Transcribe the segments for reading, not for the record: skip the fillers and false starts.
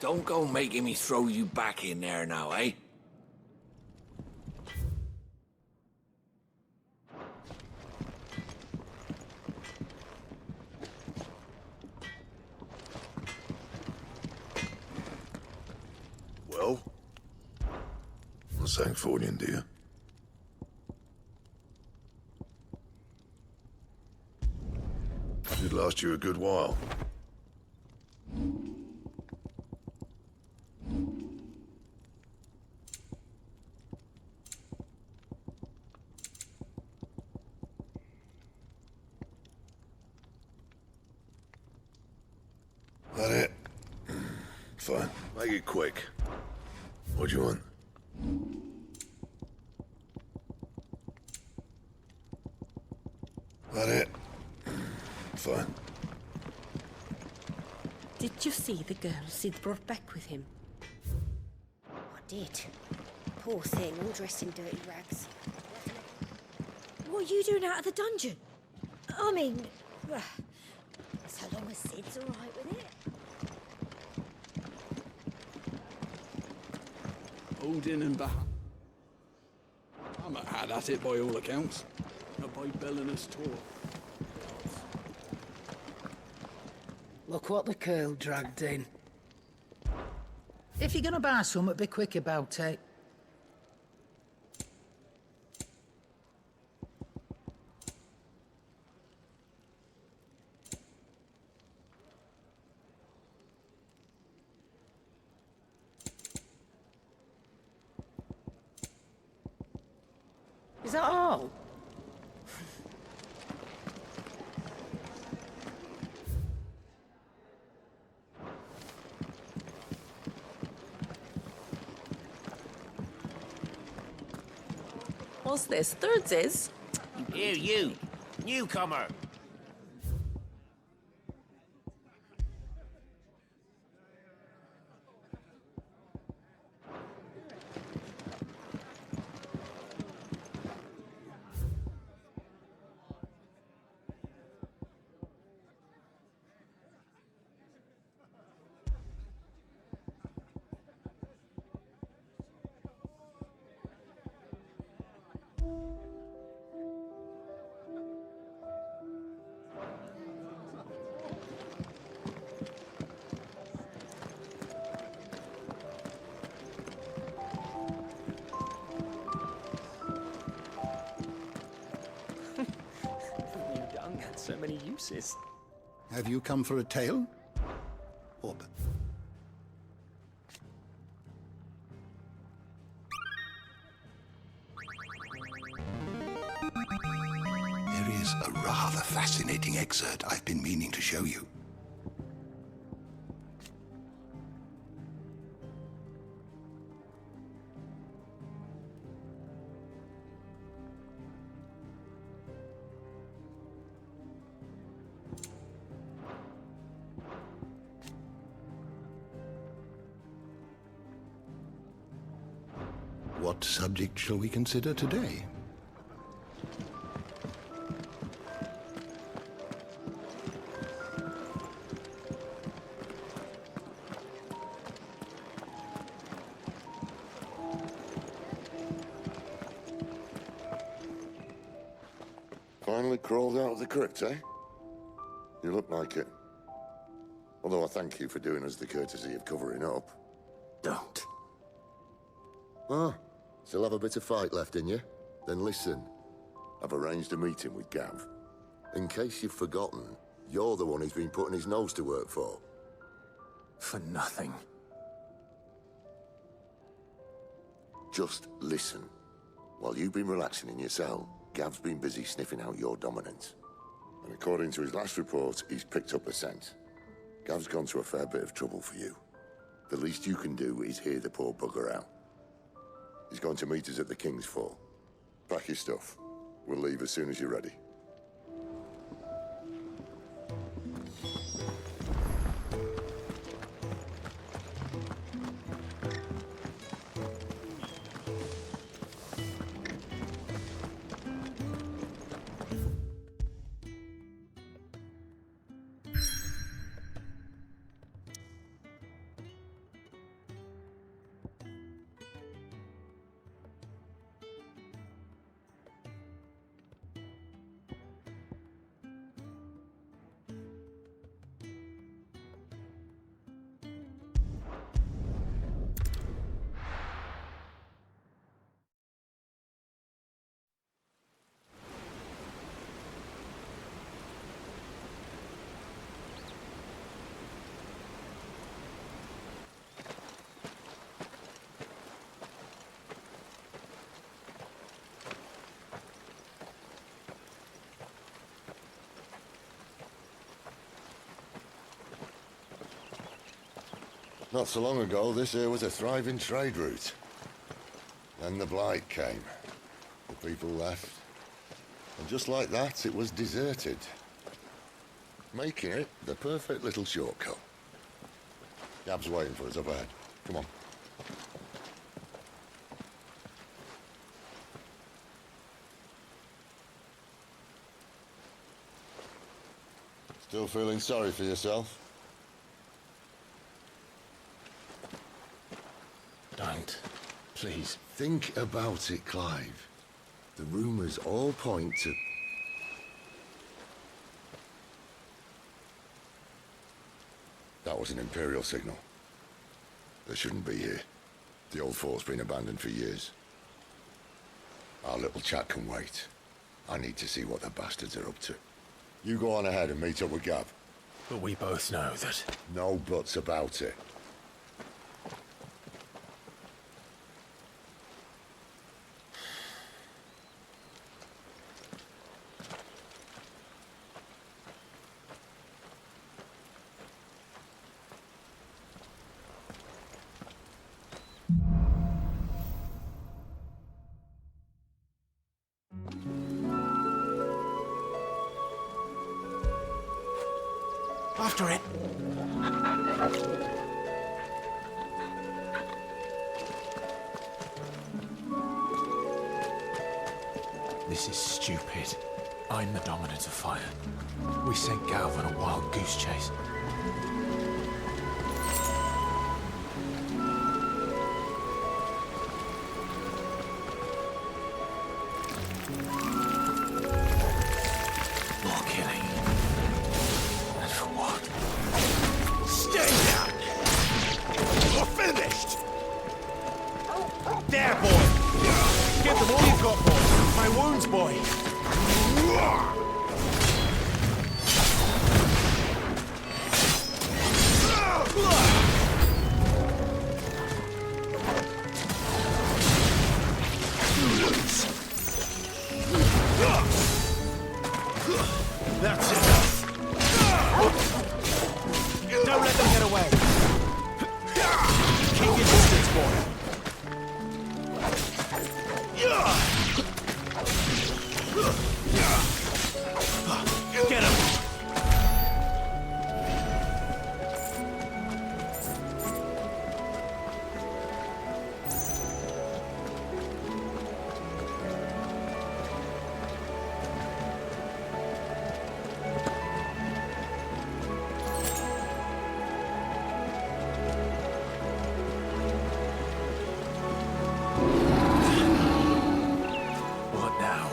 Don't go making me throw you back in there now, eh? Well? Not saying for you, dear. Should last you a good while. That it? Fine. Make it quick. What do you want? That it? Fine. Did you see the girl Sid brought back with him? I did. Poor thing, all dressed in dirty rags. What are you doing out of the dungeon? I mean... So long as Sid's all right with it. Odin and Baha. I'm had at it by all accounts. By Belinus Tor. Look what the curl dragged in. If you're gonna buy something, be quick about it. Is that all? What's this? Thirds is? Here, you! Newcomer! So many uses. Have you come for a tale? Orb. There is a rather fascinating excerpt I've been meaning to show you. What subject shall we consider today? Finally crawled out of the crypt, eh? You look like it. Although I thank you for doing us the courtesy of covering up. Don't. Ah, still have a bit of fight left in you? Then listen. I've arranged a meeting with Gav. In case you've forgotten, you're the one he's been putting his nose to work for. For nothing. Just listen. While you've been relaxing in your cell, Gav's been busy sniffing out your dominance. And according to his last report, he's picked up a scent. Gav's gone to a fair bit of trouble for you. The least you can do is hear the poor bugger out. He's going to meet us at the Kingsfall. Pack your stuff. We'll leave as soon as you're ready. Not so long ago, this here was a thriving trade route. Then the Blight came. The people left. And just like that, it was deserted. Making it the perfect little shortcut. Gab's waiting for us up ahead. Come on. Still feeling sorry for yourself? Don't. Please. Think about it, Clive. The rumours all point to... That was an Imperial signal. They shouldn't be here. The old fort's been abandoned for years. Our little chat can wait. I need to see what the bastards are up to. You go on ahead and meet up with Gab. But we both know that... No buts about it. After it. This is stupid. I'm the dominant of fire. We sent Gav on a wild goose chase. More killing. And for what? Stay down! You're finished! There, boy! Give them all you've got, boy! My wounds, boy! That's enough! Don't let them get away! Keep your distance, boy! Get him! What now?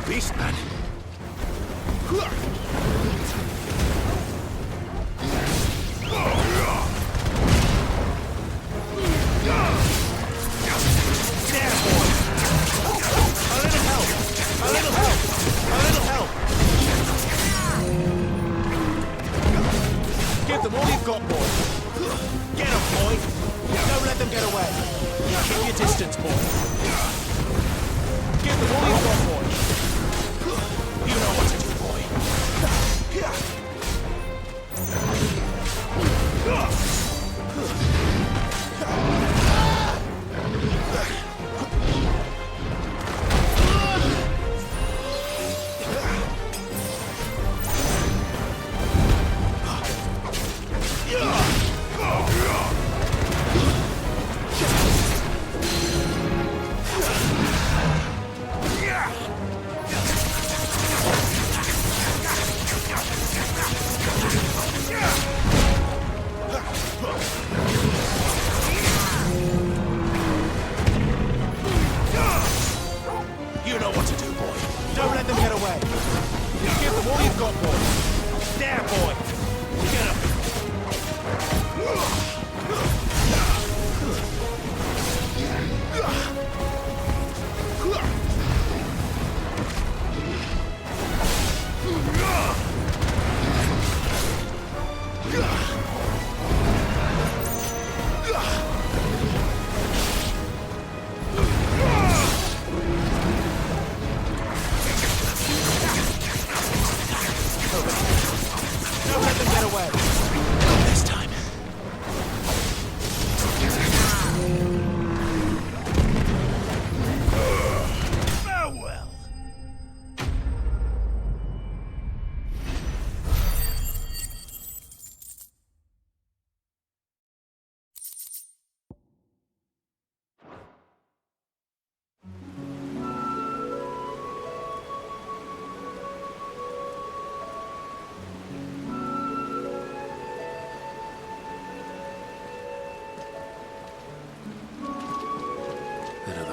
Beastman! There, boy! A little help! A little help! A little help! Give them all you've got, boy! Get them, boy! Don't let them get away! Keep your distance, boy! Give them all you've got, boy! You know what to do, boy!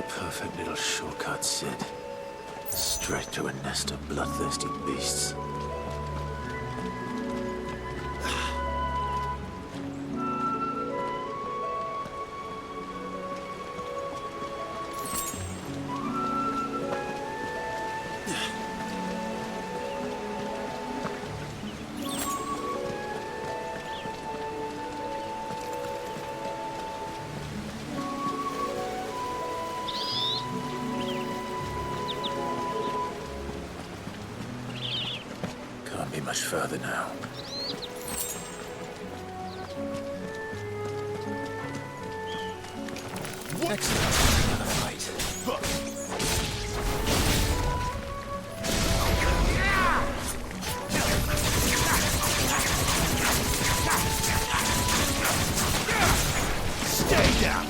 Perfect little shortcut, Sid. Straight to a nest of bloodthirsty beasts. Much further now. Excellent. Another fight. Stay down!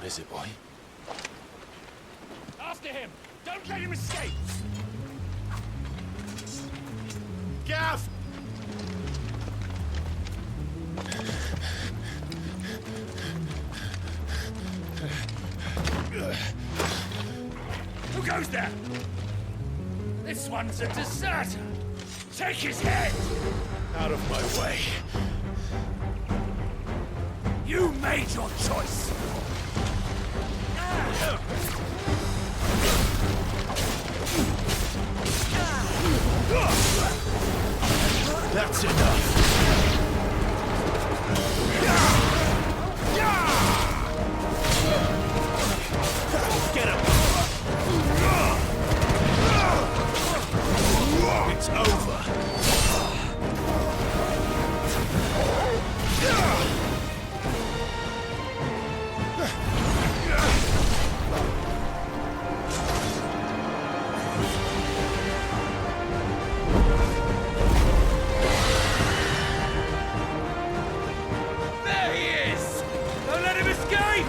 visit, boy. After him! Don't let him escape! Gav! Who goes there? This one's a deserter! Take his head! Out of my way. You made your choice! That's enough. Get him! It's over. There he is! Don't let him escape!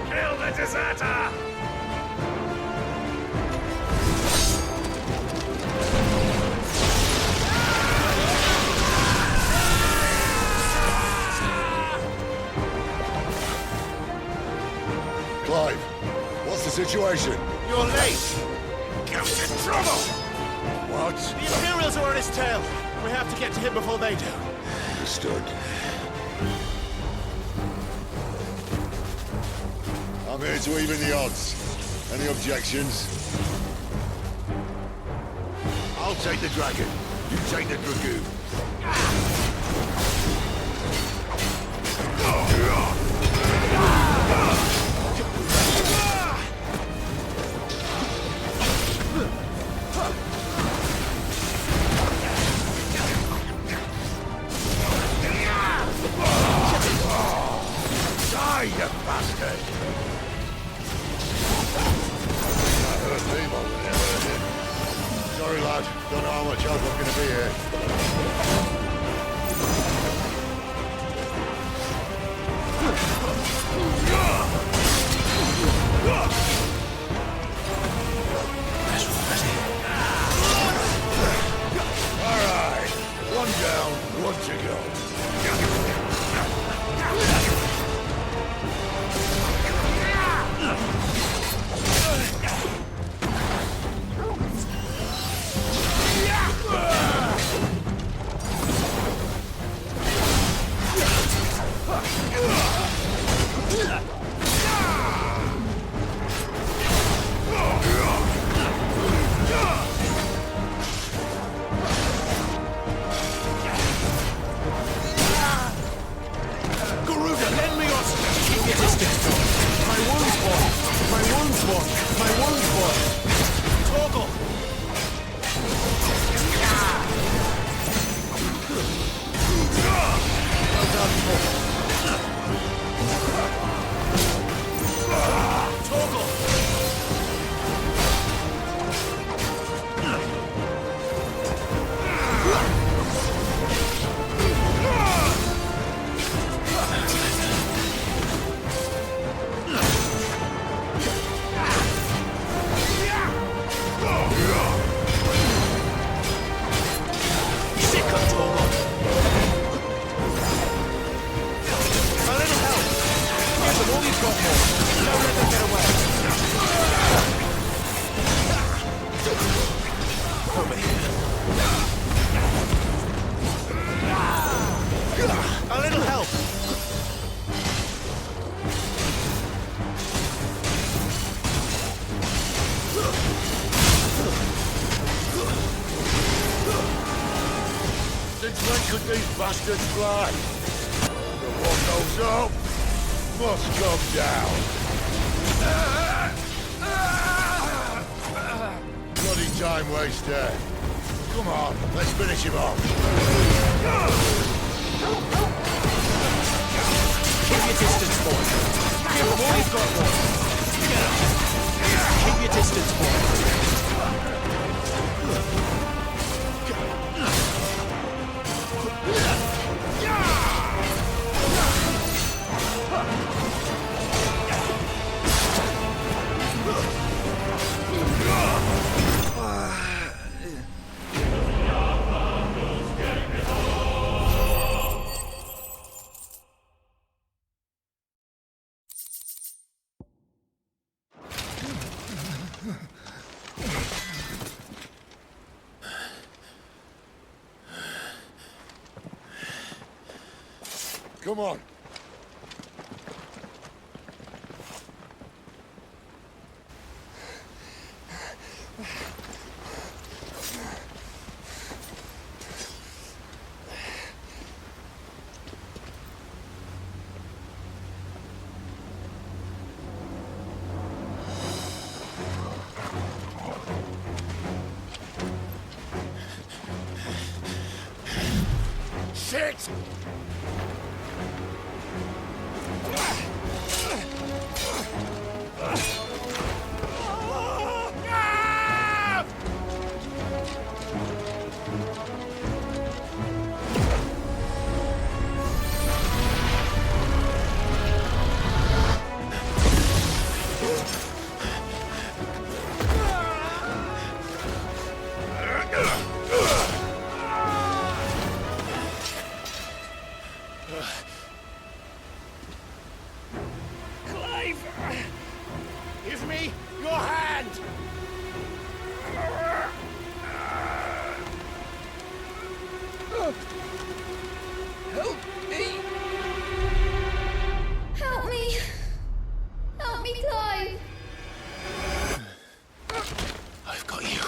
Kill the deserter! Clive, what's the situation? You're late. Goes in trouble! What? The Imperials are on his tail. We have to get to him before they do. Understood. I'm here to even the odds. Any objections? I'll take the dragon. You take the dragoon. Die, you bastard! That hurt me more than it hurt him. Sorry, lad. Don't know how much help I'm gonna be here. Alright. One down, one to go. Garuda, lend me your strength. Keep your distance, boy. My wounds, boy. My wounds, boy. My wounds, boy. Toggle. Well done, boy. Toggle. A little help. Since when could these bastards fly? But what goes up must come down. Bloody time waster. Come on, let's finish him off. Keep your distance, boy. Give him all you've got, boy. Keep your distance, boy. Come on. Shit! Give me your hand! Help me! Help me! Help me, Clive! I've got you.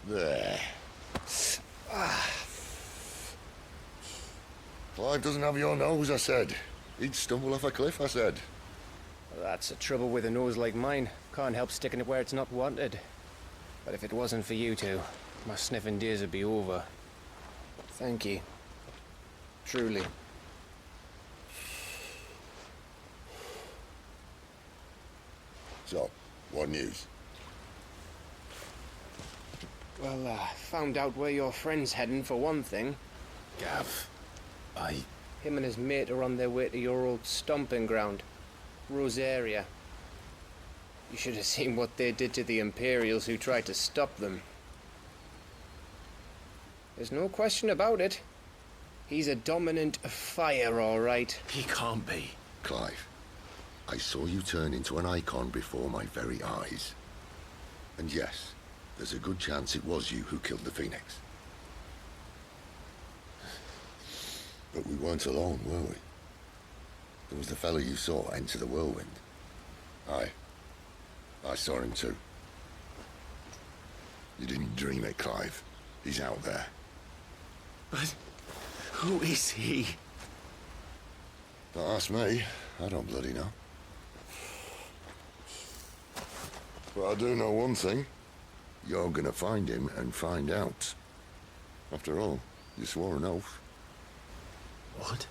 There. Clive doesn't have your nose, I said. He'd stumble off a cliff, I said. That's the trouble with a nose like mine. Can't help sticking it where it's not wanted. But if it wasn't for you two, my sniffing days would be over. Thank you. Truly. So, what news? Well, found out where your friend's heading for one thing. Gav, Him and his mate are on their way to your old stomping ground, Rosaria. You should have seen what they did to the Imperials who tried to stop them. There's no question about it. He's a dominant fire, all right. He can't be. Clive, I saw you turn into an Eikon before my very eyes. And yes, there's a good chance it was you who killed the Phoenix. But we weren't alone, were we? There was the fellow you saw enter the whirlwind. I saw him too. You didn't dream it, Clive. He's out there. But who is he? Don't ask me. I don't bloody know. But I do know one thing. You're gonna find him and find out. After all, you swore an oath. What?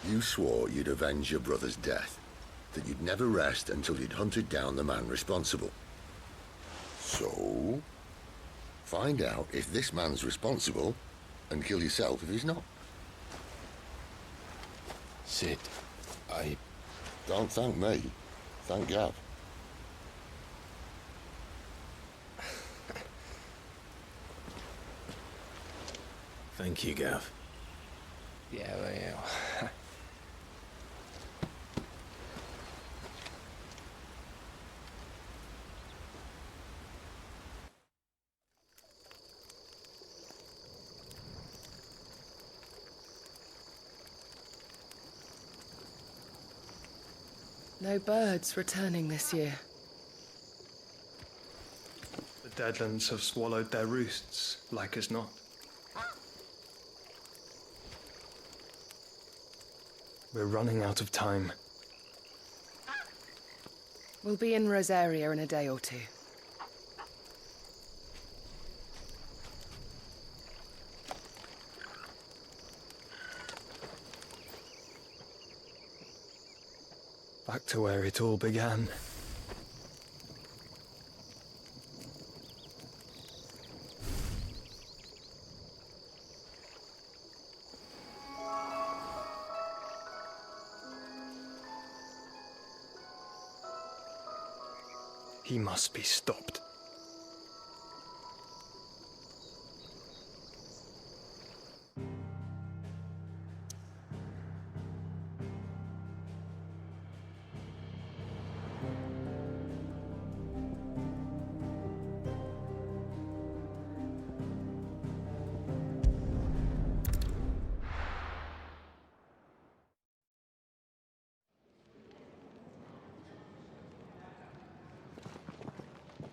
You swore you'd avenge your brother's death. That you'd never rest until you'd hunted down the man responsible. So, find out if this man's responsible, and kill yourself if he's not. Sid, Don't thank me. Thank Gav. Thank you, Gav. Yeah, well, yeah. No birds returning this year. The Deadlands have swallowed their roosts, like as not. We're running out of time. We'll be in Rosaria in a day or two. Back to where it all began. He must be stopped.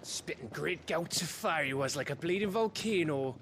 Spitting great gouts of fire he was like a bleeding volcano.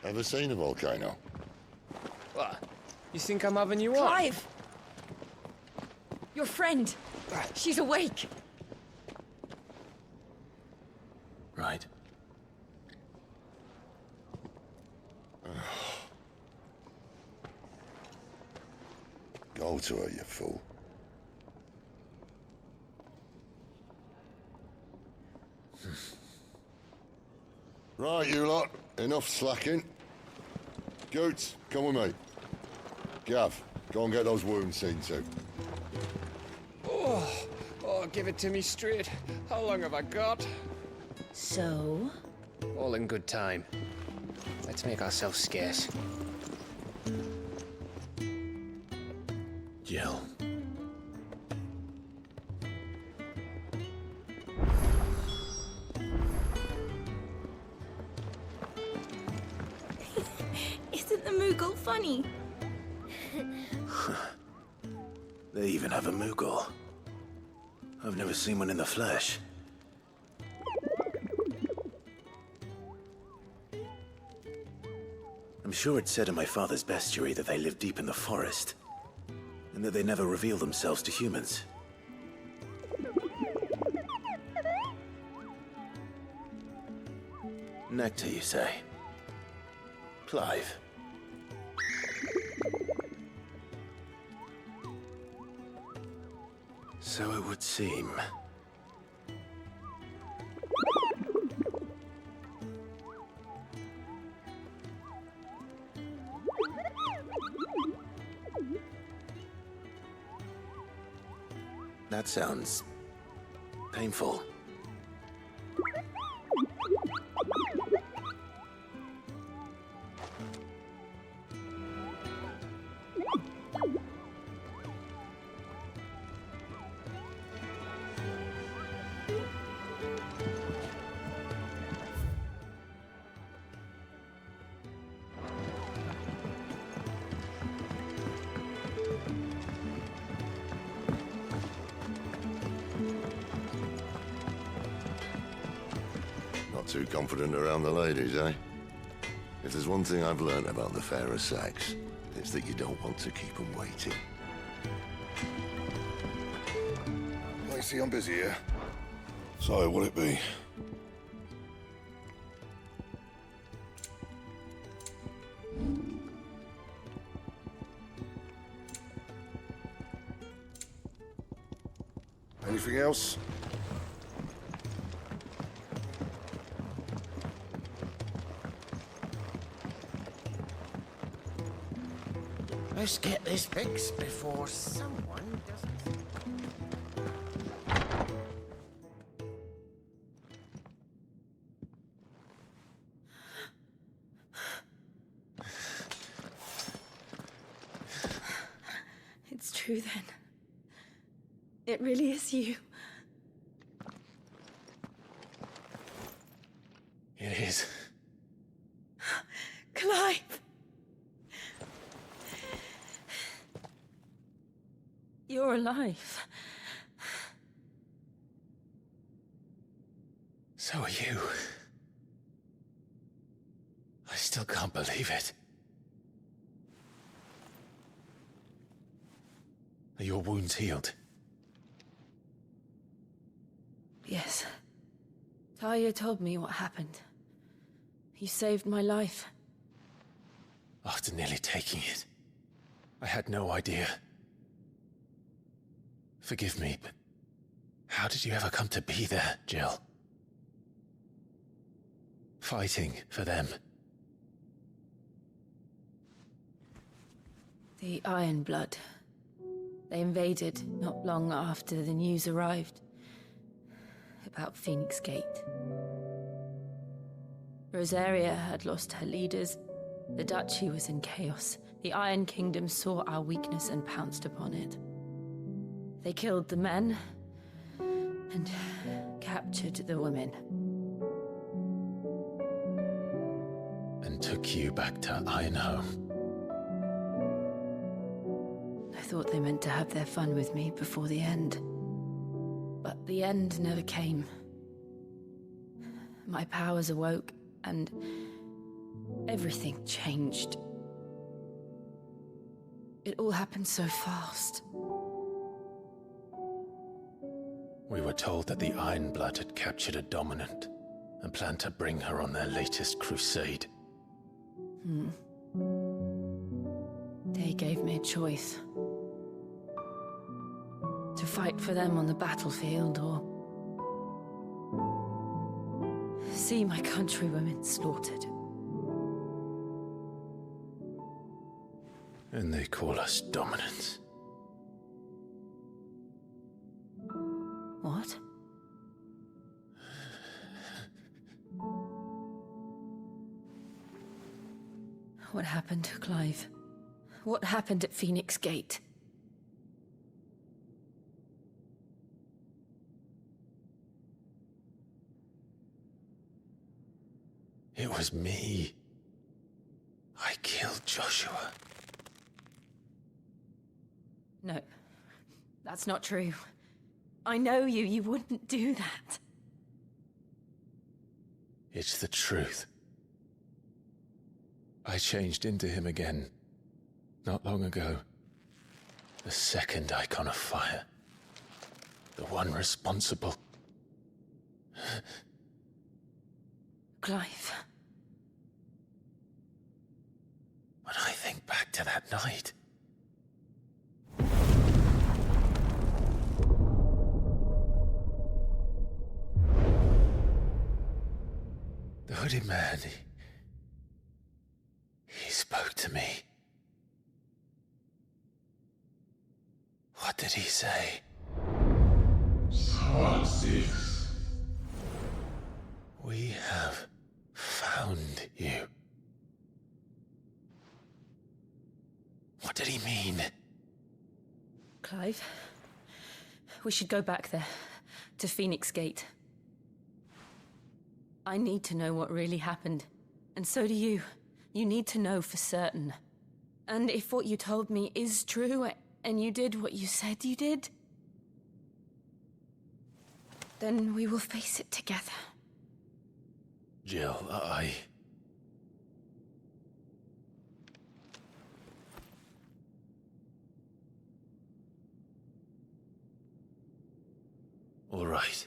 Ever seen a volcano? What? You think I'm having you on? Clive! Your friend! She's awake! Right. Go to her, you fool. Right, you lot. Enough slacking. Goots, come with me. Gav, go and get those wounds seen to. Oh, give it to me straight. How long have I got? So? All in good time. Let's make ourselves scarce. Jill. Isn't the Moogle funny? They even have a Moogle. I've never seen one in the flesh. I'm sure it said in my father's bestiary that they live deep in the forest, and that they never reveal themselves to humans. Nectar, you say? Clive. So it would seem. That sounds painful. Too confident around the ladies, eh? If there's one thing I've learned about the fairer sex, it's that you don't want to keep them waiting. I see I'm busy here. So, what'll it be? Anything else? Let's get this fixed before someone doesn't... It's true then. It really is you. It is. Clive! You're alive. So are you. I still can't believe it. Are your wounds healed? Yes. Talia told me what happened. You saved my life. After nearly taking it, I had no idea. Forgive me, but how did you ever come to be there, Jill? Fighting for them. The Iron Blood. They invaded not long after the news arrived about Phoenix Gate. Rosaria had lost her leaders. The Duchy was in chaos. The Iron Kingdom saw our weakness and pounced upon it. They killed the men and captured the women. And took you back to Ironhome. I thought they meant to have their fun with me before the end. But the end never came. My powers awoke, and everything changed. It all happened so fast. We were told that the Iron Blood had captured a dominant and planned to bring her on their latest crusade. They gave me a choice. To fight for them on the battlefield, or see my countrywomen slaughtered. And they call us dominants. What? What happened, Clive? What happened at Phoenix Gate? It was me. I killed Joshua. No, that's not true. I know you. You wouldn't do that. It's the truth. I changed into him again, not long ago. The second Icon of Fire. The one responsible. Clive. When I think back to that night... The hooded man, he spoke to me. What did he say? Part 6. We have found you. What did he mean? Clive, we should go back there, to Phoenix Gate. I need to know what really happened. And so do you. You need to know for certain. And if what you told me is true, and you did what you said you did, then we will face it together. Jill, All right.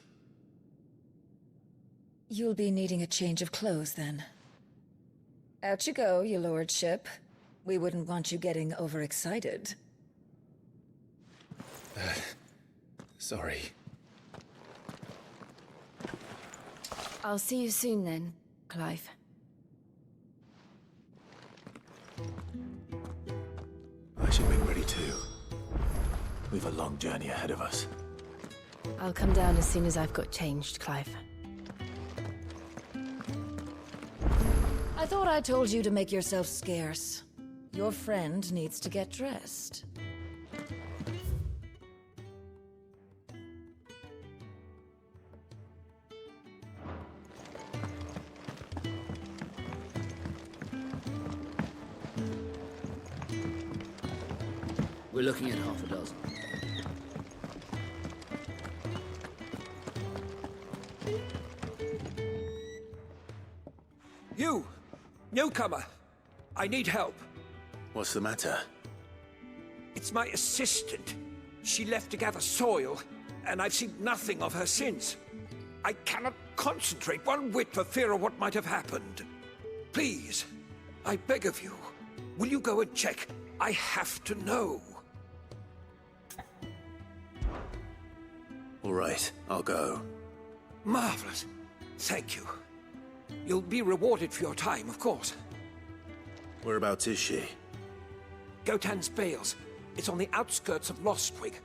You'll be needing a change of clothes, then. Out you go, your lordship. We wouldn't want you getting overexcited. Sorry. I'll see you soon then, Clive. I should make ready too. We've a long journey ahead of us. I'll come down as soon as I've got changed, Clive. I thought I told you to make yourself scarce. Your friend needs to get dressed. We're looking at half a dozen. You! Newcomer! I need help. What's the matter? It's my assistant. She left to gather soil, and I've seen nothing of her since. I cannot concentrate one whit for fear of what might have happened. Please, I beg of you, will you go and check? I have to know. All right, I'll go. Marvelous. Thank you. You'll be rewarded for your time, of course. Whereabouts is she? Gotan's Bales. It's on the outskirts of Lostwig.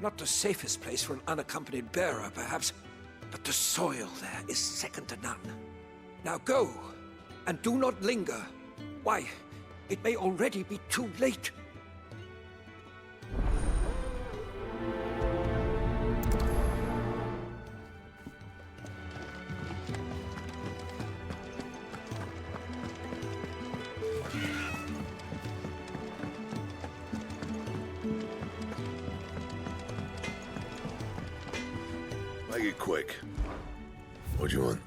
Not the safest place for an unaccompanied bearer, perhaps, but the soil there is second to none. Now go, and do not linger. Why, it may already be too late. Make it quick. What do you want?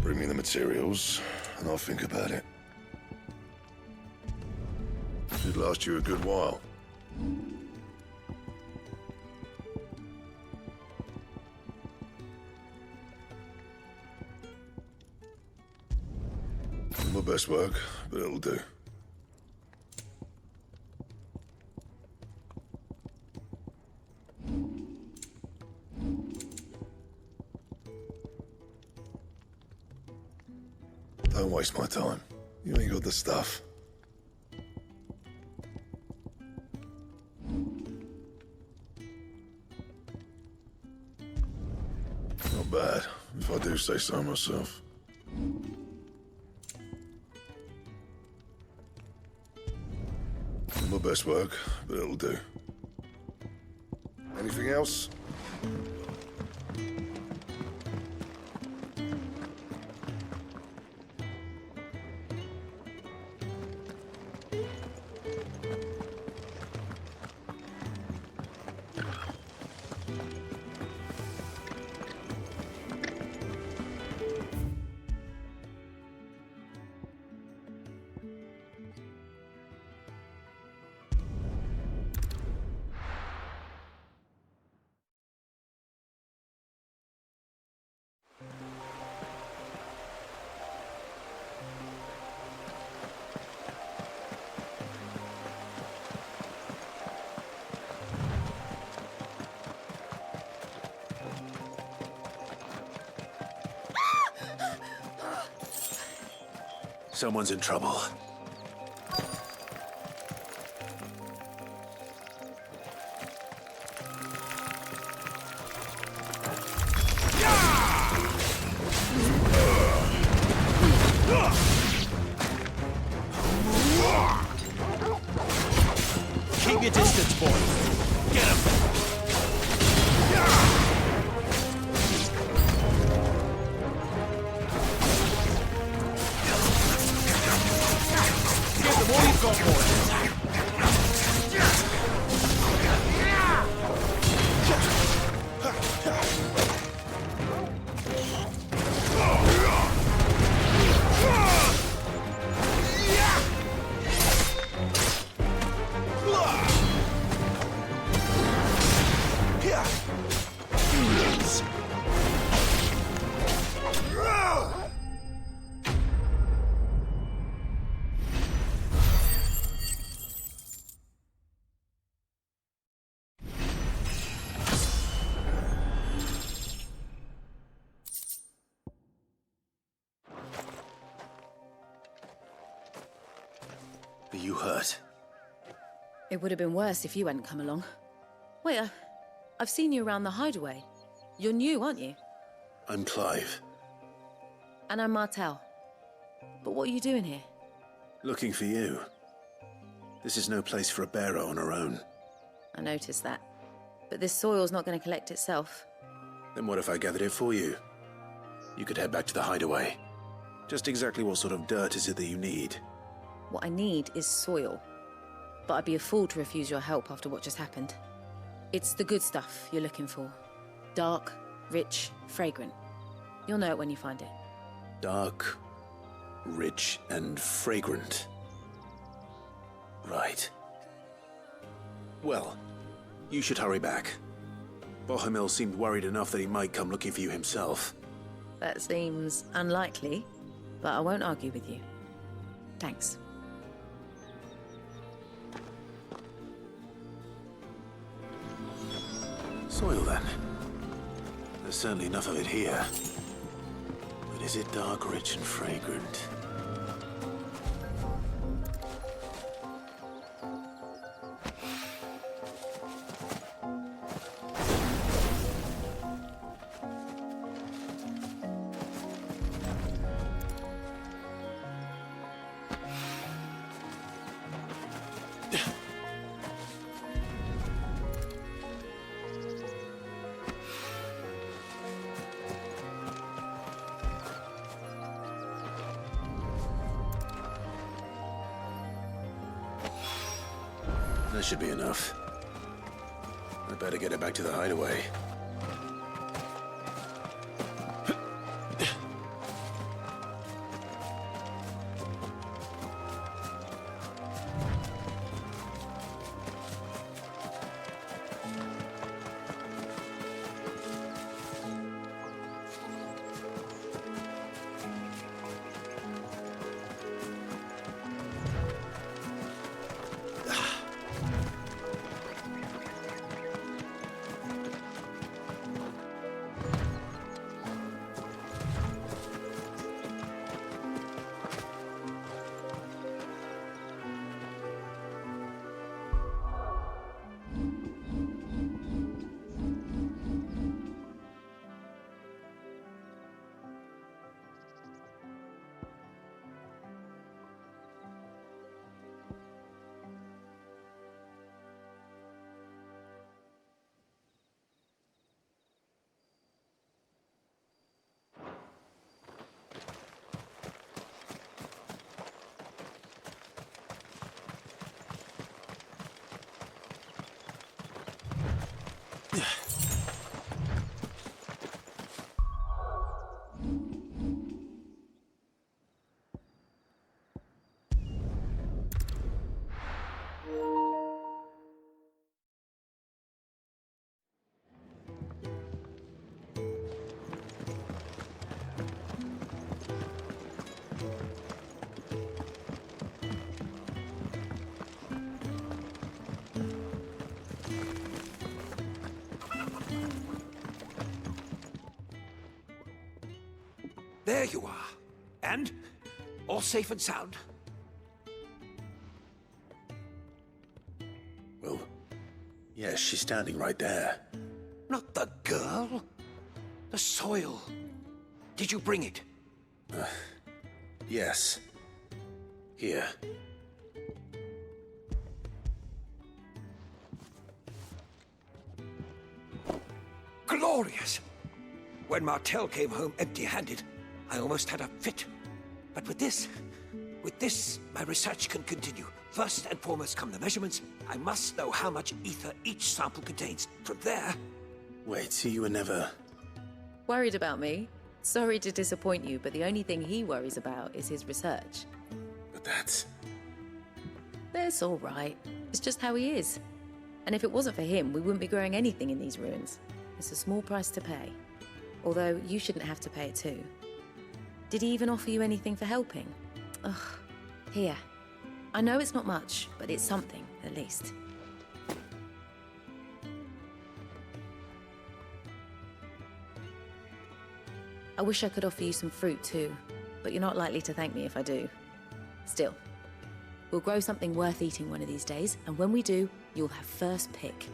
Bring me the materials, and I'll think about it. Should last you a good while. Not my best work, but it'll do. Don't waste my time. You ain't got the stuff. Not bad, if I do say so myself. Not my best work, but it'll do. Anything else? Someone's in trouble. Keep your distance, boy. Get him. Are you hurt? It would have been worse if you hadn't come along. Wait, I've seen you around the Hideaway. You're new, aren't you? I'm Clive. And I'm Martel. But what are you doing here? Looking for you. This is no place for a bearer on her own. I noticed that. But this soil's not going to collect itself. Then what if I gathered it for you? You could head back to the Hideaway. Just exactly what sort of dirt is it that you need? What I need is soil. But I'd be a fool to refuse your help after what just happened. It's the good stuff you're looking for. Dark, rich, fragrant. You'll know it when you find it. Dark, rich, and fragrant. Right. Well, you should hurry back. Bohemil seemed worried enough that he might come looking for you himself. That seems unlikely, but I won't argue with you. Thanks. Soil, then. There's certainly enough of it here. But is it dark, rich, and fragrant? That should be enough. I better get it back to the hideaway. There you are. And? All safe and sound? Well, yes, she's standing right there. Not the girl. The soil. Did you bring it? Yes. Here. Glorious! When Martel came home empty-handed, I almost had a fit. But with this, my research can continue. First and foremost come the measurements. I must know how much ether each sample contains. From there... Wait, so you were never... Worried about me? Sorry to disappoint you, but the only thing he worries about is his research. But that's... That's all right. It's just how he is. And if it wasn't for him, we wouldn't be growing anything in these ruins. It's a small price to pay. Although, you shouldn't have to pay it too. Did he even offer you anything for helping? Ugh. Here. I know it's not much, but it's something, at least. I wish I could offer you some fruit too, but you're not likely to thank me if I do. Still, we'll grow something worth eating one of these days, and when we do, you'll have first pick.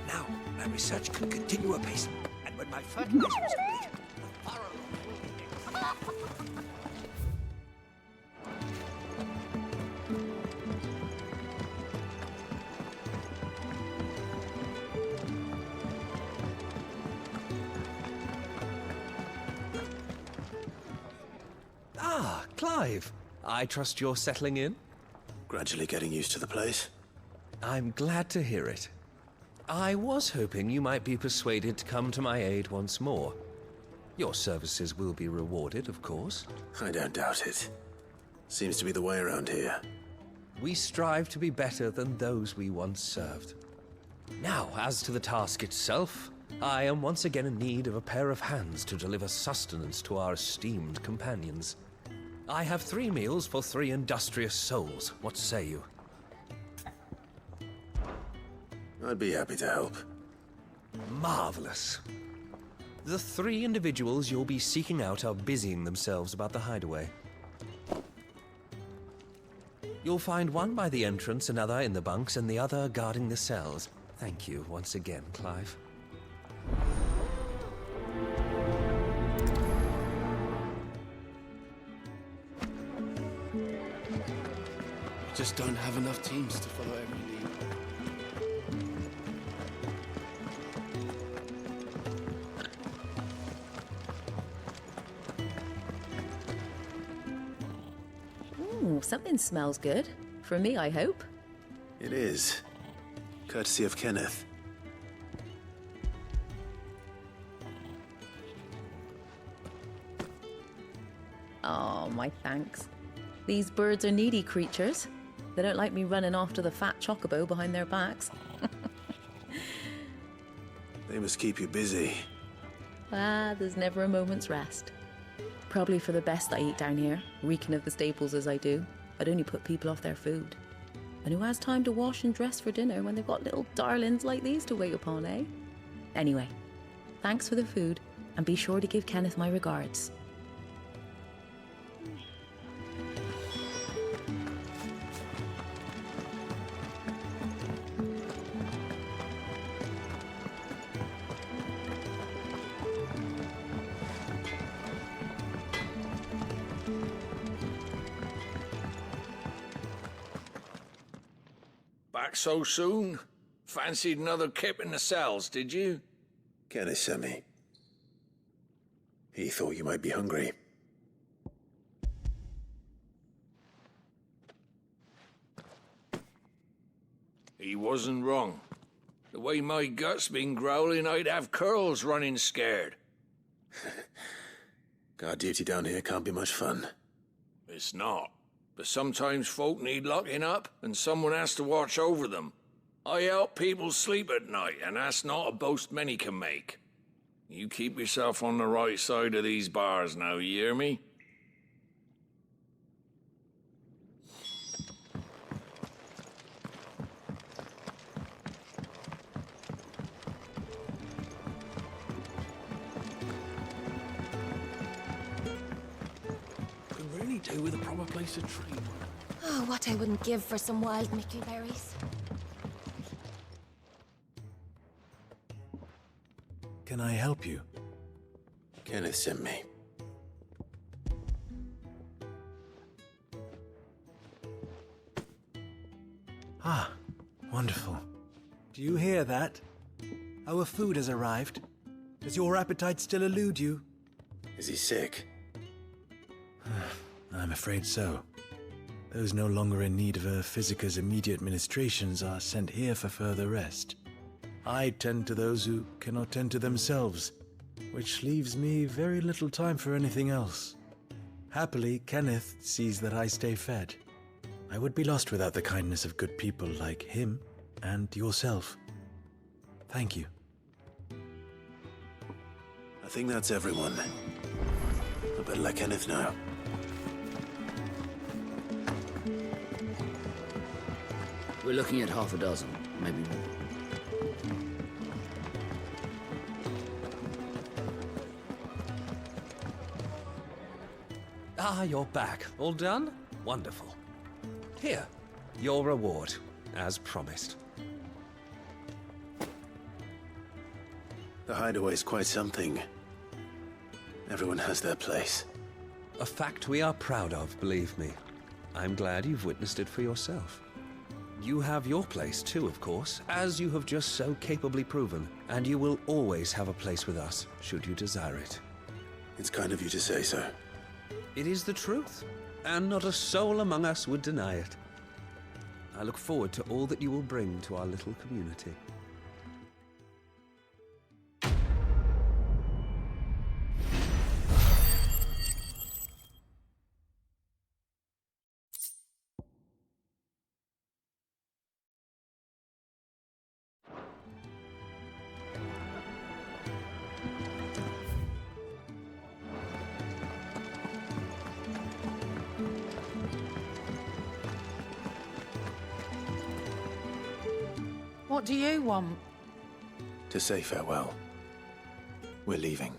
Now, my research can continue apace, and when my fertilizer is complete, the furrow will begin. Clive. I trust you're settling in? Gradually getting used to the place. I'm glad to hear it. I was hoping you might be persuaded to come to my aid once more. Your services will be rewarded, of course. I don't doubt it. Seems to be the way around here. We strive to be better than those we once served. Now, as to the task itself, I am once again in need of a pair of hands to deliver sustenance to our esteemed companions. I have 3 meals for 3 industrious souls. What say you? I'd be happy to help. Marvelous. The 3 individuals you'll be seeking out are busying themselves about the hideaway. You'll find one by the entrance, another in the bunks, and the other guarding the cells. Thank you once again, Clive. I just don't have enough teams to follow every lead. Ooh, something smells good. For me, I hope. It is. Courtesy of Kenneth. Oh, my thanks. These birds are needy creatures. They don't like me running after the fat chocobo behind their backs. They must keep you busy. Ah, there's never a moment's rest. Probably for the best I eat down here, reeking of the staples as I do. I'd only put people off their food. And who has time to wash and dress for dinner when they've got little darlings like these to wait upon, eh? Anyway, thanks for the food, and be sure to give Kenneth my regards. Back so soon? Fancied another kip in the cells, did you? Kenneth sent me. He thought you might be hungry. He wasn't wrong. The way my gut's been growling, I'd have curls running scared. Guard duty down here can't be much fun. It's not. But sometimes folk need locking up, and someone has to watch over them. I help people sleep at night, and that's not a boast many can make. You keep yourself on the right side of these bars now, you hear me? Could really do with a proper place to tree. Oh, what I wouldn't give for some wild Mickey berries. Can I help you? Kenneth sent me. Ah, wonderful. Do you hear that? Our food has arrived. Does your appetite still elude you? Is he sick? I'm afraid so. Those no longer in need of a physicker's immediate ministrations are sent here for further rest. I tend to those who cannot tend to themselves, which leaves me very little time for anything else. Happily, Kenneth sees that I stay fed. I would be lost without the kindness of good people like him and yourself. Thank you. I think that's everyone. I better let Kenneth know. We're looking at half a dozen, maybe more. Ah, you're back. All done? Wonderful. Here, your reward, as promised. The hideaway's quite something. Everyone has their place. A fact we are proud of, believe me. I'm glad you've witnessed it for yourself. You have your place too, of course, as you have just so capably proven, and you will always have a place with us, should you desire it. It's kind of you to say so. It is the truth. and not a soul among us would deny it. I look forward to all that you will bring to our little community. What do you want? To say farewell. We're leaving.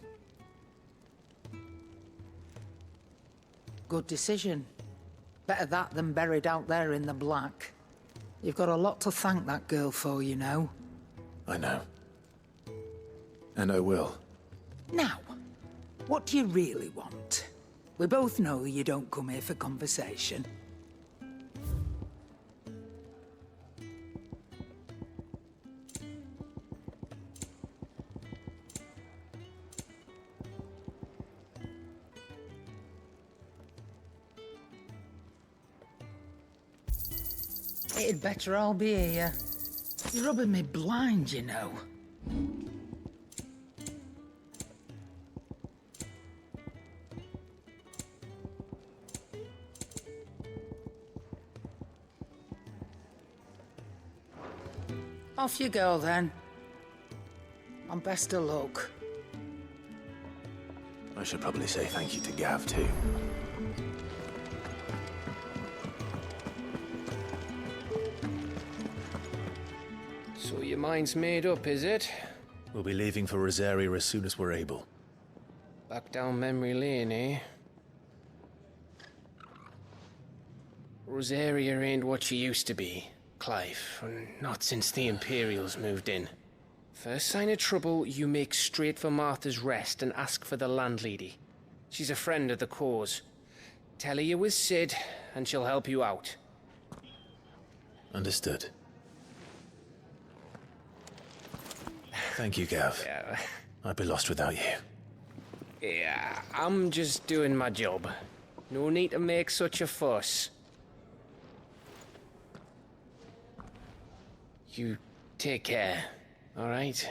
Good decision. Better that than buried out there in the black. You've got a lot to thank that girl for, you know. I know. And I will. Now, what do you really want? We both know you don't come here for conversation. It'd better all be here. You're rubbing me blind, you know. Off you go, then. And best of luck. I should probably say thank you to Gav, too. So your mind's made up, is it? We'll be leaving for Rosaria as soon as we're able. Back down memory lane, eh? Rosaria ain't what she used to be, Clive. Not since the Imperials moved in. First sign of trouble, you make straight for Martha's Rest and ask for the landlady. She's a friend of the cause. Tell her you was Sid, and she'll help you out. Understood. Thank you, Gav. Yeah. I'd be lost without you. Yeah, I'm just doing my job. No need to make such a fuss. You take care, all right?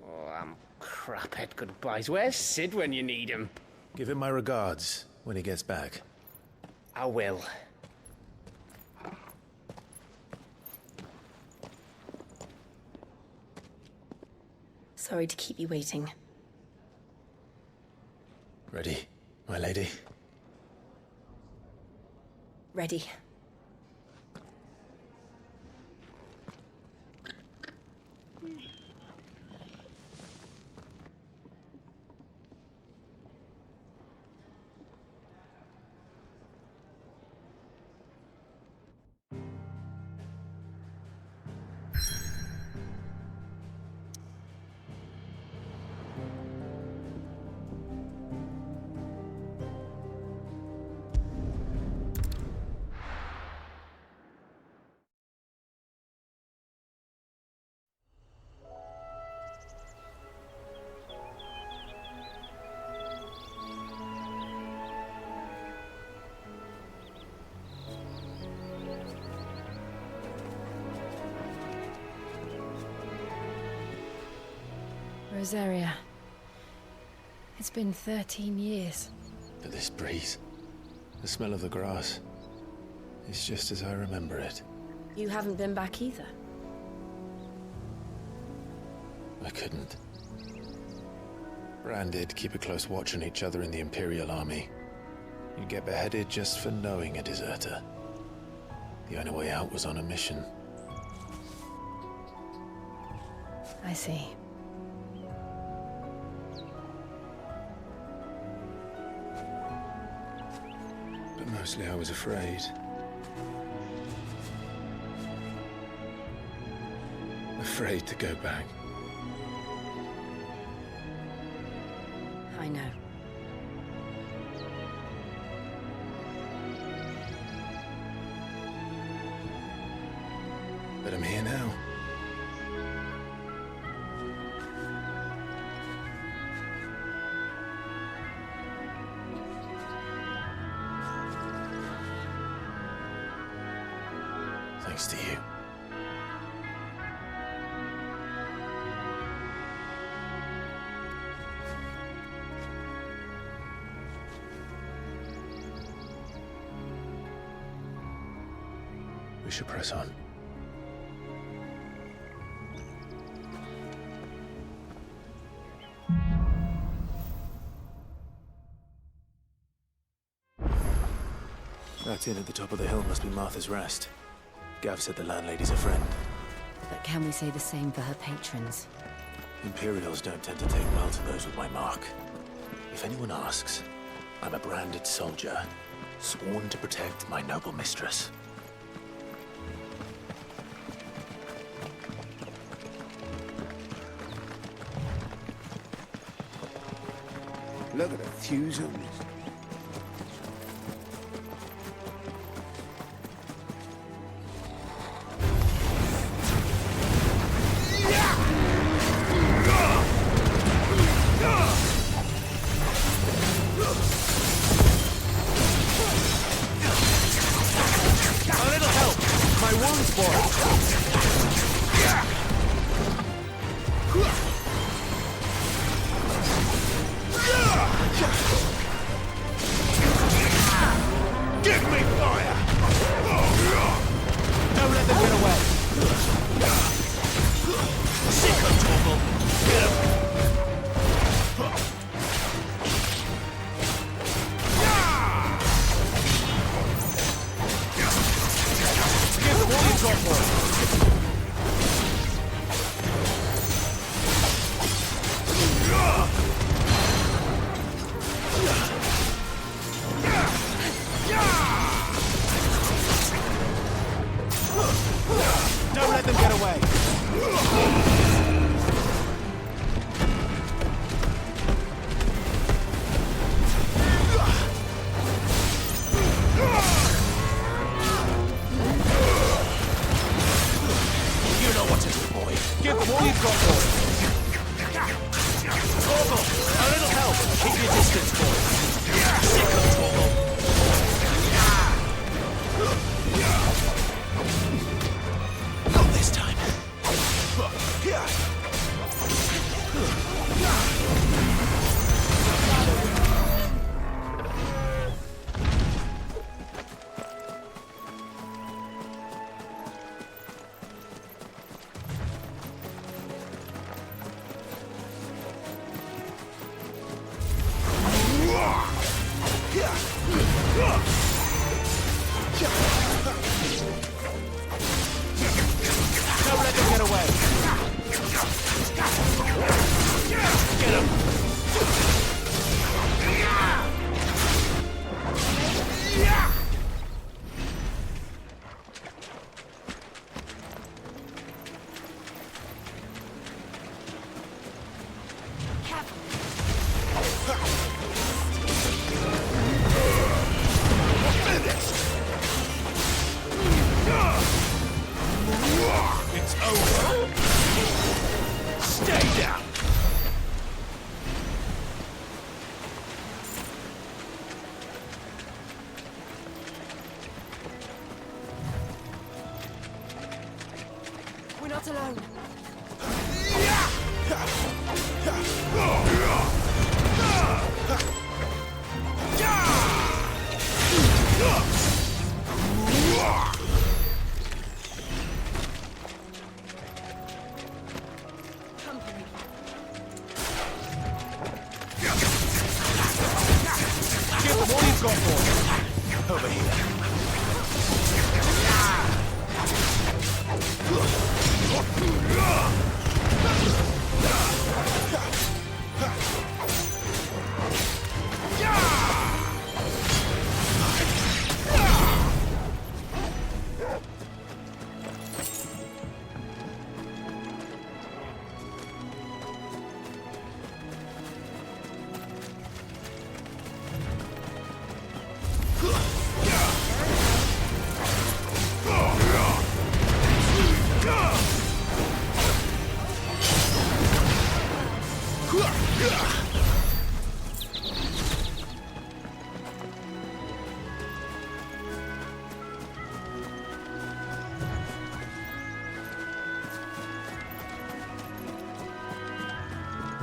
Oh, I'm crap at goodbyes. Where's Sid when you need him? Give him my regards when he gets back. I will. Sorry to keep you waiting. Ready, my lady? Ready. Rosaria. It's been 13 years. But this breeze, the smell of the grass, it's just as I remember it. You haven't been back either. I couldn't. Bran did keep a close watch on each other in the Imperial army. You'd get beheaded just for knowing a deserter. The only way out was on a mission. I see. But mostly I was afraid. Afraid to go back. I know. But I'm here now. Thanks to you. We should press on. That inn at the top of the hill must be Martha's Rest. Gav said the landlady's a friend. But can we say the same for her patrons? Imperials don't tend to take well to those with my mark. If anyone asks, I'm a branded soldier, sworn to protect my noble mistress. Look at the fuse on this.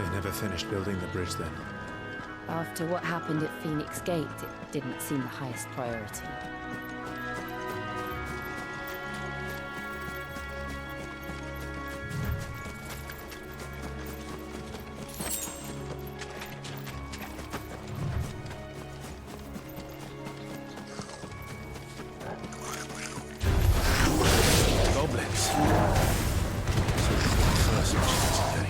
They never finished building the bridge then. After what happened at Phoenix Gate, it didn't seem the highest priority. Goblins. First mission today.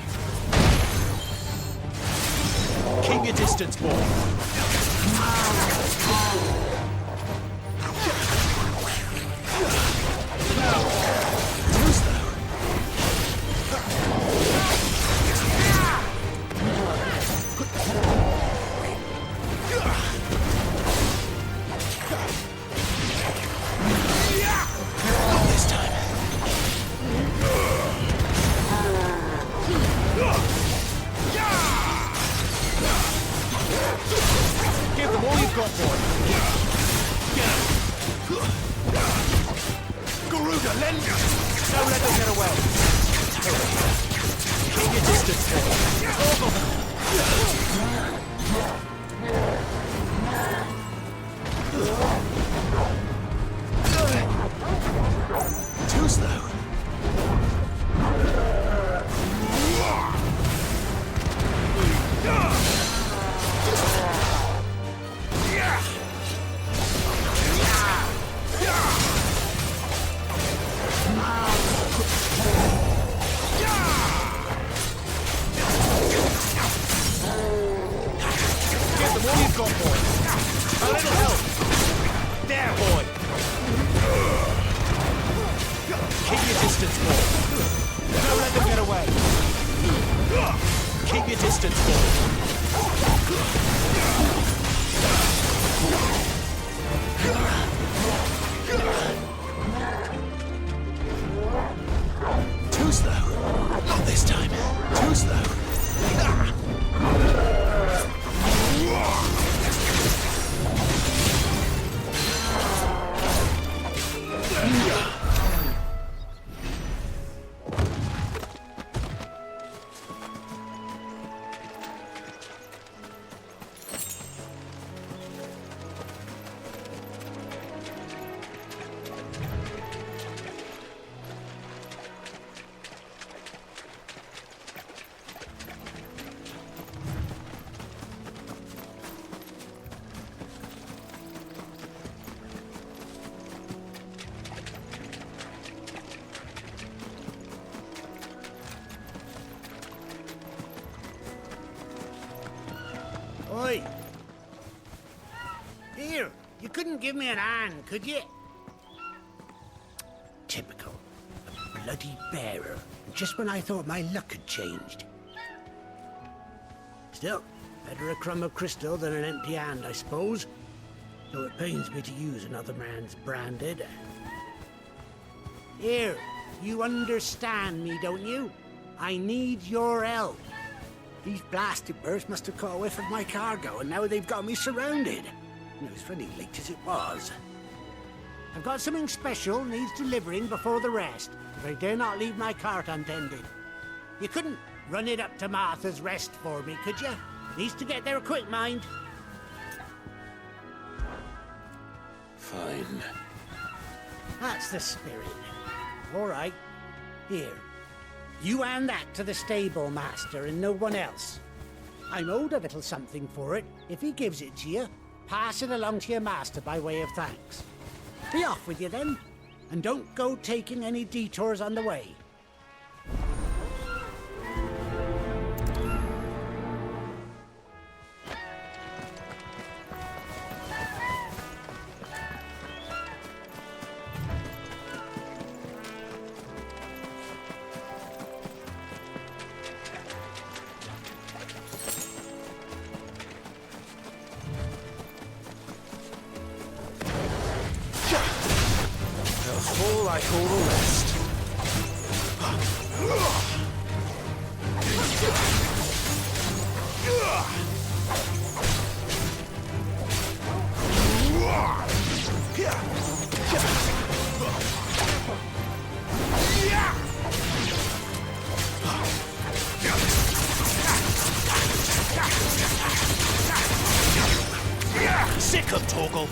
Keep your distance, boy. Garuda, lend us! Don't let them get away! Keep your distance, Too slow. Oi! Here, you couldn't give me an hand, could you? Typical. A bloody bearer. Just when I thought my luck had changed. Still, better a crumb of crystal than an empty hand, I suppose. Though it pains me to use another man's branded. Here, you understand me, don't you? I need your help. These blasted birds must have caught a whiff of my cargo, and now they've got me surrounded. And it was funny late as it was. I've got something special needs delivering before the rest, but I dare not leave my cart untended. You couldn't run it up to Martha's Rest for me, could you? Needs to get there quick, mind. Fine. That's the spirit. All right. Here. You hand that to the stable master and no one else. I'm owed a little something for it. If he gives it to you, pass it along to your master by way of thanks. Be off with you then, and don't go taking any detours on the way. Fall like all the rest. Torgal.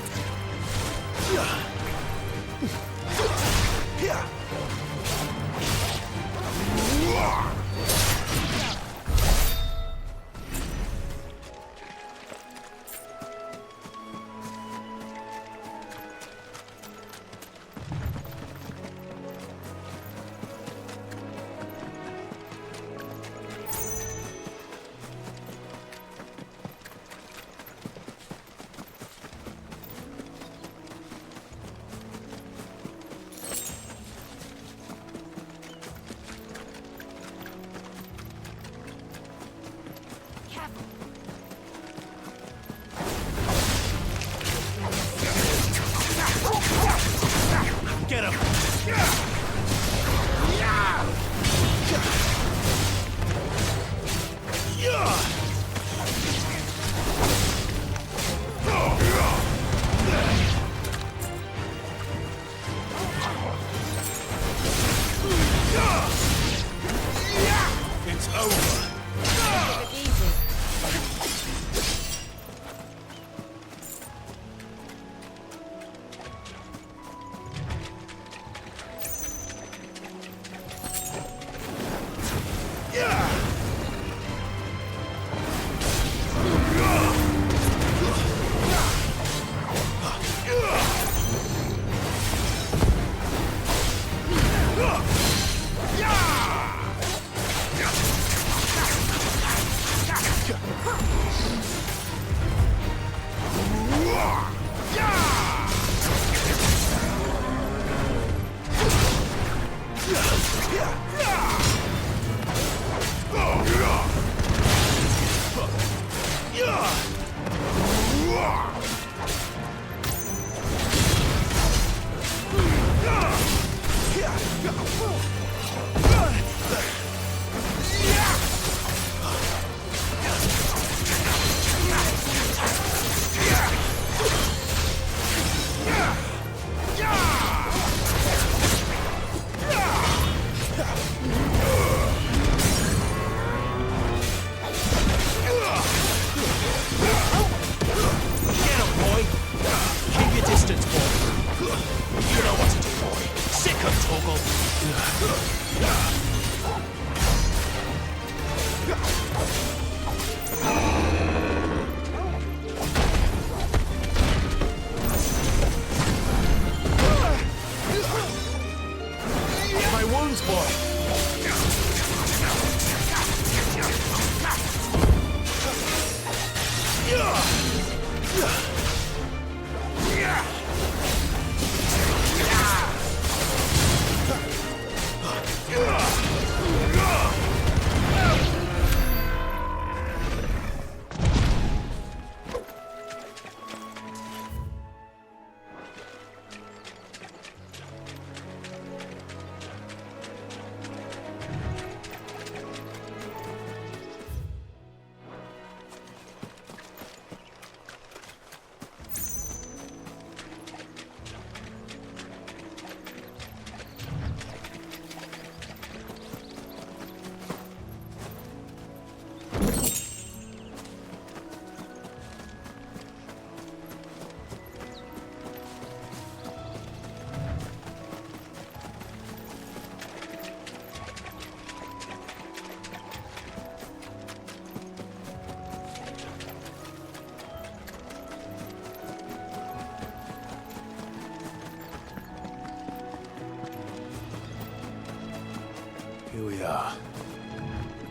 Get him! It's over. Take it easy. Here we are.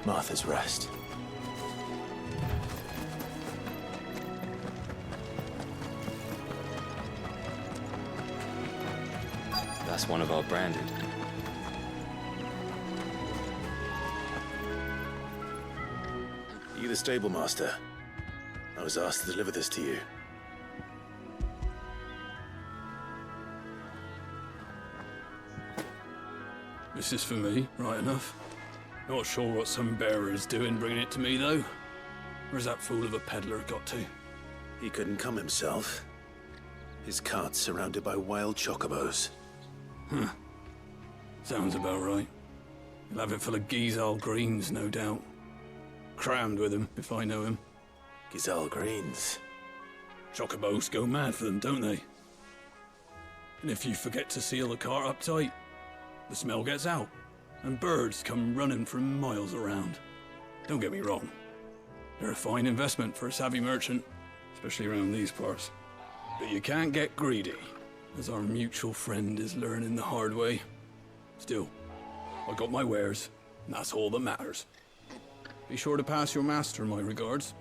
Martha's Rest. That's one of our branded. Are you the stable master? I was asked to deliver this to you. This is for me, right enough. Not sure what some bearer is doing bringing it to me, though. Where's that fool of a peddler got to? He couldn't come himself. His cart's surrounded by wild chocobos. Huh. Sounds about right. He'll have it full of Gizal greens, no doubt. Crammed with him, if I know him. Gizal greens? Chocobos go mad for them, don't they? And if you forget to seal the cart up tight, the smell gets out, and birds come running from miles around. Don't get me wrong, they're a fine investment for a savvy merchant, especially around these parts. But you can't get greedy, as our mutual friend is learning the hard way. Still, I got my wares, and that's all that matters. Be sure to pass your master my regards.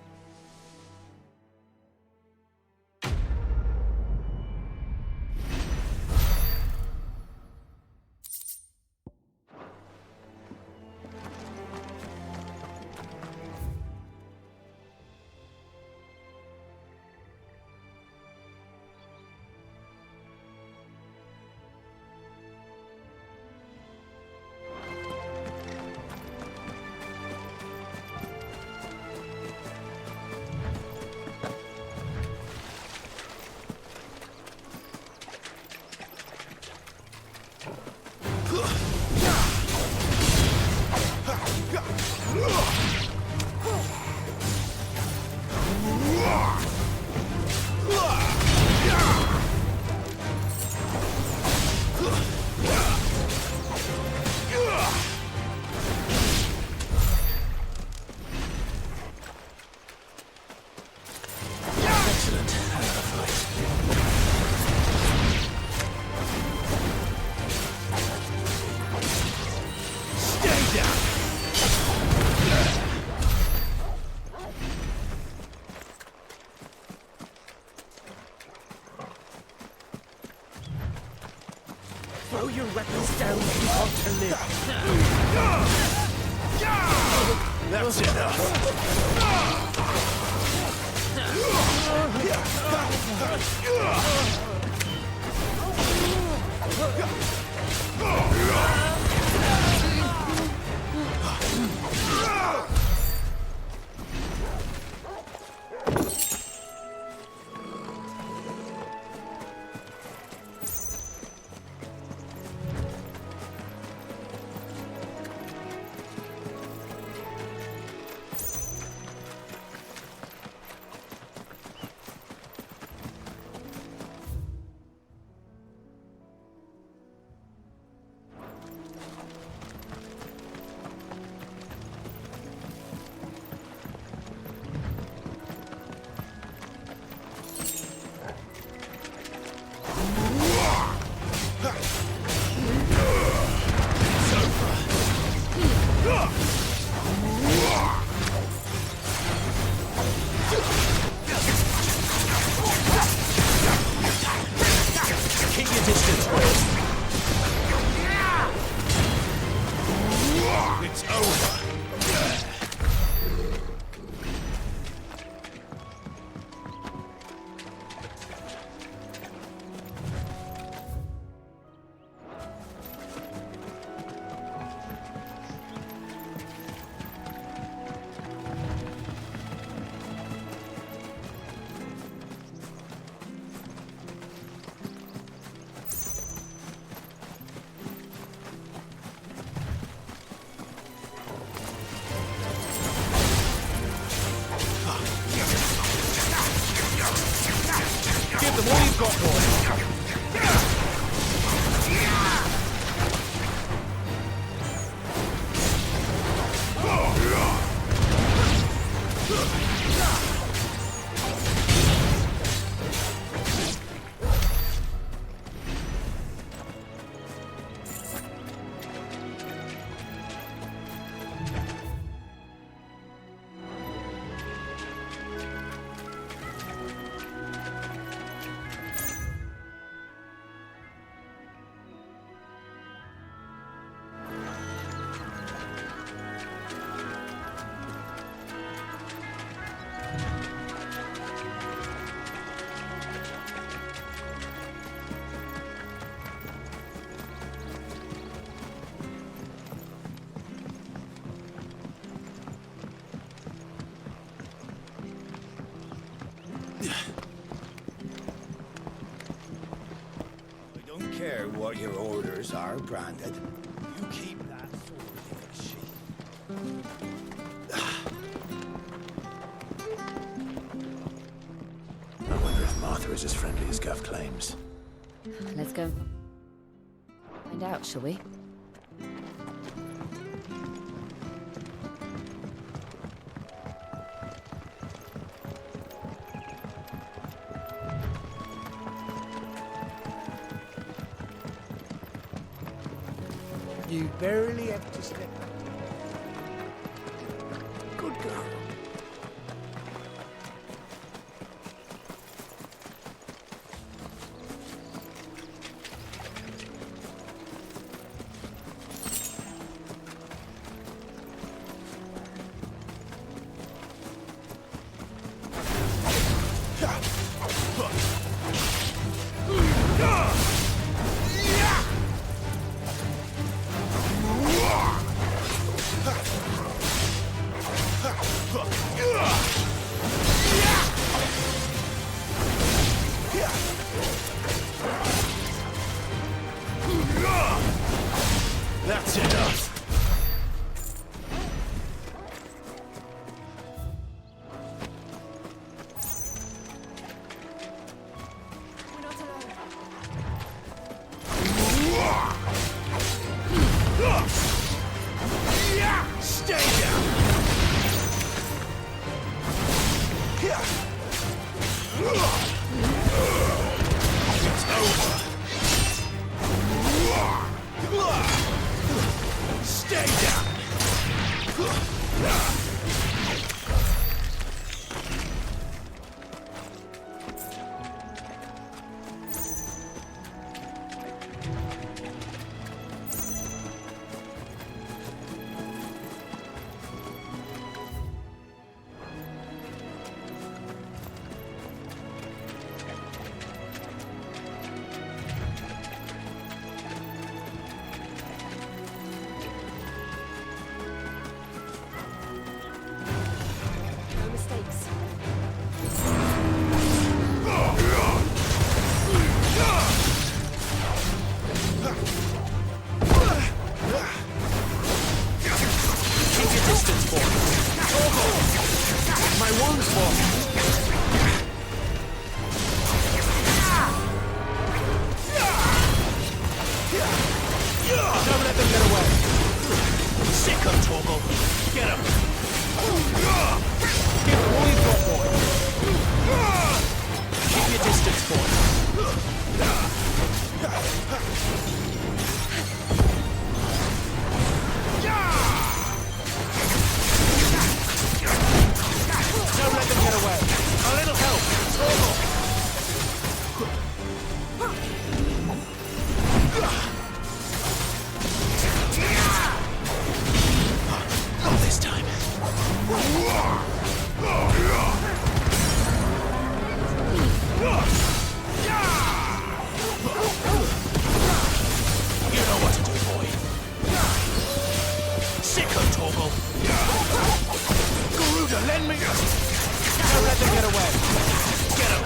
Throw your weapons down if you want to live. That's Care what your orders are, Branded. You keep that sword in its sheath. I wonder carpenter is as friendly as Gav claims. Let's go find out, shall we? You barely have to step. Good girl. That's enough! Stay down! It's over! Stay down! No mistakes. Keep your distance, boy. My wounds, boy. Don't let them get away. Sick of Chocobo. Get him. Give him all you've got, boy. Keep your distance, boy. Don't let them get away. A little help. Not this time. You know what to do, boy. Sick of Toggle. Garuda, lend me. Don't let them get away. Get him.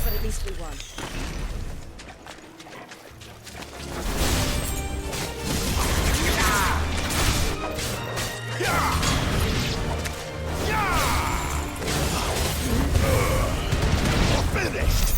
But at least we won. Finished!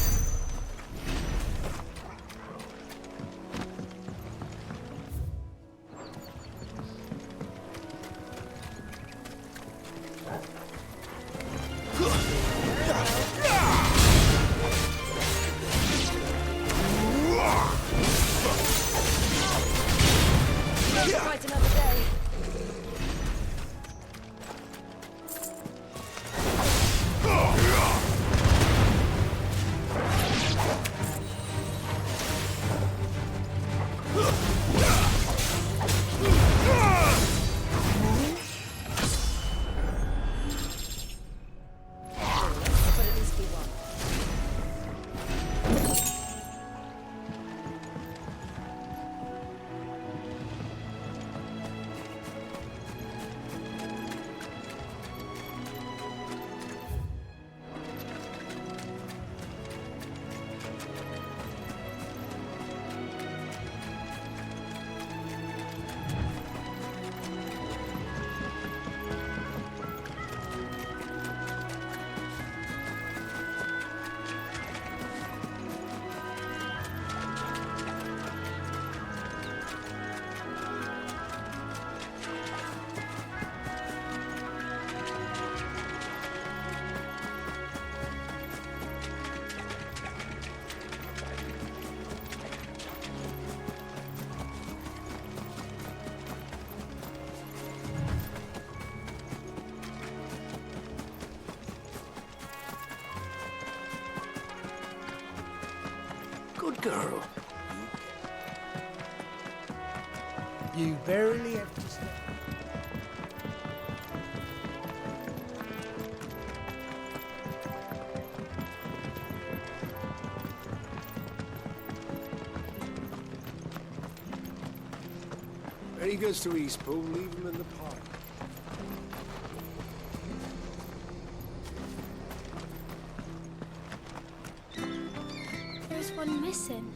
Good girl. You barely have to step. When he goes to Eastpool, leave him in the park. There's one missing.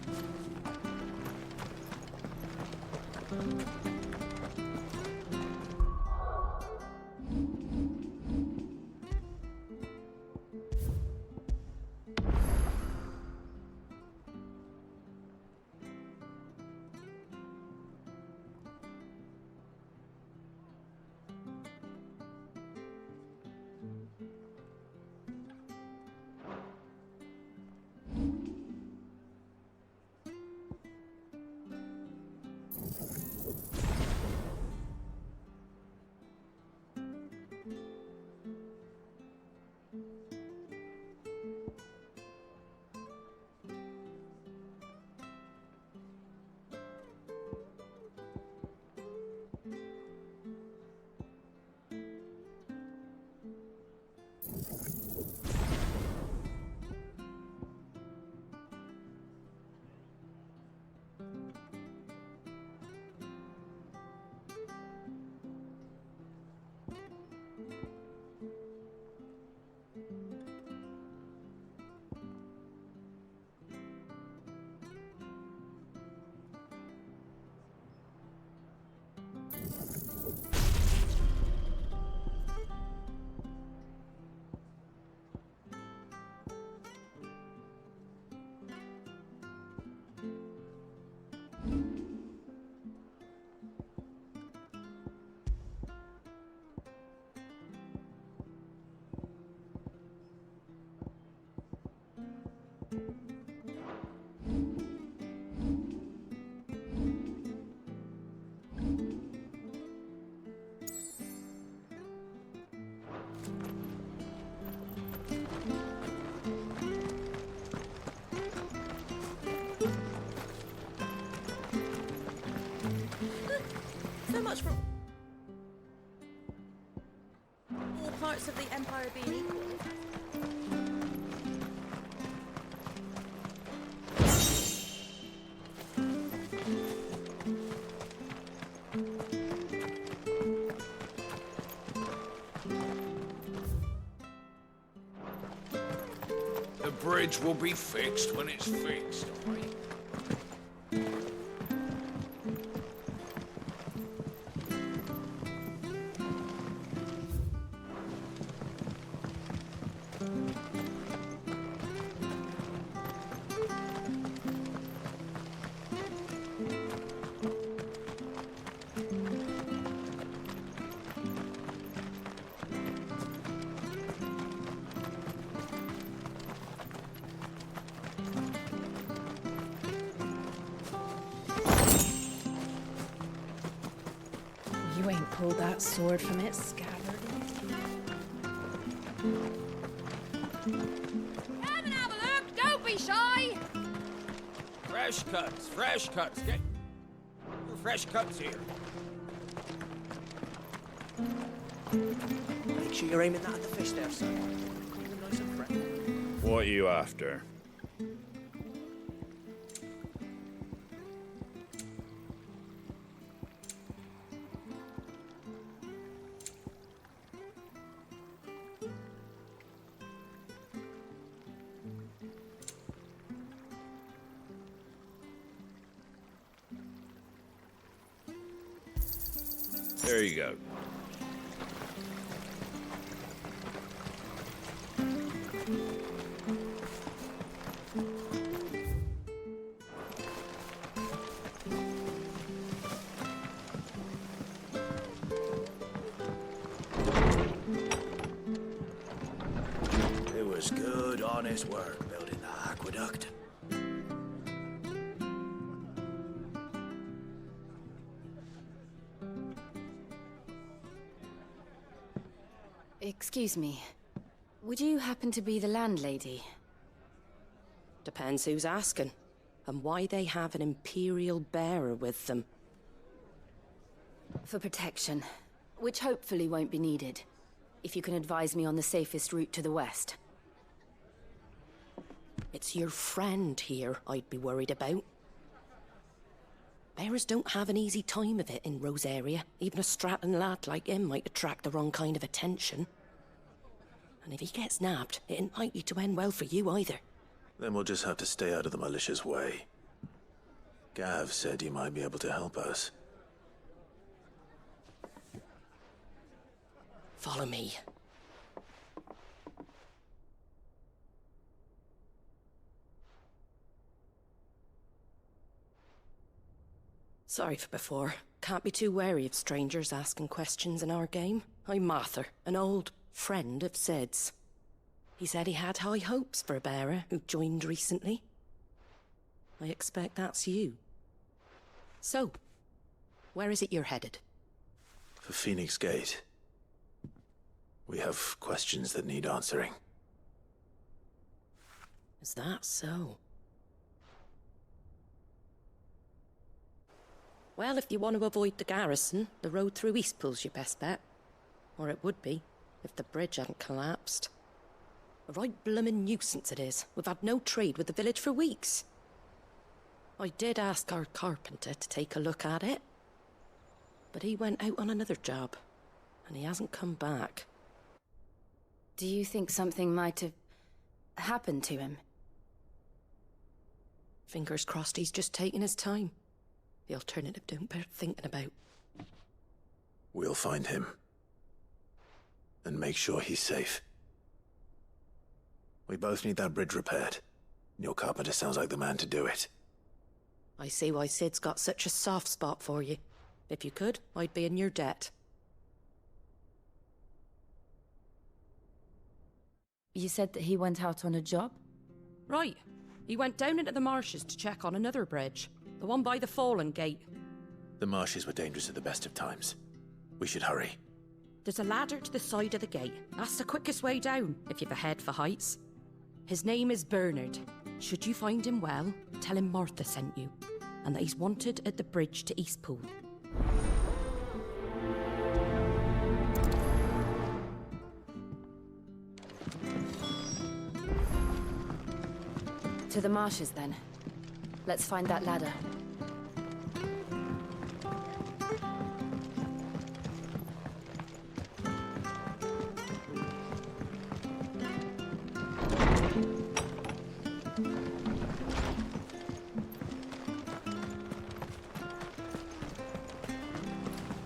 So much for all parts of the Empire being equal. The bridge will be fixed when it's fixed, all right? You ain't pulled that sword from its scabbard. Come and have a look! Don't be shy! Fresh cuts. Get your fresh cuts here. Make sure you're aiming that at the fish there, son. Keep them nice and fresh. What are you after? There you go. It was good, honest work building the aqueduct. Excuse me. Would you happen to be the landlady? Depends who's asking. and why they have an Imperial bearer with them. For protection, which hopefully won't be needed. If you can advise me on the safest route to the west. It's your friend here I'd be worried about. Bearers don't have an easy time of it in Rosaria. Even a Stratton lad like him might attract the wrong kind of attention. And if he gets nabbed, it ain't likely to end well for you either. Then we'll just have to stay out of the malicious way. Gav said you might be able to help us. Follow me. Sorry for before. Can't be too wary of strangers asking questions in our game. I'm Martha, an old friend of Sid's. He said he had high hopes for a bearer who joined recently. I expect that's you. So, where is it you're headed? For Phoenix Gate. We have questions that need answering. Is that so? Well, if you want to avoid the garrison, the road through Eastpool's your best bet. Or it would be, if the bridge hadn't collapsed. A right bloomin' nuisance it is. We've had no trade with the village for weeks. I did ask our carpenter to take a look at it. But he went out on another job, and he hasn't come back. Do you think something might have happened to him? Fingers crossed he's just taking his time. The alternative don't bear thinking about. We'll find him. And make sure he's safe. We both need that bridge repaired. Your carpenter sounds like the man to do it. I see why Sid's got such a soft spot for you. If you could, I'd be in your debt. You said that he went out on a job? Right. He went down into the marshes to check on another bridge. The one by the Fallen Gate. The marshes were dangerous at the best of times. We should hurry. There's a ladder to the side of the gate. That's the quickest way down, if you've a head for heights. His name is Bernard. Should you find him well, tell him Martha sent you, and that he's wanted at the bridge to Eastpool. To the marshes, then. Let's find that ladder.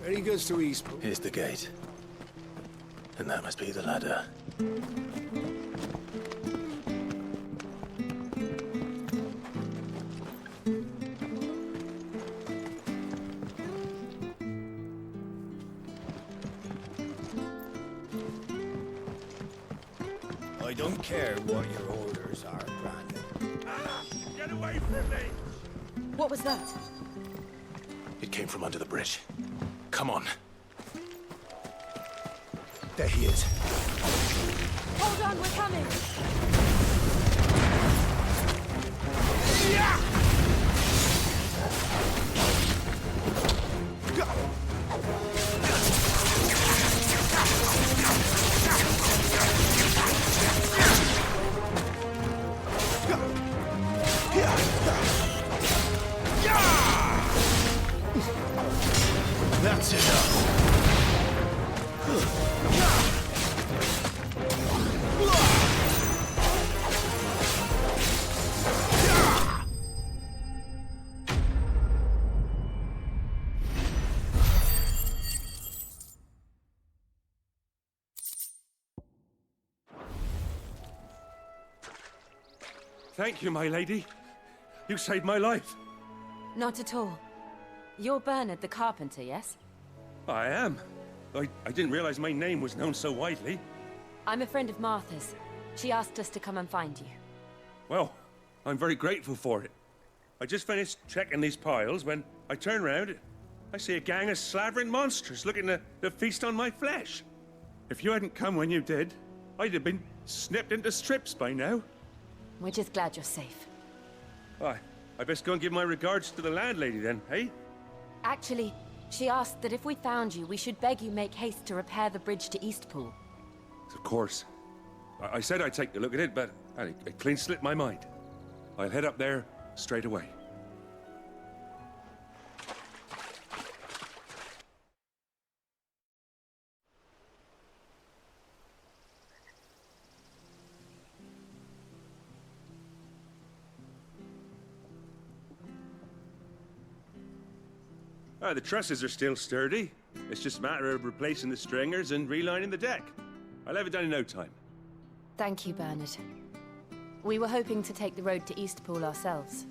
There he goes to Eastpool. Here's the gate. And that must be the ladder. I don't care what your orders are, Brandon. Ah! Get away from me! What was that? It came from under the bridge. Come on. There he is. Hold on, we're coming! Yeah! That's enough. Thank you, my lady. You saved my life. Not at all. You're Bernard the carpenter, yes? I am. I didn't realize my name was known so widely. I'm a friend of Martha's. She asked us to come and find you. Well, I'm very grateful for it. I just finished checking these piles when I turn round. I see a gang of slavering monsters looking to feast on my flesh. If you hadn't come when you did, I'd have been snipped into strips by now. We're just glad you're safe. I best go and give my regards to the landlady then, hey? Actually, she asked that if we found you, we should beg you make haste to repair the bridge to Eastpool. Of course. I said I'd take a look at it, but it clean slipped my mind. I'll head up there straight away. The trusses are still sturdy. It's just a matter of replacing the stringers and relining the deck. I'll have it done in no time. Thank you, Bernard. We were hoping to take the road to Eastpool ourselves.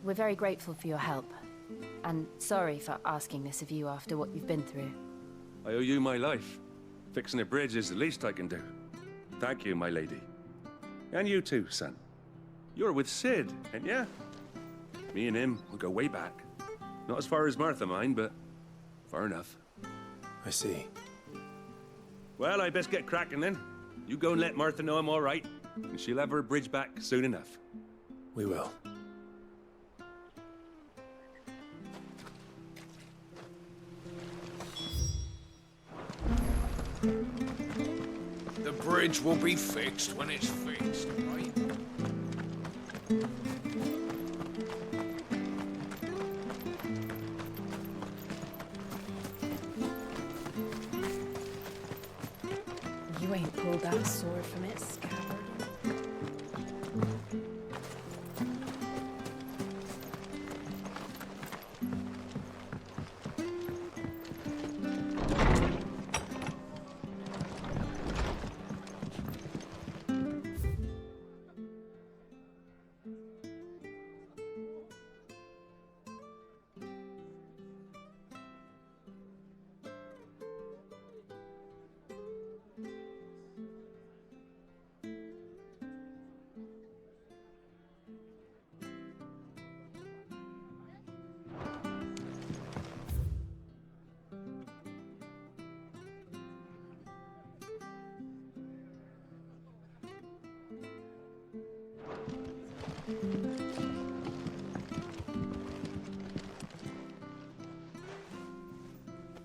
We're very grateful for your help. And sorry for asking this of you after what you've been through. I owe you my life. Fixing a bridge is the least I can do. Thank you, my lady. And you too, son. You're with Sid, ain't ya? Me and him will go way back. Not as far as Martha, mind, but far enough. I see. Well, I best get cracking then. You go and let Martha know I'm all right, and she'll have her bridge back soon enough. We will. The bridge will be fixed when it's fixed, right? You ain't pulled that sword from its scabbard.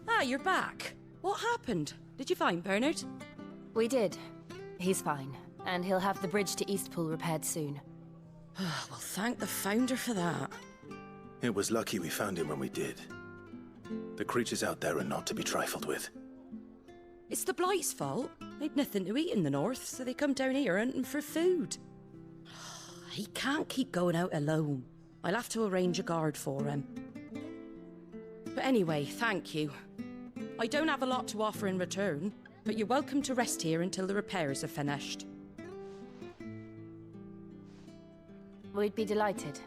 Ah, you're back. What happened? Did you find Bernard? We did. He's fine, and he'll have the bridge to Eastpool repaired soon. Well, thank the Founder for that. It was lucky we found him when we did. The creatures out there are not to be trifled with. It's the Blight's fault. They'd nothing to eat in the north, so they come down here hunting for food. He can't keep going out alone. I'll have to arrange a guard for him. But anyway, thank you. I don't have a lot to offer in return, but you're welcome to rest here until the repairs are finished. We'd be delighted.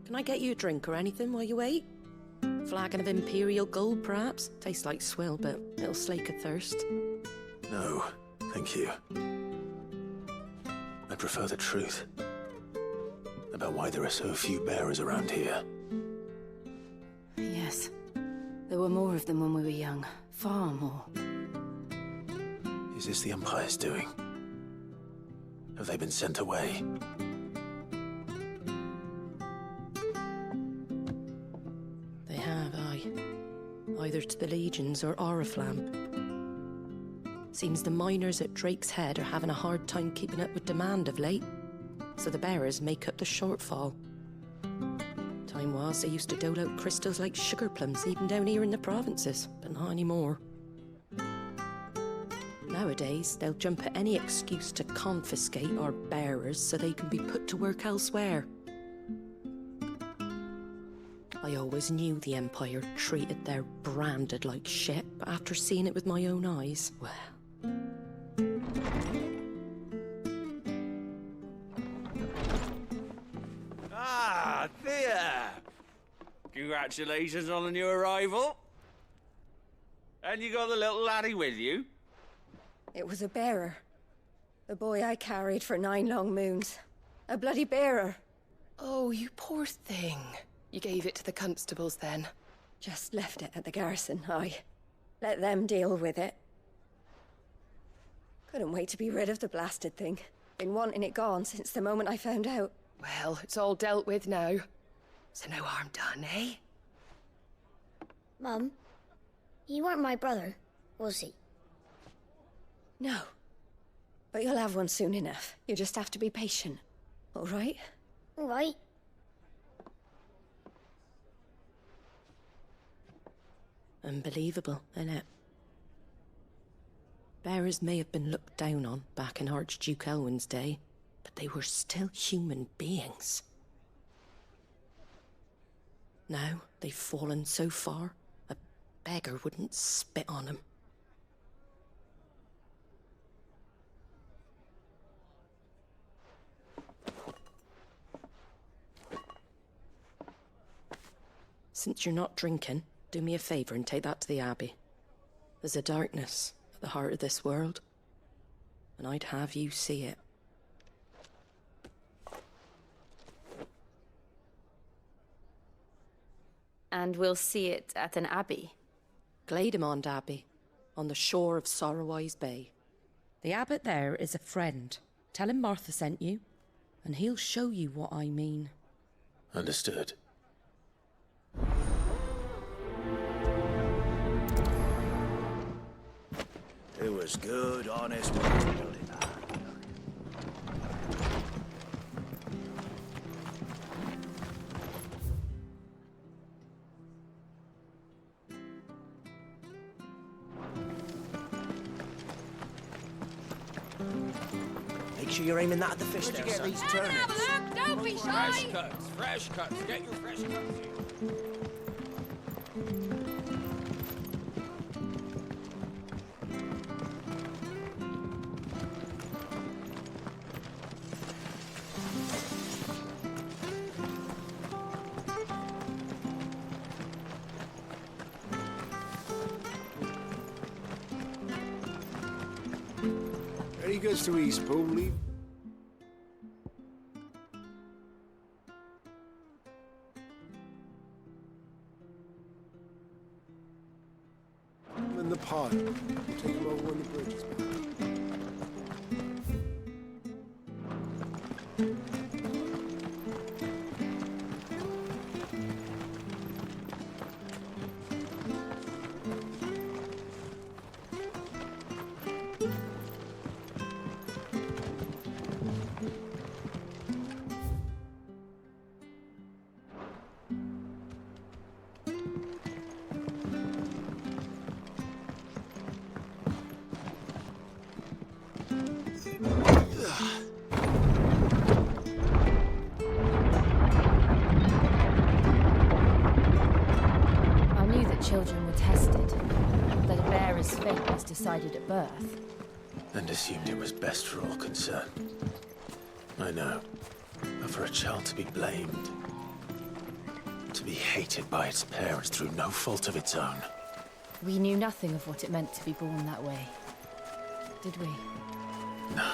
Can I get you a drink or anything while you wait? Flagon of Imperial gold, perhaps? Tastes like swill, but it'll slake a thirst. No, thank you. I prefer the truth about why there are so few bearers around here. Yes. There were more of them when we were young. Far more. Is this the Empire's doing? Have they been sent away? They have, aye. Either to the Legions or Oriflamme. Seems the miners at Drake's Head are having a hard time keeping up with demand of late, so the bearers make up the shortfall. Time was they used to dole out crystals like sugar plums even down here in the provinces, but not anymore. Nowadays, they'll jump at any excuse to confiscate our bearers so they can be put to work elsewhere. I always knew the Empire treated their branded like shit, but after seeing it with my own eyes, well... Ah, Thea! Congratulations on the new arrival. And you got the little laddie with you? It was a bearer. The boy I carried for 9 long moons. A bloody bearer. Oh, you poor thing. You gave it to the constables then? Just left it at the garrison, aye. Let them deal with it. Couldn't wait to be rid of the blasted thing. Been wanting it gone since the moment I found out. Well, it's all dealt with now. So no harm done, eh? Mum, he weren't my brother, was he? No. But you'll have one soon enough. You just have to be patient. All right? All right. Unbelievable, innit? Bearers may have been looked down on back in Archduke Elwin's day, but they were still human beings. Now they've fallen so far, a beggar wouldn't spit on them. Since you're not drinking, do me a favour and take that to the Abbey. There's a darkness at the heart of this world, and I'd have you see it. And we'll see it at an abbey? Glademond Abbey, on the shore of Sorrowwise Bay. The abbot there is a friend. Tell him Martha sent you, and he'll show you what I mean. Understood. It was good, honest work building that. Make sure you're aiming that at the fish there, son. Have a look, don't be shy! Fresh cuts. Get your fresh cuts here. Ready goes to Eastpool, leave. In the pod. We'll take them over when the bridge is back. Children were tested, that a bearer's fate was decided at birth. And assumed it was best for all concerned. I know. But for a child to be blamed, to be hated by its parents through no fault of its own. We knew nothing of what it meant to be born that way, did we? No.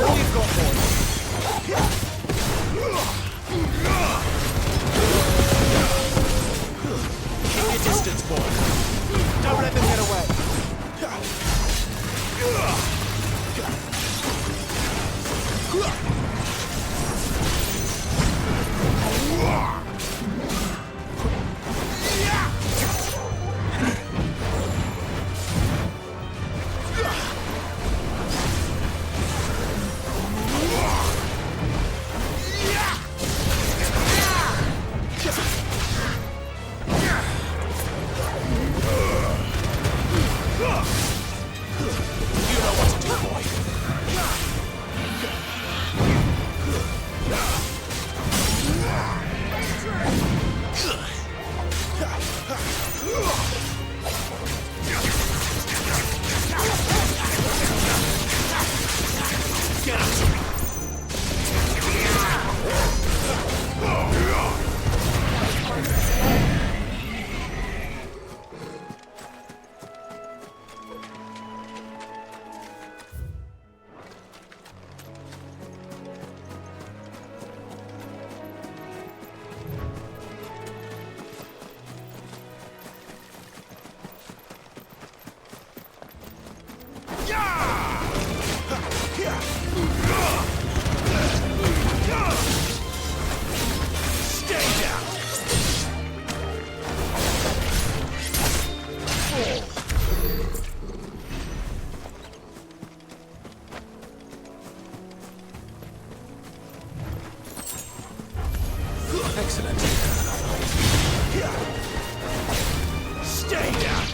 more you've got, boy. Keep your distance, boy. Don't let them get away. Excellent. Stay down.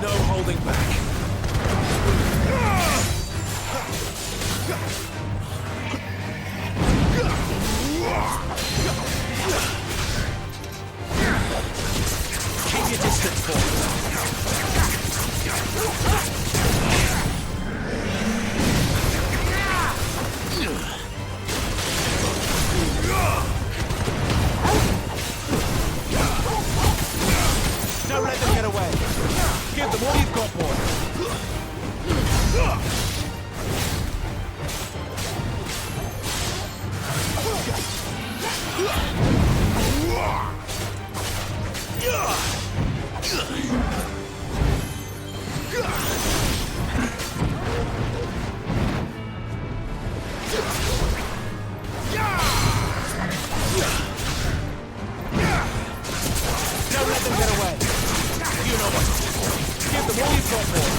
No holding back. Keep your distance, boy. Don't let them get away. Give them all you've got, boy. Don't let them get away. You know what to do, boy. Give them all you've got, boy.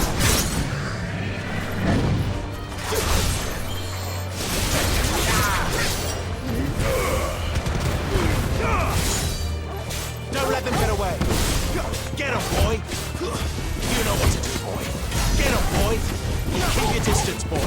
Don't let them get away. Get up, boy. You know what to do, boy. Get up, boy. Keep your distance, boy.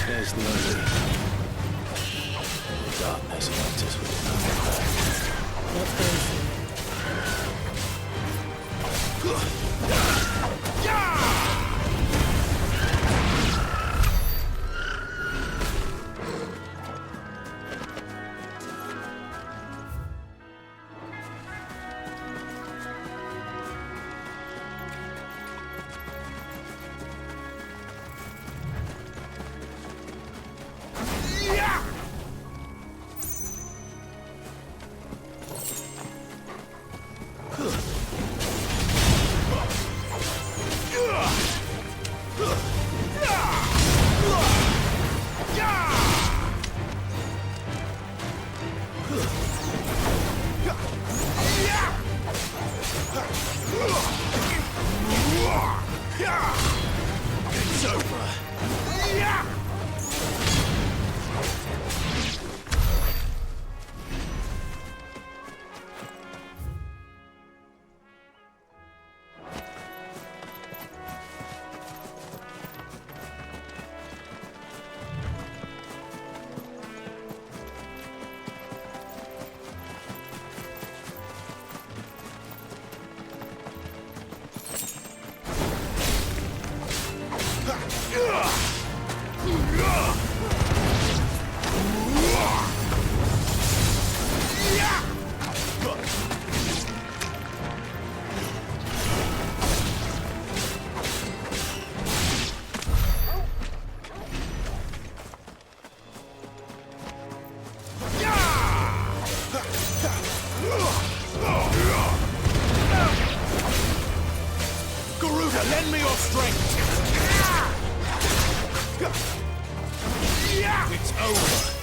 There's the ugly. The darkness enters within our prey. Let's go and see. It's over. Garuda, lend me your strength! It's over.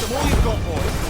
them all you've got, boy.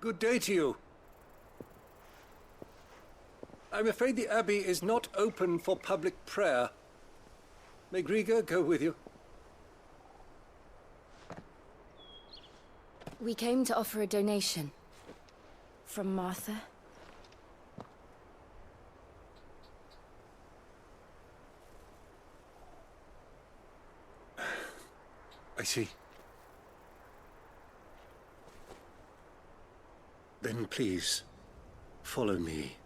Good day to you. I'm afraid the Abbey is not open for public prayer. May Griga go with you? We came to offer a donation. From Martha. I see. Then please, follow me.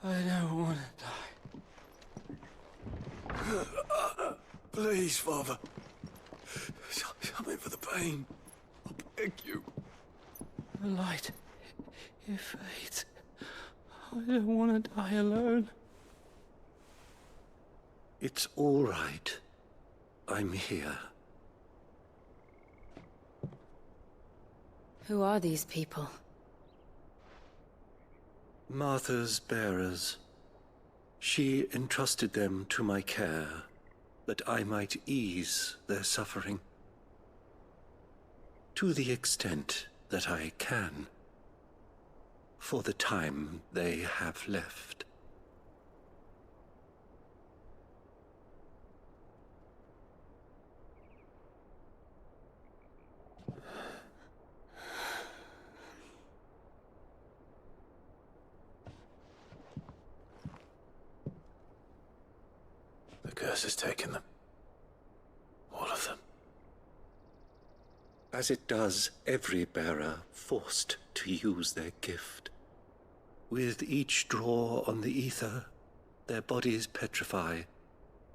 I don't want to die. Please, Father. Something for the pain. I beg you. The light. It fades. I don't want to die alone. It's all right. I'm here. Who are these people? Martha's bearers. She entrusted them to my care, that I might ease their suffering. To the extent that I can. For the time they have left. curse has taken them. All of them. As it does every bearer forced to use their gift. With each draw on the ether, their bodies petrify,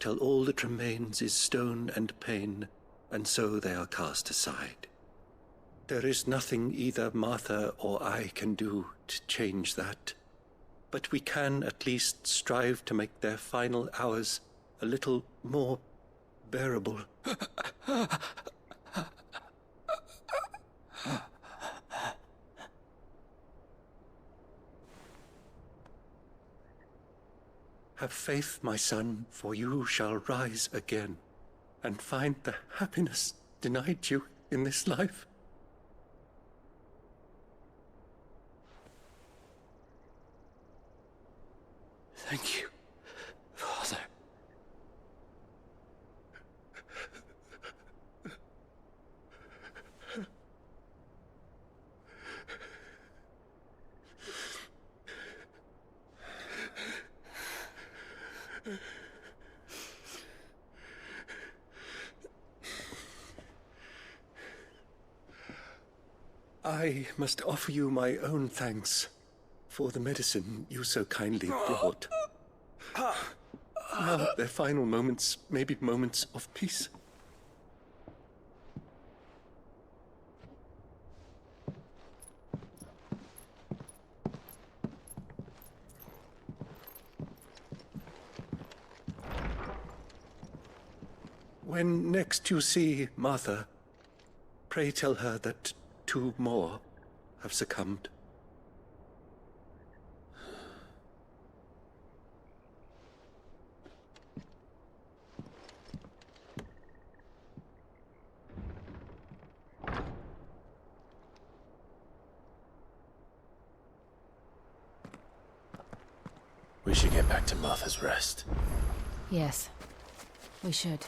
till all that remains is stone and pain, and so they are cast aside. There is nothing either Martha or I can do to change that, but we can at least strive to make their final hours a little more bearable. Have faith, my son, for you shall rise again, and find the happiness denied you in this life. Thank you, Father. I must offer you my own thanks for the medicine you so kindly brought. Now their final moments may be moments of peace. When next you see Martha, pray tell her that 2 more have succumbed. We should get back to Martha's Rest. Yes, we should.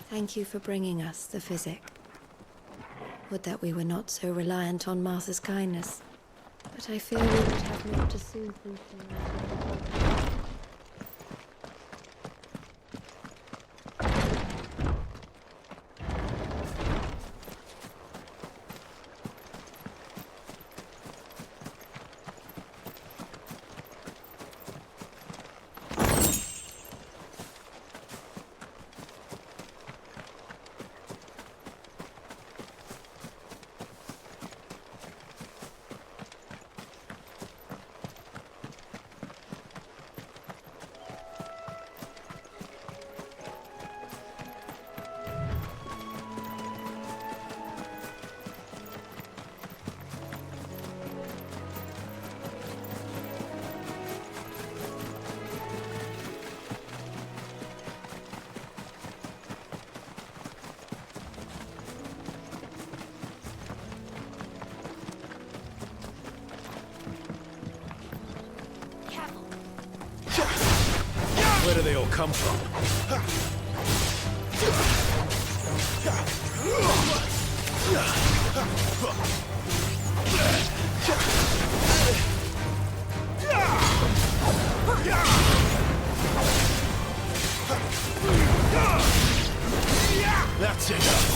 Thank you for bringing us the physic. Would that we were not so reliant on Martha's kindness. But I fear we would have more to soothe them. Where do they all come from? That's enough.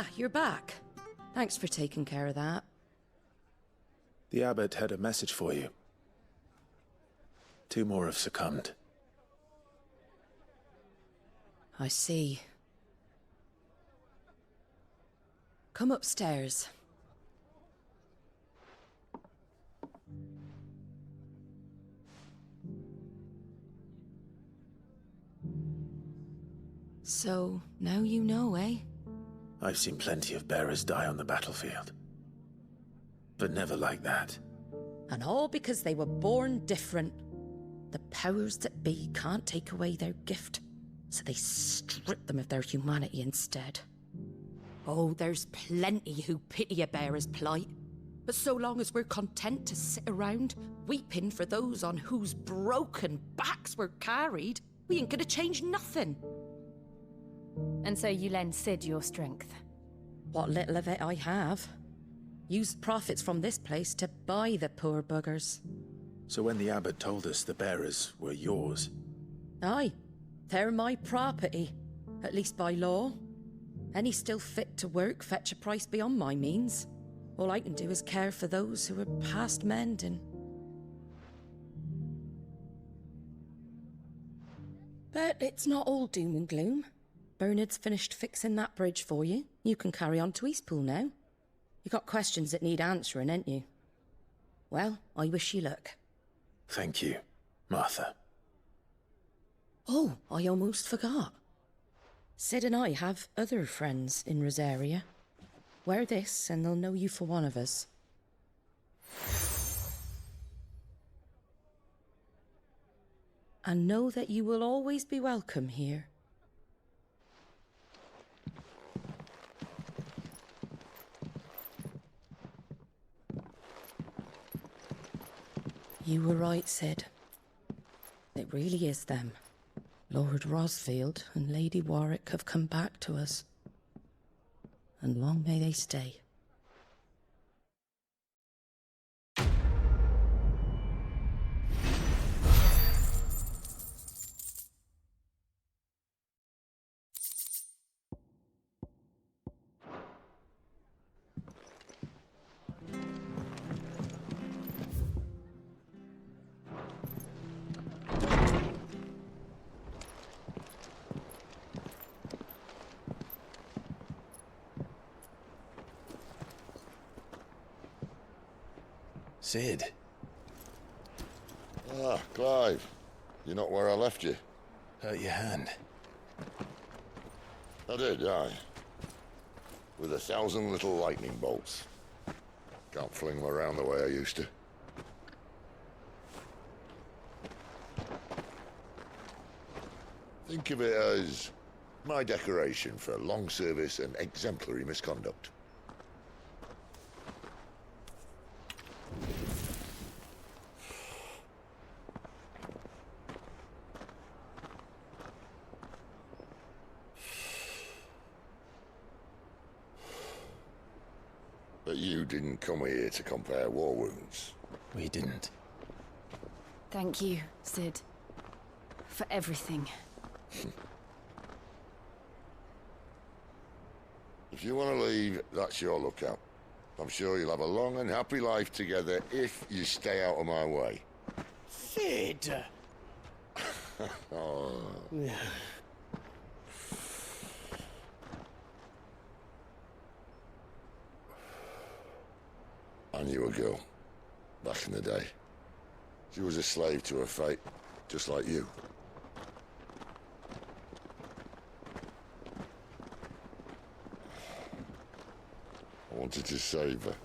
Ah, you're back. Thanks for taking care of that. The Abbot had a message for you. 2 more have succumbed. I see. Come upstairs. So, now you know, eh? I've seen plenty of bearers die on the battlefield. But never like that. And all because they were born different. The powers that be can't take away their gift, so they strip them of their humanity instead. Oh, there's plenty who pity a bearer's plight. But so long as we're content to sit around, weeping for those on whose broken backs we're carried, we ain't gonna change nothing. And so you lend Sid your strength? What little of it I have. Used profits from this place to buy the poor buggers. So when the Abbot told us the bearers were yours... Aye, they're my property, at least by law. Any still fit to work fetch a price beyond my means. All I can do is care for those who are past mending. But it's not all doom and gloom. Bernard's finished fixing that bridge for you. You can carry on to Eastpool now. You got questions that need answering, ain't you? Well, I wish you luck. Thank you, Martha. Oh, I almost forgot. Sid and I have other friends in Rosaria. Wear this and they'll know you for one of us. And know that you will always be welcome here. You were right, Sid. It really is them. Lord Rosfield and Lady Warwick have come back to us. And long may they stay. Sid. Ah, Clive. You're not where I left you. Hurt your hand. I did, aye. With 1,000 little lightning bolts. Can't fling them around the way I used to. Think of it as my decoration for long service and exemplary misconduct. But you didn't come here to compare war wounds. We didn't. Thank you, Sid. For everything. If you want to leave, that's your lookout. I'm sure you'll have a long and happy life together if you stay out of my way. Sid! Oh. I knew a girl, back in the day. She was a slave to her fate, just like you. I wanted to save her.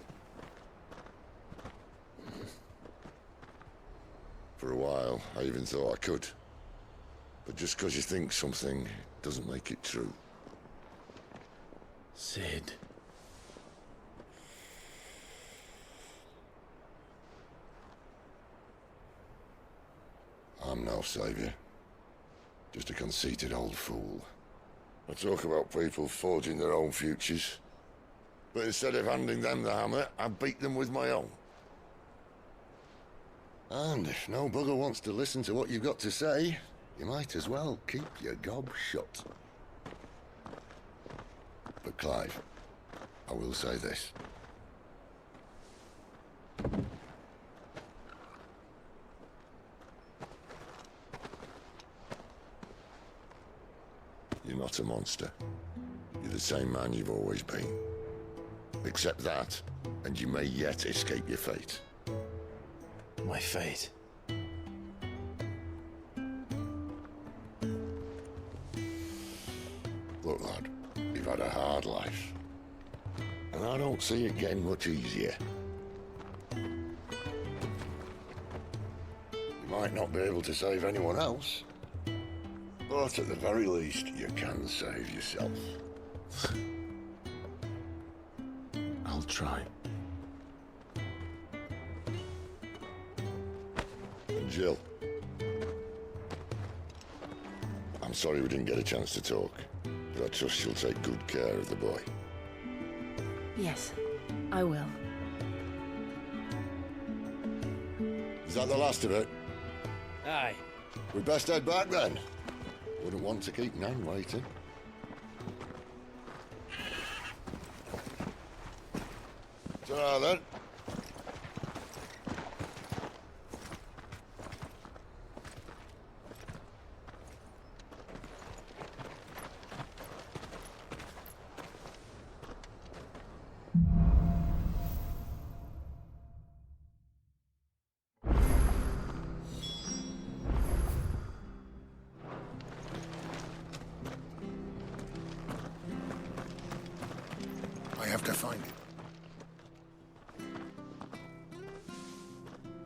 For a while, I even thought I could. But just because you think something doesn't make it true. Sid. I'm no savior. Just a conceited old fool. I talk about people forging their own futures. But instead of handing them the hammer, I beat them with my own. And if no bugger wants to listen to what you've got to say, you might as well keep your gob shut. But Clive, I will say this. You're not a monster. You're the same man you've always been. Accept that, and you may yet escape your fate. My fate? Look, lad, you've had a hard life. And I don't see it getting much easier. You might not be able to save anyone else, but at the very least, you can save yourself. I'll try. And Jill, I'm sorry we didn't get a chance to talk, but I trust you'll take good care of the boy. Yes, I will. Is that the last of it? Aye. We'd best head back then. Wouldn't want to keep Nan waiting. Ta-ra then. I have to find it.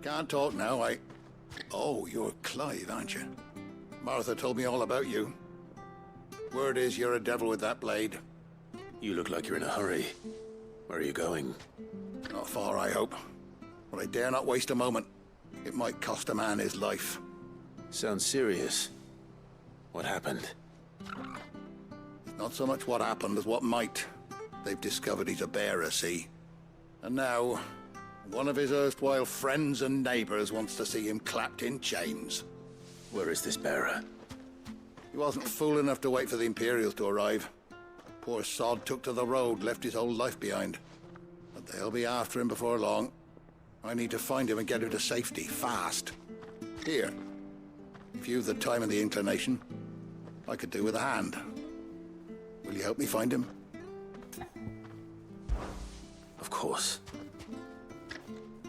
Can't talk now, Oh, you're Clive, aren't you? Martha told me all about you. Word is you're a devil with that blade. You look like you're in a hurry. Where are you going? Not far, I hope. But I dare not waste a moment. It might cost a man his life. Sounds serious. What happened? Not so much what happened as what might. They've discovered he's a bearer, see? And now, one of his erstwhile friends and neighbors wants to see him clapped in chains. Where is this bearer? He wasn't fool enough to wait for the Imperials to arrive. Poor sod took to the road, left his whole life behind. But they'll be after him before long. I need to find him and get him to safety, fast. Here, if you've the time and the inclination, I could do with a hand. Will you help me find him? Of course.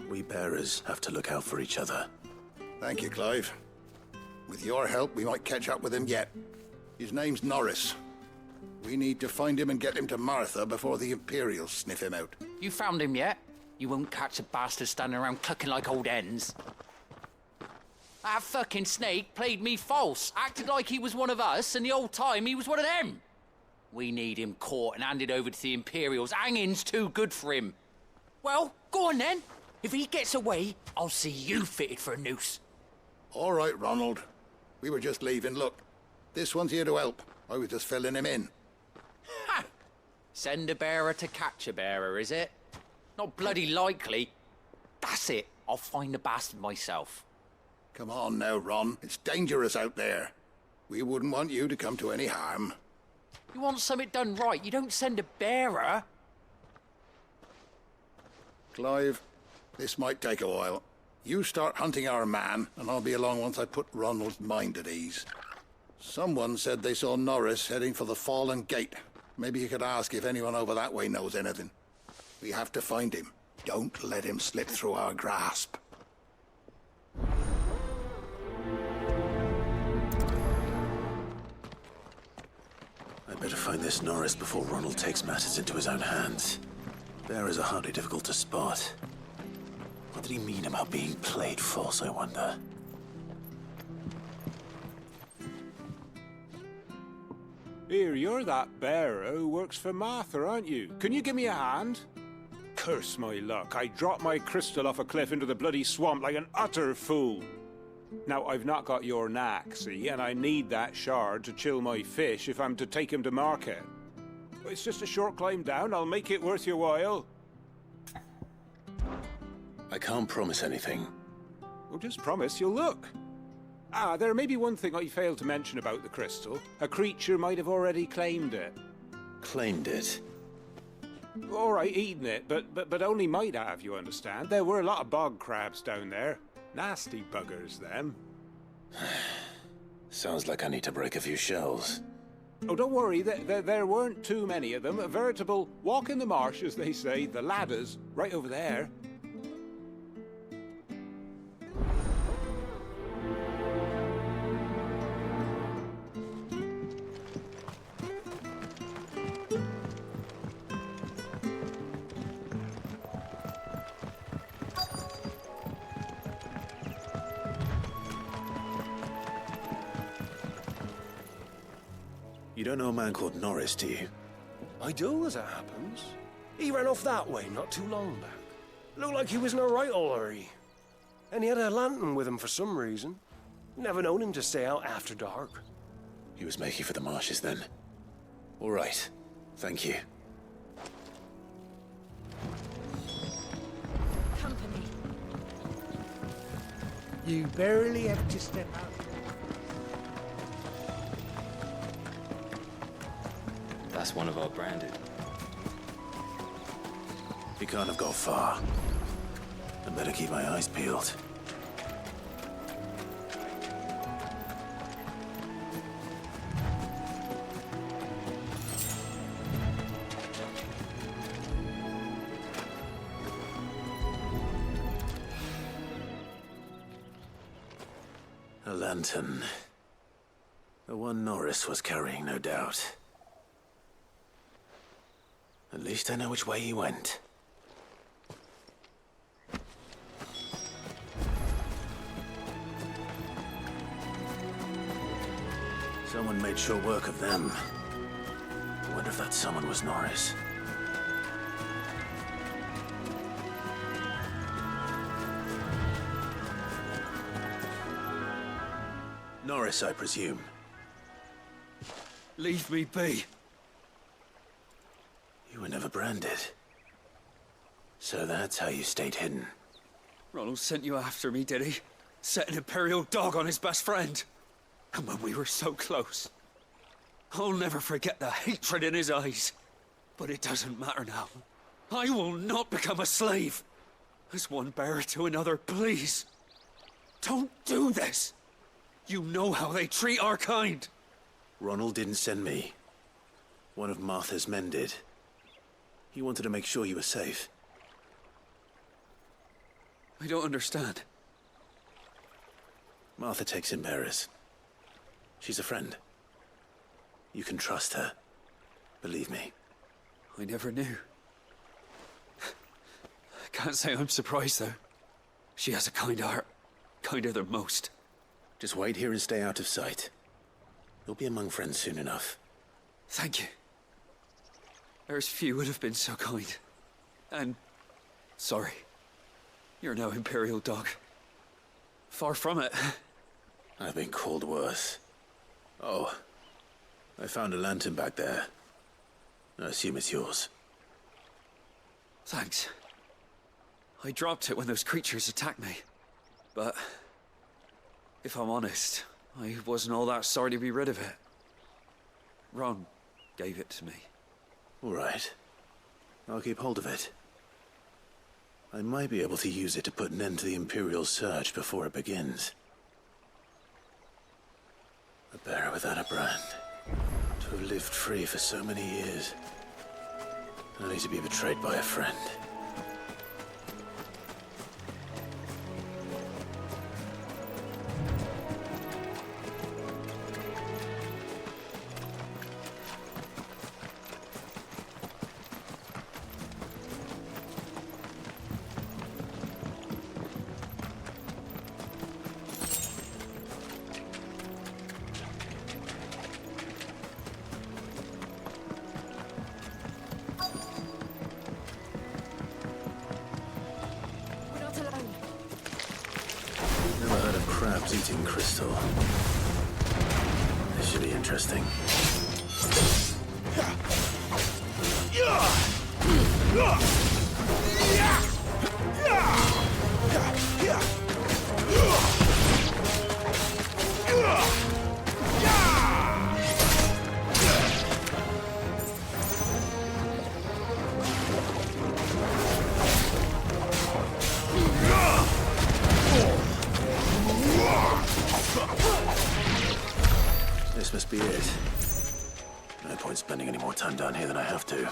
We bearers have to look out for each other. Thank you, Clive. With your help, we might catch up with him yet. His name's Norris. We need to find him and get him to Martha before the Imperials sniff him out. You found him yet? You won't catch a bastard standing around clucking like old hens. That fucking snake played me false, acted like he was one of us, and the whole time he was one of them. We need him caught and handed over to the Imperials. Hanging's too good for him. Well, go on then. If he gets away, I'll see you fitted for a noose. All right, Ronald. We were just leaving. Look, this one's here to help. I was just filling him in. Ha! Send a bearer to catch a bearer, is it? Not bloody likely. That's it. I'll find the bastard myself. Come on now, Ron. It's dangerous out there. We wouldn't want you to come to any harm. You want something done right, you don't send a bearer. Clive, this might take a while. You start hunting our man, and I'll be along once I put Ronald's mind at ease. Someone said they saw Norris heading for the Fallen Gate. Maybe you could ask if anyone over that way knows anything. We have to find him. Don't let him slip through our grasp. I'd better find this Norris before Ronald takes matters into his own hands. Bearers are hardly difficult to spot. What did he mean about being played false, I wonder? Here, you're that bearer who works for Martha, aren't you? Can you give me a hand? Curse my luck, I dropped my crystal off a cliff into the bloody swamp like an utter fool. Now, I've not got your knack, see, and I need that shard to chill my fish if I'm to take him to market. It's just a short climb down, I'll make it worth your while. I can't promise anything. Well, just promise you'll look. Ah, there may be one thing I failed to mention about the crystal. A creature might have already claimed it. Claimed it? All right, eating it, but only might have, you understand. There were a lot of bog crabs down there. Nasty buggers, them. Sounds like I need to break a few shells. Oh, don't worry, there weren't too many of them. A veritable walk in the marsh, as they say. The ladders, right over there. You don't know a man called Norris, do you? I do, as it happens. He ran off that way not too long back. Looked like he was in a right hurry. And he had a lantern with him for some reason. Never known him to stay out after dark. He was making for the marshes then. All right. Thank you. Company. You barely have to step out. That's one of our branded. He can't have got far. I better keep my eyes peeled. A lantern. The one Norris was carrying, no doubt. At least I know which way he went. Someone made sure work of them. I wonder if that someone was Norris. Norris, I presume. Leave me be. You were never branded. So that's how you stayed hidden. Ronald sent you after me, did he? Set an Imperial dog on his best friend. And when we were so close. I'll never forget the hatred in his eyes. But it doesn't matter now. I will not become a slave. As one bearer to another, please. Don't do this. You know how they treat our kind. Ronald didn't send me. One of Martha's men did. He wanted to make sure you were safe. I don't understand. Martha takes in bearers. She's a friend. You can trust her. Believe me. I never knew. I can't say I'm surprised, though. She has a kind heart. Kinder than most. Just wait here and stay out of sight. You'll be among friends soon enough. Thank you. There's few would have been so kind. And sorry. You're no Imperial dog. Far from it. I've been called worse. Oh, I found a lantern back there. I assume it's yours. Thanks. I dropped it when those creatures attacked me. But if I'm honest, I wasn't all that sorry to be rid of it. Ron gave it to me. All right. I'll keep hold of it. I might be able to use it to put an end to the Imperial search before it begins. A bearer without a brand. To have lived free for so many years. Only to be betrayed by a friend. Crabs eating crystal. This should be interesting. This must be it. No point spending any more time down here than I have to.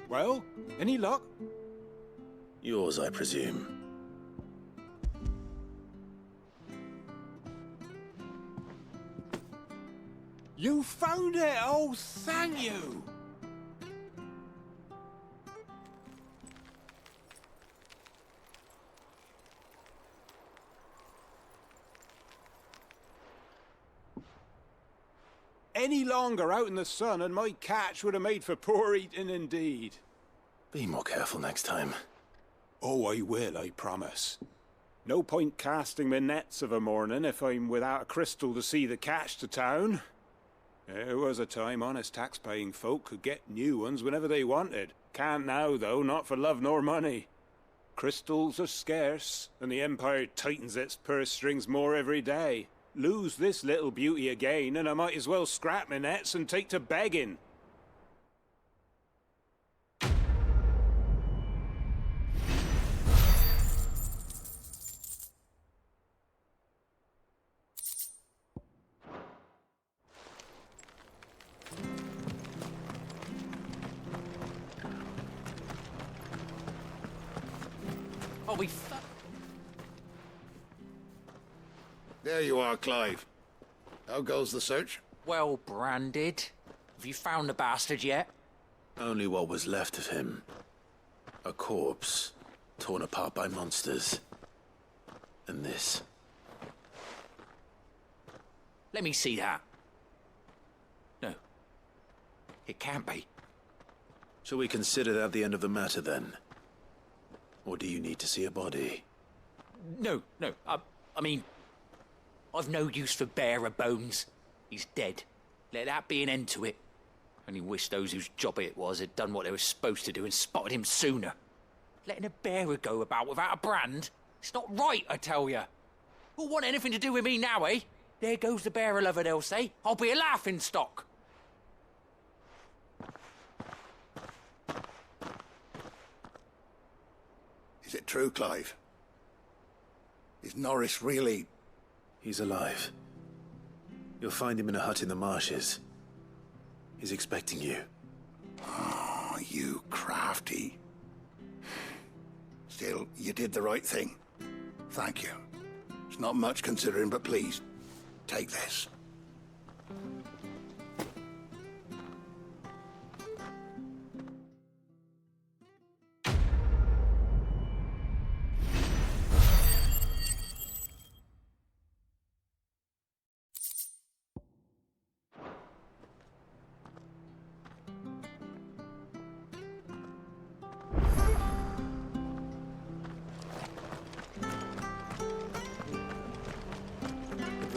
Well, any luck? Yours, I presume. You found it! Oh, thank you! Any longer out in the sun and my catch would have made for poor eating indeed. Be more careful next time. Oh, I will, I promise. No point casting my nets of a morning if I'm without a crystal to see the catch to town. There was a time honest tax-paying folk could get new ones whenever they wanted. Can't now, though, not for love nor money. Crystals are scarce, and the Empire tightens its purse strings more every day. Lose this little beauty again, and I might as well scrap my nets and take to begging. Oh, we There you are, Clive. How goes the search? well branded. Have you found the bastard yet? Only what was left of him. A corpse, torn apart by monsters. And this. Let me see that. No. It can't be. Shall we consider that the end of the matter, then? Or do you need to see a body? No. I mean, I've no use for bearer bones. He's dead. Let that be an end to it. Only wish those whose job it was had done what they were supposed to do and spotted him sooner. Letting a bearer go about without a brand? It's not right, I tell you. Who'll want anything to do with me now, eh? There goes the bearer lover, they'll say. I'll be a laughing stock. Is it true, Clive? Is Norris really... He's alive. You'll find him in a hut in the marshes. He's expecting you. Oh, you crafty. Still, you did the right thing. Thank you. It's not much considering, but please, take this.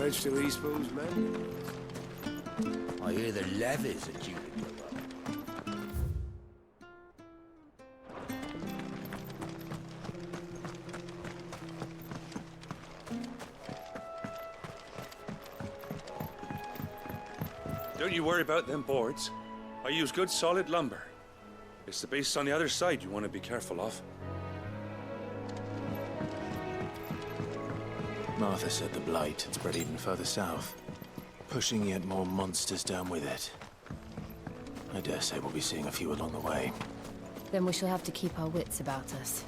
Pledge to Eastpool's men? I hear the levies are due to go up. Don't you worry about them boards. I use good solid lumber. It's the base on the other side you want to be careful of. Martha said the blight had spread even further south, pushing yet more monsters down with it. I dare say we'll be seeing a few along the way. Then we shall have to keep our wits about us.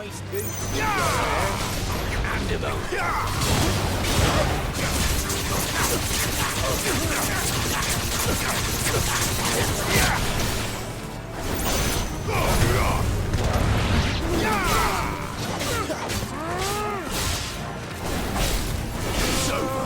nice boots. And him It's over.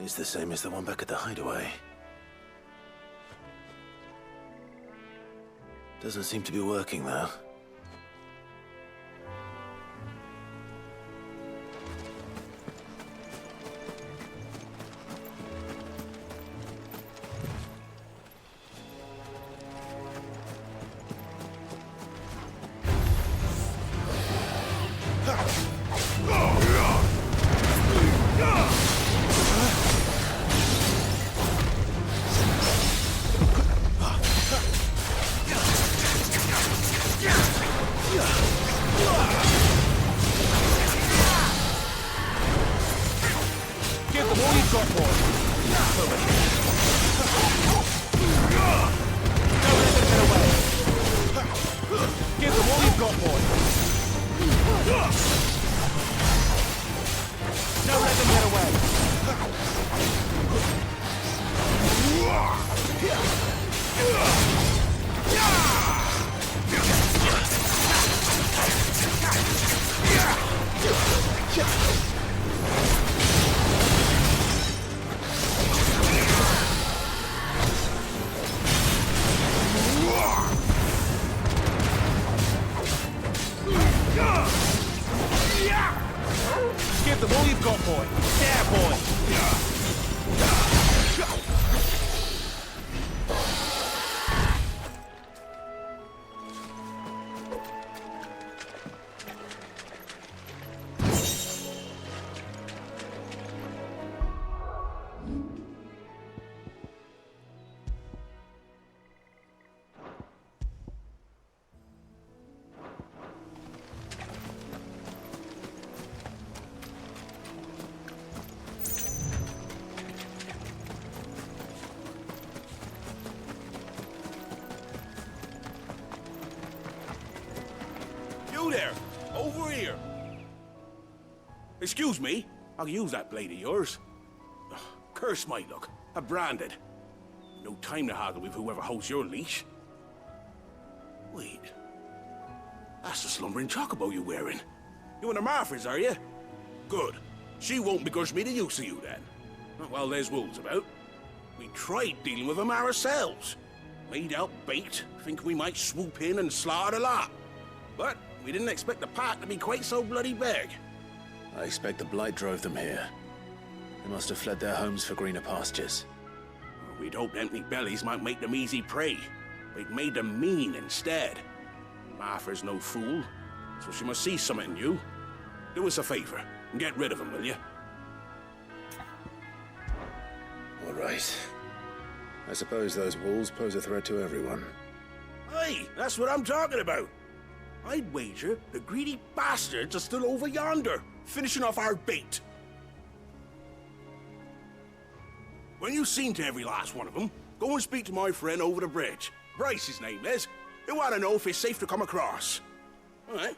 It's the same as the one back at the Hideaway. Doesn't seem to be working, though. There! Over here! Excuse me, I'll use that blade of yours. Ugh, curse my luck. I'm branded. No time to haggle with whoever holds your leash. Wait. That's the slumbering chocobo you're wearing. You and the Marfers, are you? Good. She won't begrudge me the use of you, then. Not while there's wolves about. We tried dealing with them ourselves. Made out bait, think we might swoop in and slaughter the lot. But we didn't expect the pack to be quite so bloody big. I expect the Blight drove them here. They must have fled their homes for greener pastures. We'd hoped empty bellies might make them easy prey. But it made them mean instead. Martha's no fool, so she must see something in you. Do us a favor and get rid of them, will you? All right. I suppose those wolves pose a threat to everyone. Hey, that's what I'm talking about. I'd wager the greedy bastards are still over yonder, finishing off our bait. When you've seen to every last one of them, go and speak to my friend over the bridge. Bryce, his name is. He'll want to know if it's safe to come across. All right,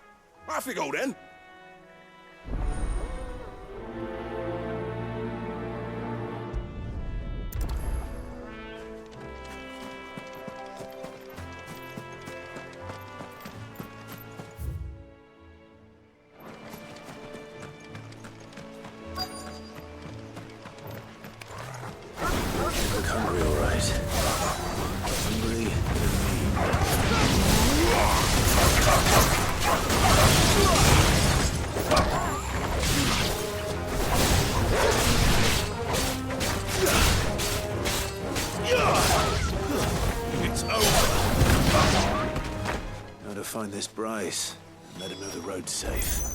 off you go then. hungry, all right. Hungry It's over. Now to find this Bryce and let him know the road's safe.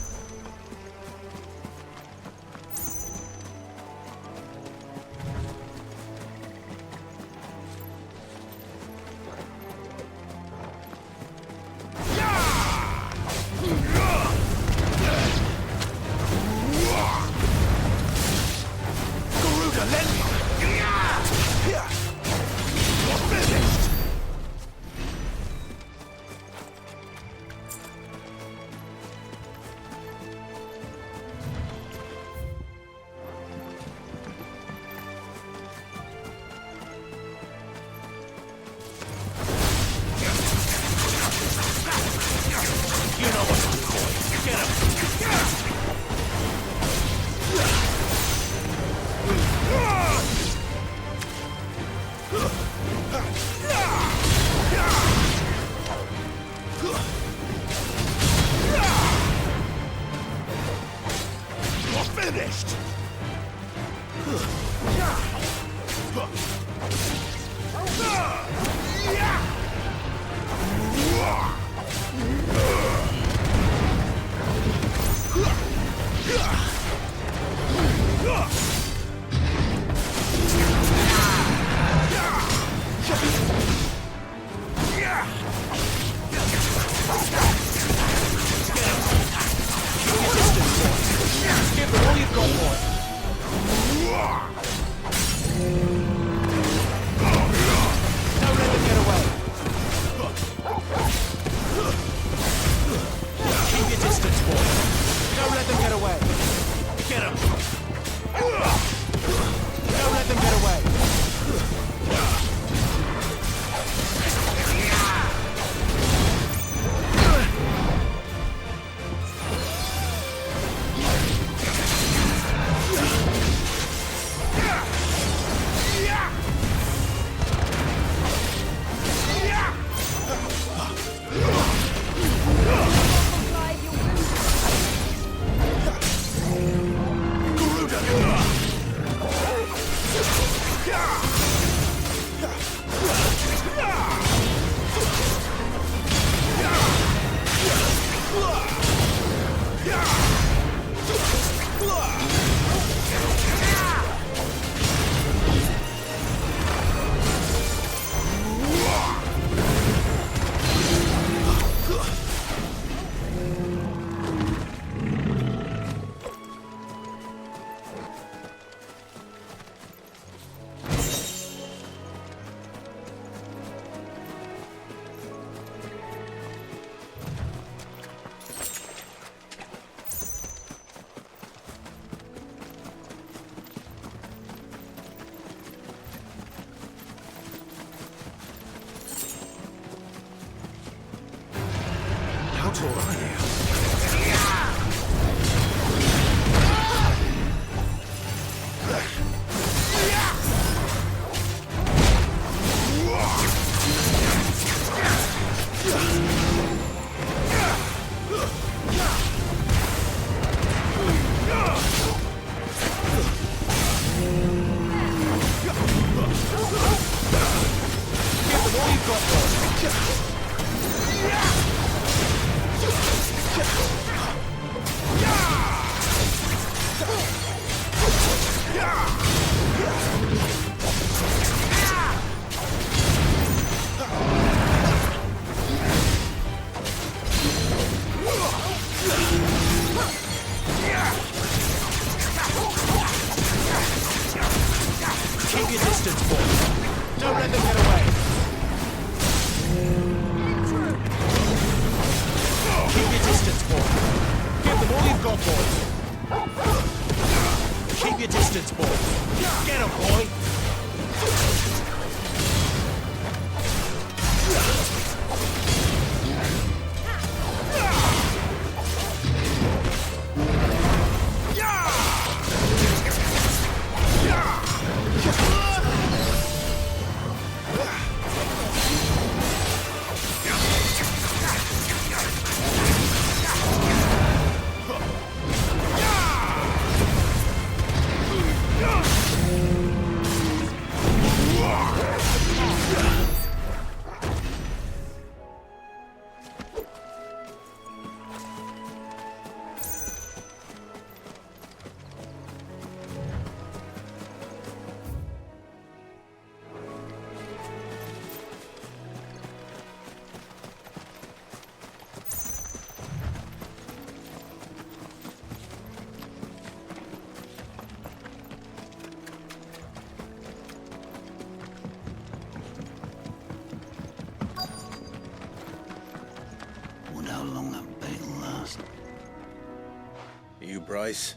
Bryce.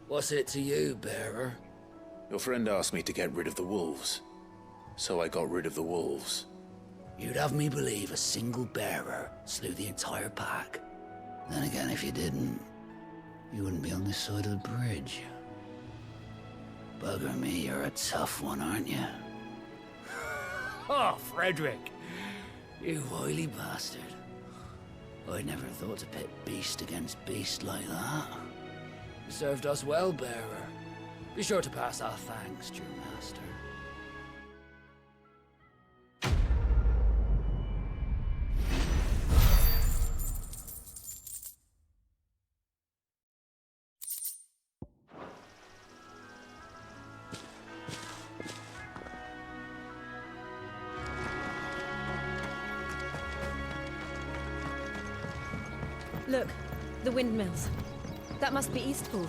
What's it to you, bearer? Your friend asked me to get rid of the wolves, so I got rid of the wolves. You'd have me believe a single bearer slew the entire pack. Then again, if you didn't, you wouldn't be on this side of the bridge. Bugger me, you're a tough one, aren't you? Oh, Frederick! You wily bastard. I'd never thought to pit beast against beast like that. You served us well, bearer. Be sure to pass our thanks to your master. Look, the windmills. That must be Eastpool.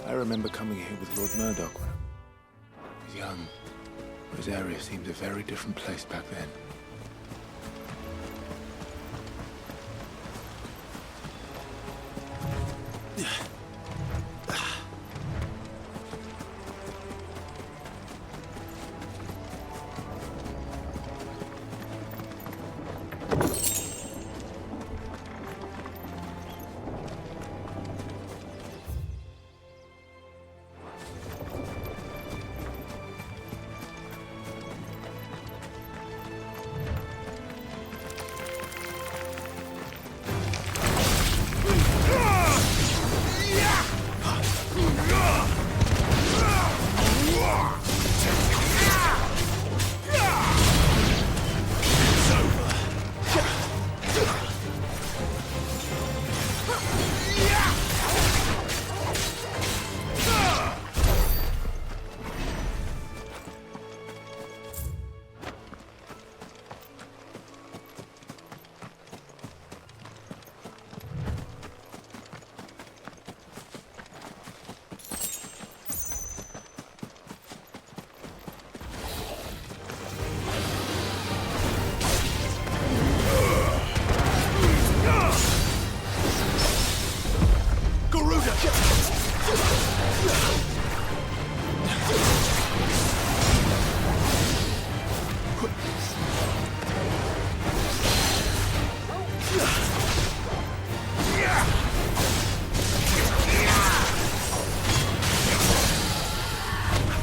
I remember coming here with Lord Murdoch when I was young. Rosaria seemed a very different place back then.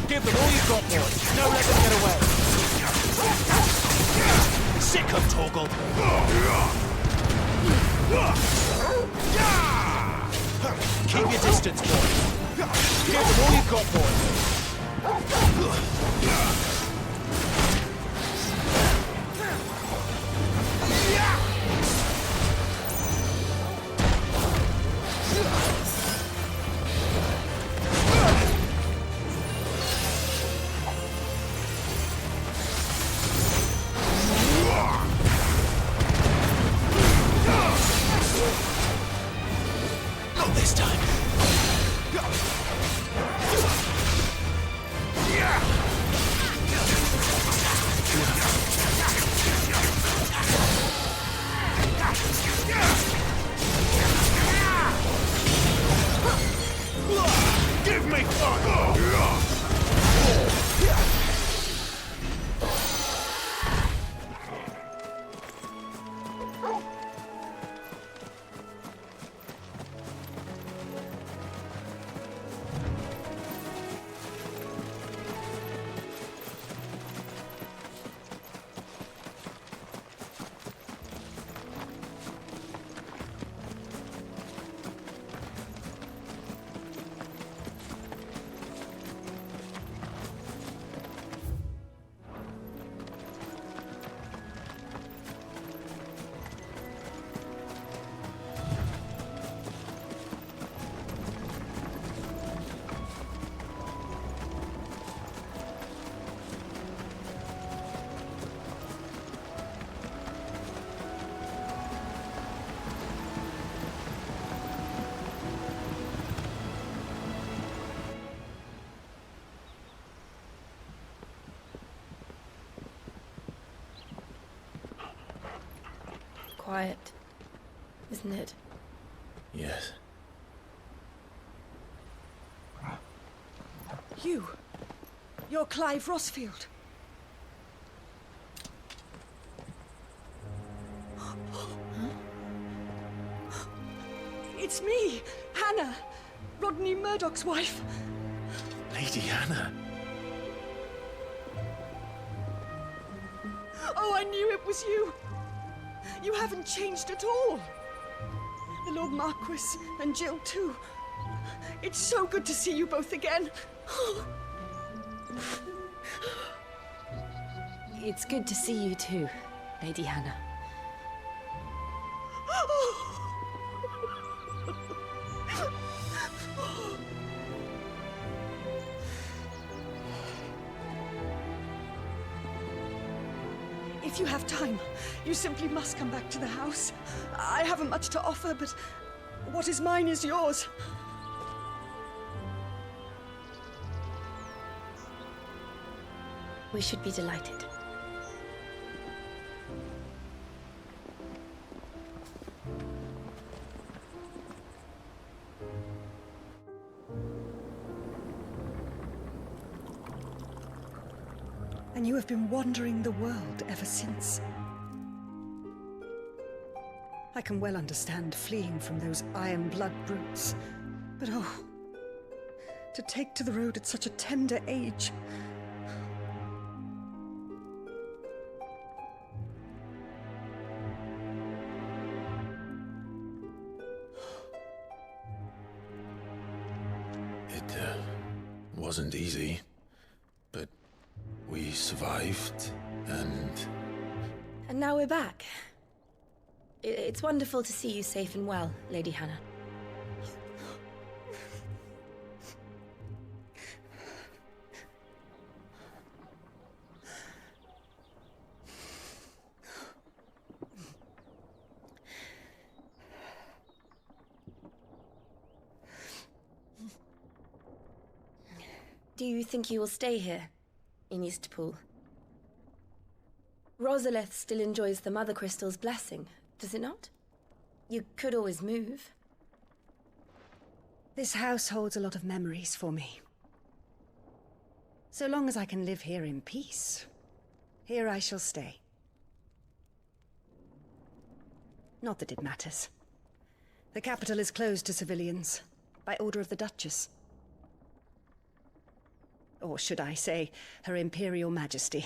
Give them all you've got, boys. Don't let them get away. Sick of Torgal. Keep your distance, boys. Give them all you've got, boys. Not this time. quiet, isn't it? Yes. You're Clive Rosfield. It's me, Hannah, Rodney Murdoch's wife. Lady Hannah. Oh, I knew it was you. You haven't changed at all. The Lord Marquis and Jill too. It's so good to see you both again. It's good to see you too, Lady Hannah. If you have time, you simply must come back to the house. I haven't much to offer, but what is mine is yours. We should be delighted. And you have been wandering the world ever since. I can well understand fleeing from those iron blood brutes, but oh, to take to the road at such a tender age. It wasn't easy, but we survived, and now we're back. It's wonderful to see you safe and well, Lady Hannah. Do you think you will stay here, in Eastpool? Rosalith still enjoys the Mothercrystals' blessing, does it not? You could always move. This house holds a lot of memories for me. So long as I can live here in peace, here I shall stay. Not that it matters. The capital is closed to civilians, by order of the Duchess. Or should I say, Her Imperial Majesty.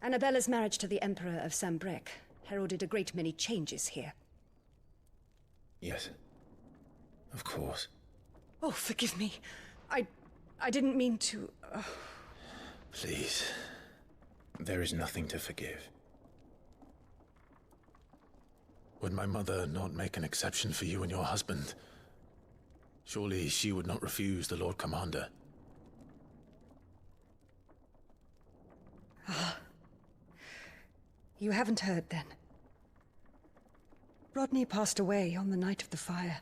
Annabella's marriage to the Emperor of Sambrec heralded a great many changes here. yes, of course. Oh, forgive me. I didn't mean to... Please, there is nothing to forgive. Would my mother not make an exception for you and your husband? Surely she would not refuse the Lord Commander. You haven't heard, then. Rodney passed away on the night of the fire.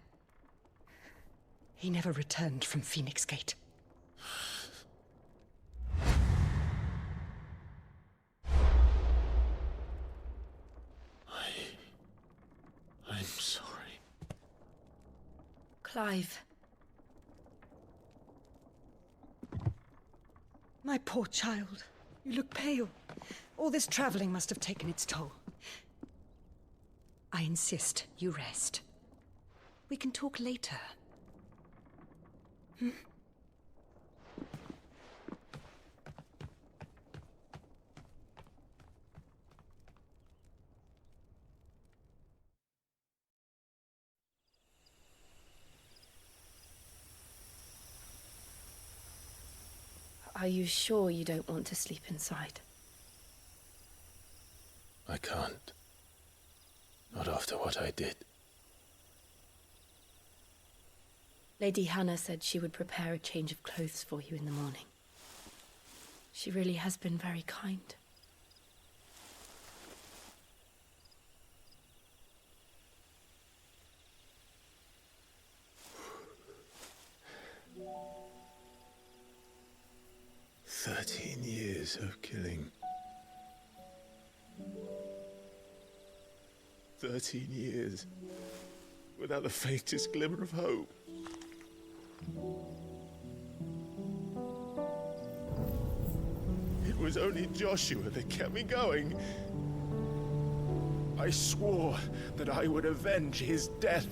He never returned from Phoenix Gate. I'm sorry. Clive. My poor child. You look pale. All this traveling must have taken its toll. I insist you rest. We can talk later. Hmm? Are you sure you don't want to sleep inside? I can't. Not after what I did. Lady Hannah said she would prepare a change of clothes for you in the morning. She really has been very kind. "13 years of killing. 13 years, without the faintest glimmer of hope. It was only Joshua that kept me going. I swore that I would avenge his death.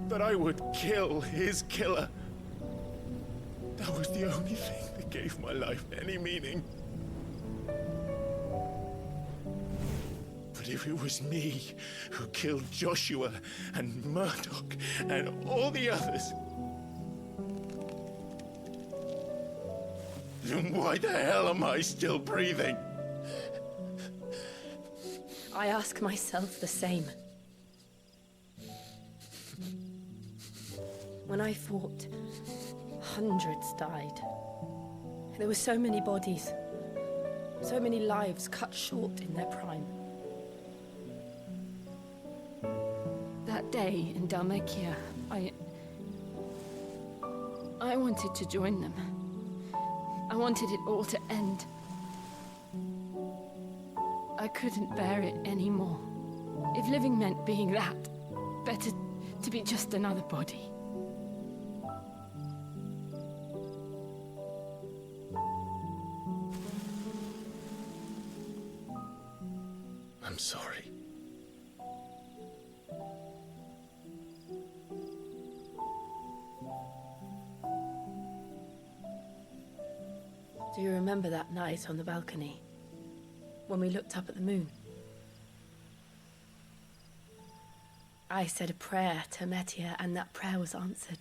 That I would kill his killer. That was the only thing that gave my life any meaning. But if it was me who killed Joshua and Murdoch and all the others, then why the hell am I still breathing? I ask myself the same. When I fought, hundreds died. There were so many bodies, so many lives cut short in their prime. That day in Dalmekia, I wanted to join them. I wanted it all to end. I couldn't bear it anymore. If living meant being that, better to be just another body. I'm sorry. Do you remember that night on the balcony? When we looked up at the moon? I said a prayer to Metia, and that prayer was answered.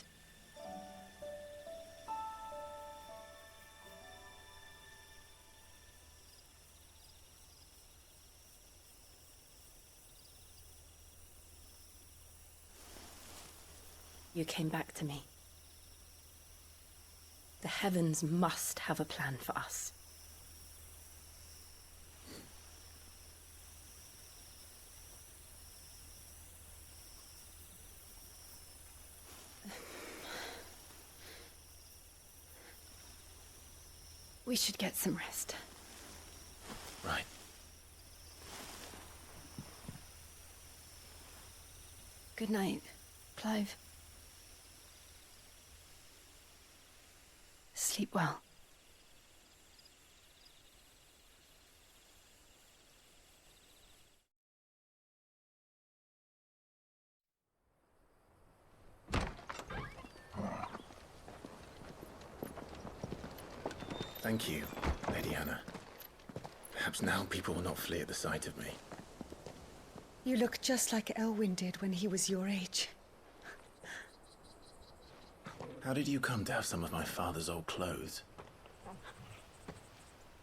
You came back to me. The heavens must have a plan for us. We should get some rest. Right. Good night, Clive. Sleep well. Thank you, Lady Hannah. Perhaps now people will not flee at the sight of me. You look just like Elwyn did when he was your age. How did you come to have some of my father's old clothes?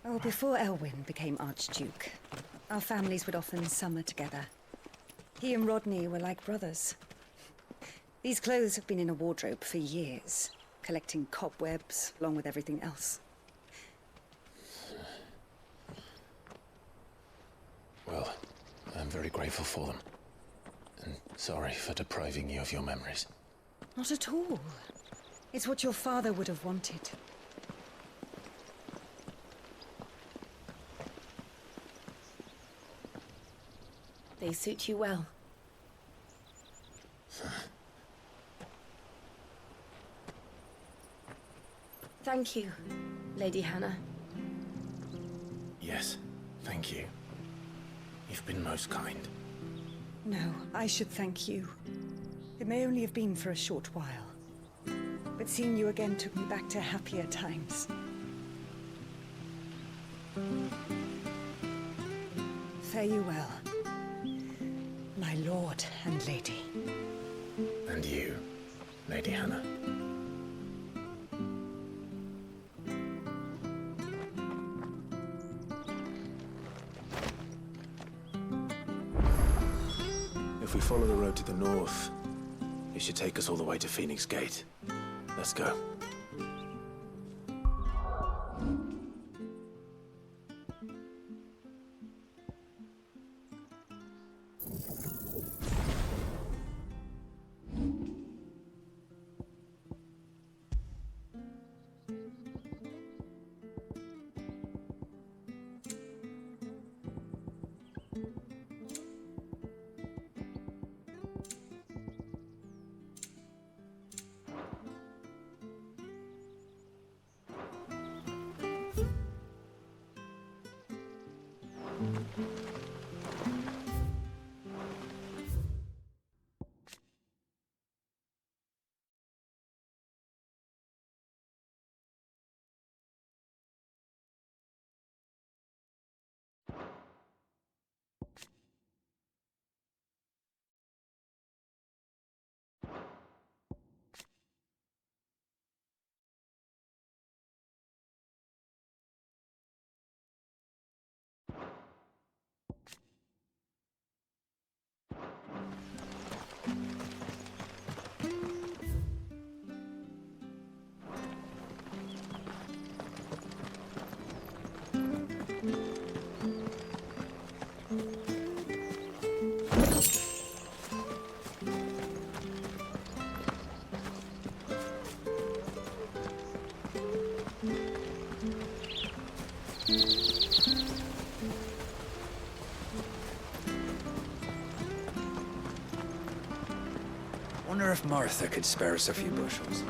Oh, before Elwyn became Archduke, our families would often summer together. He and Rodney were like brothers. These clothes have been in a wardrobe for years, collecting cobwebs along with everything else. Well, I'm very grateful for them. And sorry for depriving you of your memories. Not at all. It's what your father would have wanted. They suit you well. Thank you, Lady Hannah. Yes, thank you. You've been most kind. No, I should thank you. It may only have been for a short while, but seeing you again took me back to happier times. Fare you well, my lord and lady. And you, Lady Hannah. If we follow the road to the north, it should take us all the way to Phoenix Gate. Let's go. Wonder if Martha could spare us a few bushels.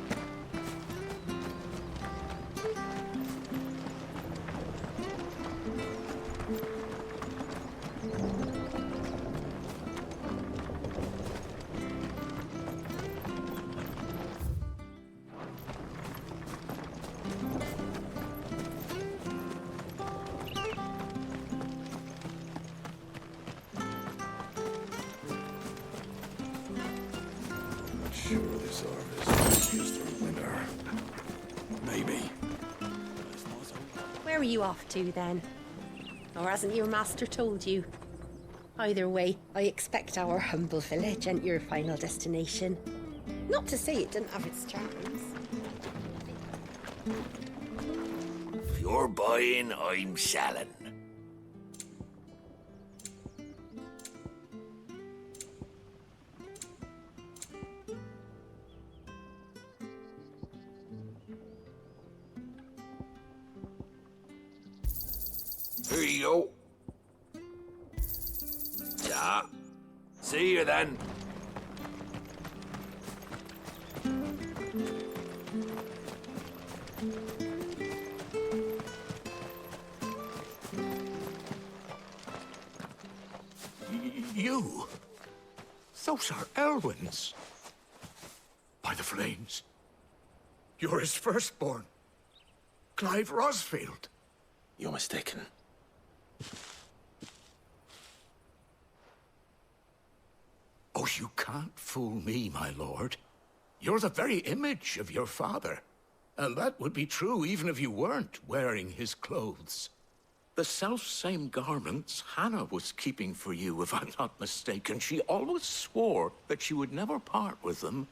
Where are you off to, then? Or hasn't your master told you? Either way, I expect our humble village ain't your final destination. Not to say it didn't have its charms. If you're buying, I'm selling. Here you go. Yeah. See you then. You? Those are Elwyn's. By the flames. You're his firstborn. Clive Rosfield. You're mistaken. Oh, you can't fool me, my lord. You're the very image of your father. And that would be true even if you weren't wearing his clothes. The self-same garments Hannah was keeping for you, if I'm not mistaken. She always swore that she would never part with them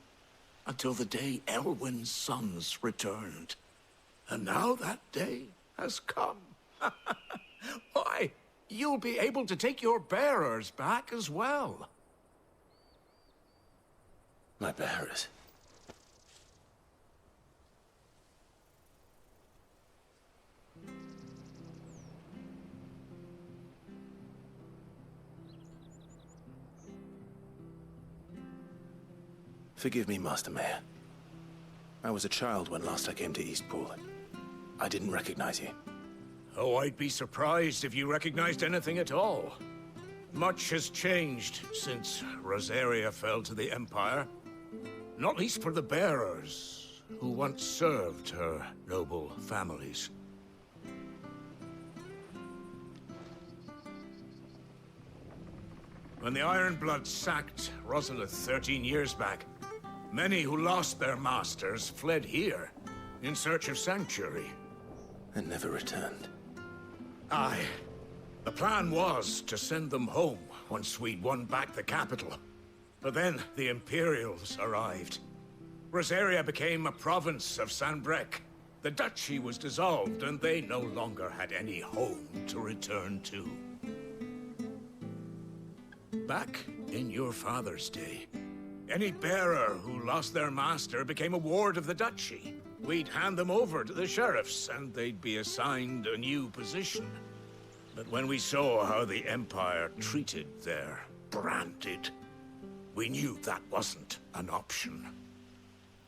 until the day Elwyn's sons returned. And now that day has come. Why, you'll be able to take your bearers back as well. My bearers? Forgive me, Master Mayor. I was a child when last I came to Eastpool. I didn't recognize you. Oh, I'd be surprised if you recognized anything at all. Much has changed since Rosaria fell to the Empire. Not least for the bearers, who once served her noble families. When the Ironbloods sacked Rosalith 13 years back, many who lost their masters fled here, in search of sanctuary. And never returned. Aye. The plan was to send them home once we'd won back the capital. But then the Imperials arrived. Rosaria became a province of Sanbreque. The duchy was dissolved, and they no longer had any home to return to. Back in your father's day, any bearer who lost their master became a ward of the duchy. We'd hand them over to the sheriffs, and they'd be assigned a new position. But when we saw how the Empire treated their branded, we knew that wasn't an option.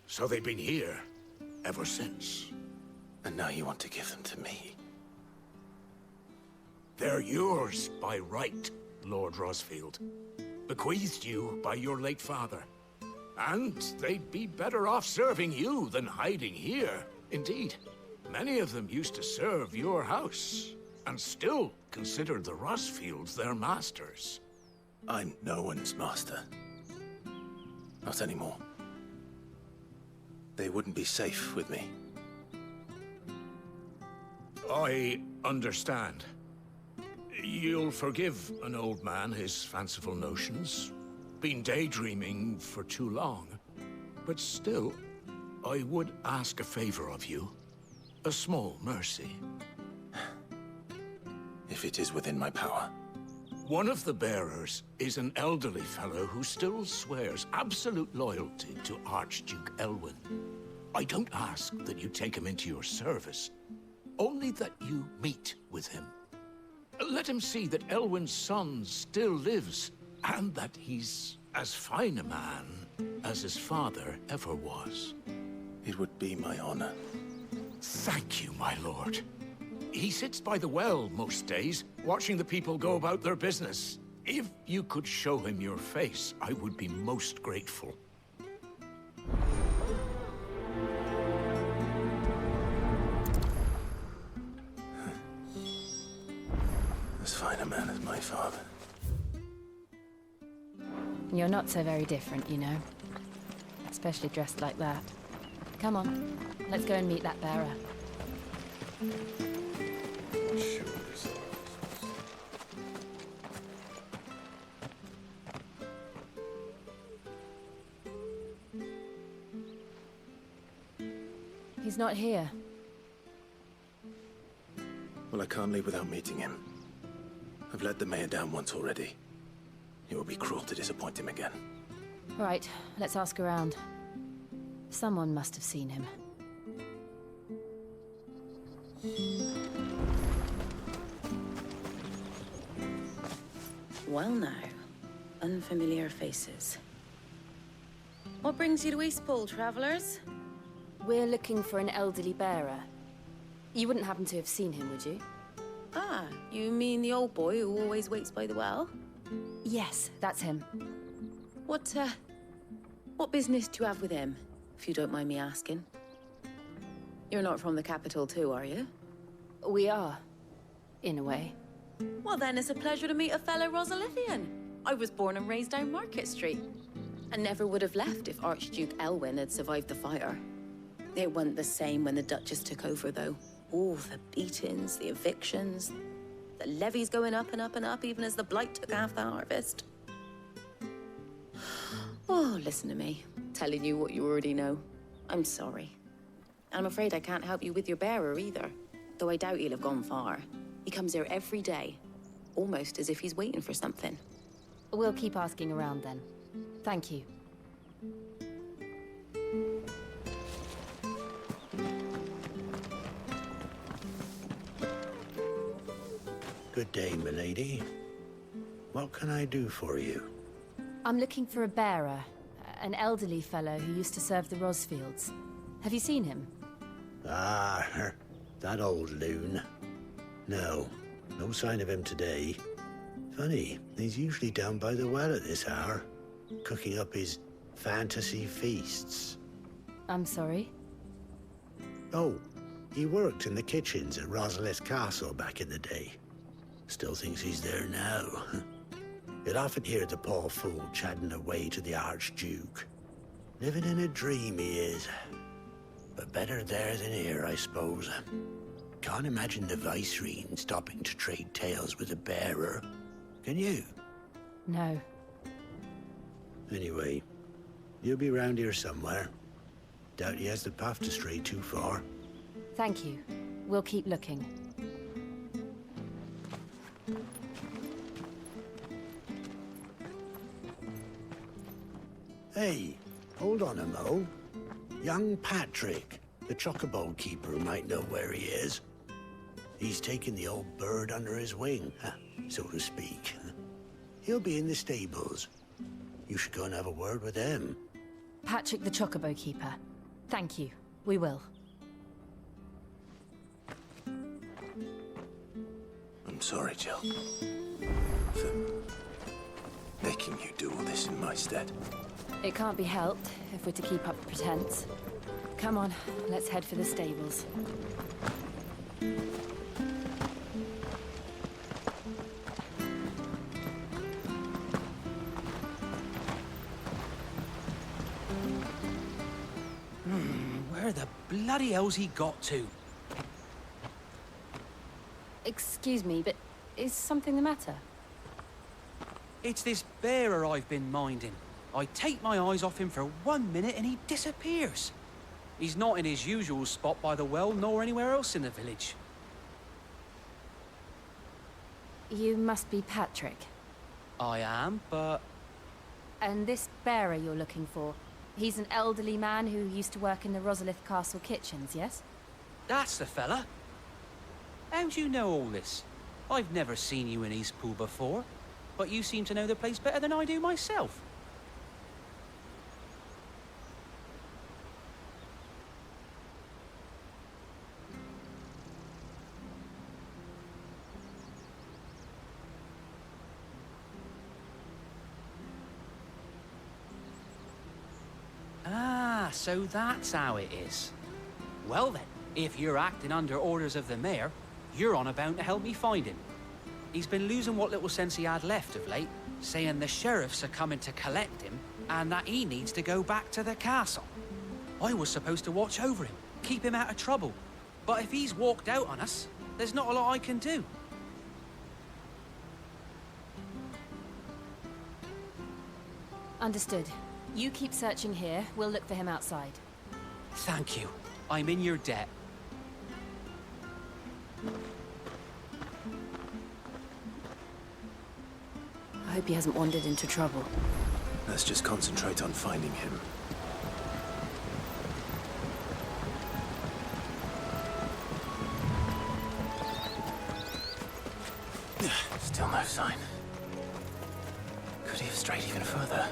So they've been here ever since. And now you want to give them to me? They're yours by right, Lord Rosfield. Bequeathed you by your late father. And they'd be better off serving you than hiding here. Indeed, many of them used to serve your house, and still consider the Rosfields their masters. I'm no one's master. Not anymore. They wouldn't be safe with me. I understand. You'll forgive an old man his fanciful notions. Been daydreaming for too long. But still, I would ask a favor of you. A small mercy. If it is within my power. One of the bearers is an elderly fellow who still swears absolute loyalty to Archduke Elwyn. I don't ask that you take him into your service, Only that you meet with him. Let him see that Elwyn's son still lives, and that he's as fine a man as his father ever was. It would be my honor. Thank you, my lord. He sits by the well most days, watching the people go about their business. If you could show him your face, I would be most grateful. As fine a man as my father. You're not so very different, you know. Especially dressed like that. Come on, let's go and meet that bearer. He's not here. Well, I can't leave without meeting him. I've let the mayor down once already. It would be cruel to disappoint him again. Right, let's ask around. Someone must have seen him. Well now, unfamiliar faces. What brings you to Eastpool, travelers? We're looking for an elderly bearer. You wouldn't happen to have seen him, would you? Ah, you mean the old boy who always waits by the well? Yes, that's him. What business do you have with him, if you don't mind me asking? You're not from the capital too, are you? We are, in a way. Well then, it's a pleasure to meet a fellow Rosalifian. I was born and raised down Market Street. And never would have left if Archduke Elwyn had survived the fire. It wasn't the same when the Duchess took over, though. All the beatings, the evictions, the levies going up and up and up, even as the blight took half the harvest. Oh, listen to me, telling you what you already know. I'm sorry. I'm afraid I can't help you with your bearer either, though I doubt he'll have gone far. He comes here every day, almost as if he's waiting for something. We'll keep asking around then. Thank you. Good day, milady. What can I do for you? I'm looking for a bearer, an elderly fellow who used to serve the Rosfields. Have you seen him? Ah, that old loon. No sign of him today. Funny, he's usually down by the well at this hour, cooking up his fantasy feasts. I'm sorry? Oh, he worked in the kitchens at Rosalith Castle back in the day. Still thinks he's there now. You'd often hear the poor fool chatting away to the Archduke. Living in a dream he is. But better there than here, I suppose. Can't imagine the Viceroy stopping to trade tales with a bearer. Can you? No. Anyway, you'll be round here somewhere. Doubt he has the path to stray too far. Thank you. We'll keep looking. Hey, hold on a mo. Young Patrick, the Chocobo keeper, might know where he is. He's taken the old bird under his wing, so to speak. He'll be in the stables. You should go and have a word with him. Patrick the Chocobo keeper. Thank you. We will. I'm sorry, Jill. For making you do all this in my stead. It can't be helped if we're to keep up the pretense. Come on, let's head for the stables. Where the bloody hell's he got to? Excuse me, but is something the matter? It's this bearer I've been minding. I take my eyes off him for 1 minute and he disappears. He's not in his usual spot by the well, nor anywhere else in the village. You must be Patrick. I am, but... And this bearer you're looking for, he's an elderly man who used to work in the Rosalith Castle kitchens, yes? That's the fella. How do you know all this? I've never seen you in Eastpool before, but you seem to know the place better than I do myself. So that's how it is. Well then, if you're acting under orders of the mayor, you're on about to help me find him. He's been losing what little sense he had left of late, saying the sheriffs are coming to collect him and that he needs to go back to the castle. I was supposed to watch over him, keep him out of trouble. But if he's walked out on us, there's not a lot I can do. Understood. You keep searching here, we'll look for him outside. Thank you. I'm in your debt. I hope he hasn't wandered into trouble. Let's just concentrate on finding him. Still no sign. Could he have strayed even further?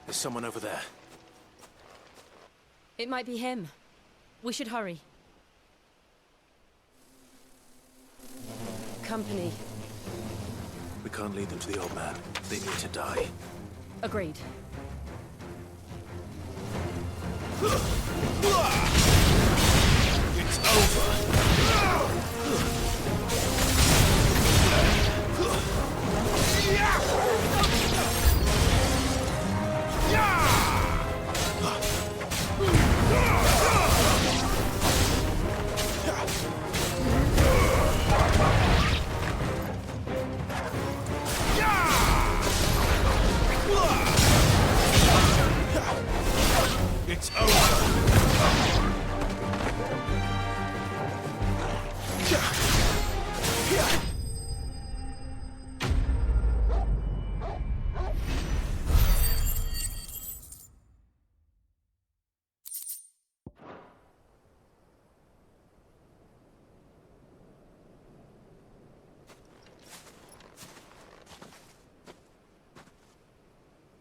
There's someone over there. It might be him. We should hurry. Company. We can't lead them to the old man. They need to die. Agreed. It's over. It's over.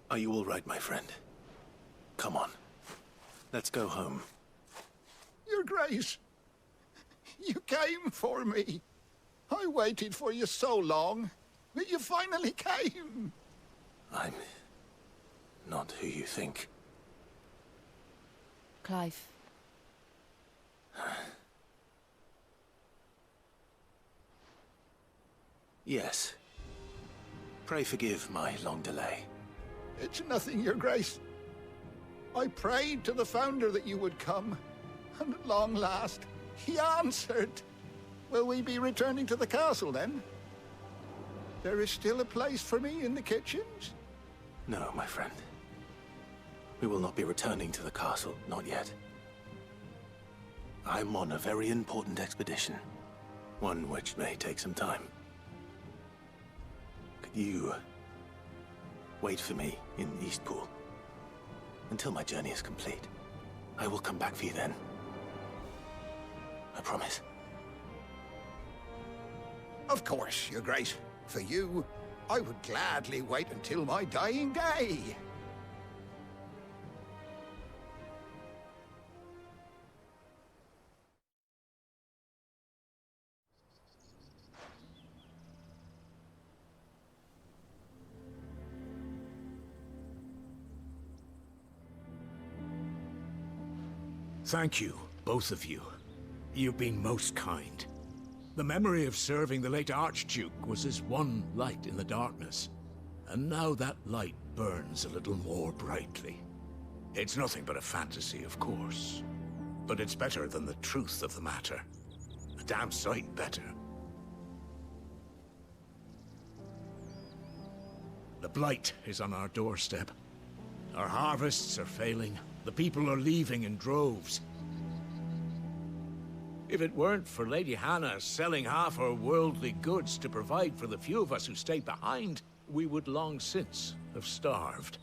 Are you all right, my friend? Come on. Let's go home. Your Grace, you came for me. I waited for you so long, but you finally came. I'm not who you think. Clive. Yes. Pray forgive my long delay. It's nothing, Your Grace. I prayed to the Founder that you would come, and at long last, he answered. Will we be returning to the castle, then? There is still a place for me in the kitchens? No, my friend. We will not be returning to the castle, not yet. I'm on a very important expedition. One which may take some time. Could you wait for me in Eastpool until my journey is complete? I will come back for you then. I promise. Of course, Your Grace. For you, I would gladly wait until my dying day. Thank you, both of you. You've been most kind. The memory of serving the late Archduke was as one light in the darkness. And now that light burns a little more brightly. It's nothing but a fantasy, of course. But it's better than the truth of the matter. A damn sight better. The blight is on our doorstep. Our harvests are failing. The people are leaving in droves. If it weren't for Lady Hannah selling half her worldly goods to provide for the few of us who stayed behind, we would long since have starved.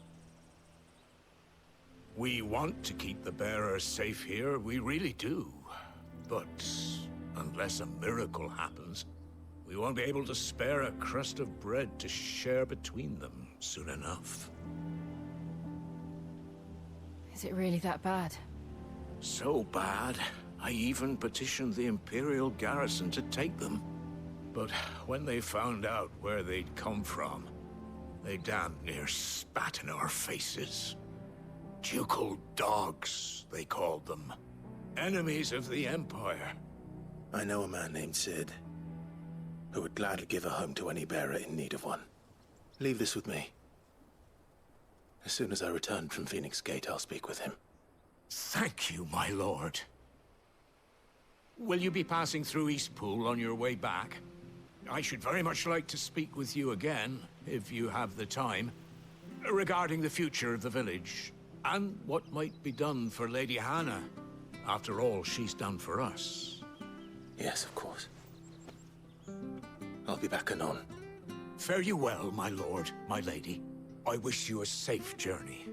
We want to keep the bearers safe here, we really do. But unless a miracle happens, we won't be able to spare a crust of bread to share between them soon enough. Is it really that bad? So bad, I even petitioned the Imperial garrison to take them. But when they found out where they'd come from, they damn near spat in our faces. Ducal dogs, they called them. Enemies of the Empire. I know a man named Sid, who would gladly give a home to any bearer in need of one. Leave this with me. As soon as I return from Phoenix Gate, I'll speak with him. Thank you, my lord. Will you be passing through Eastpool on your way back? I should very much like to speak with you again, if you have the time, regarding the future of the village, and what might be done for Lady Hannah, after all she's done for us. Yes, of course. I'll be back anon. Fare you well, my lord, my lady. I wish you a safe journey.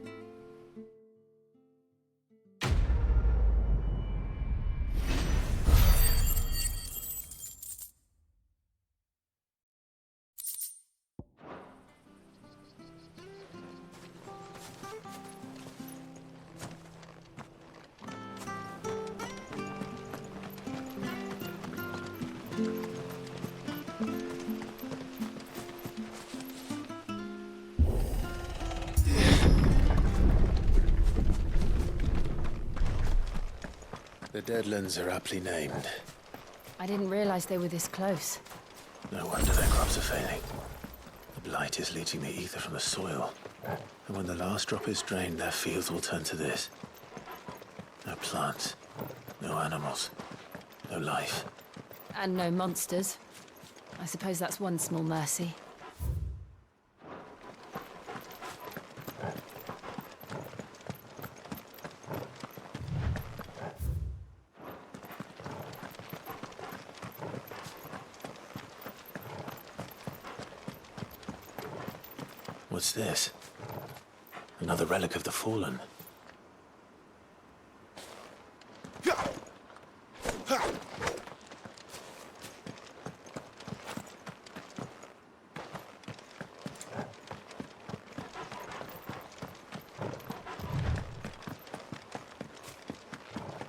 The Deadlands are aptly named. I didn't realize they were this close. No wonder their crops are failing. The blight is leaching the ether from the soil. And when the last drop is drained, their fields will turn to this. No plants, no animals, no life. And no monsters. I suppose that's one small mercy. What's this? Another relic of the Fallen.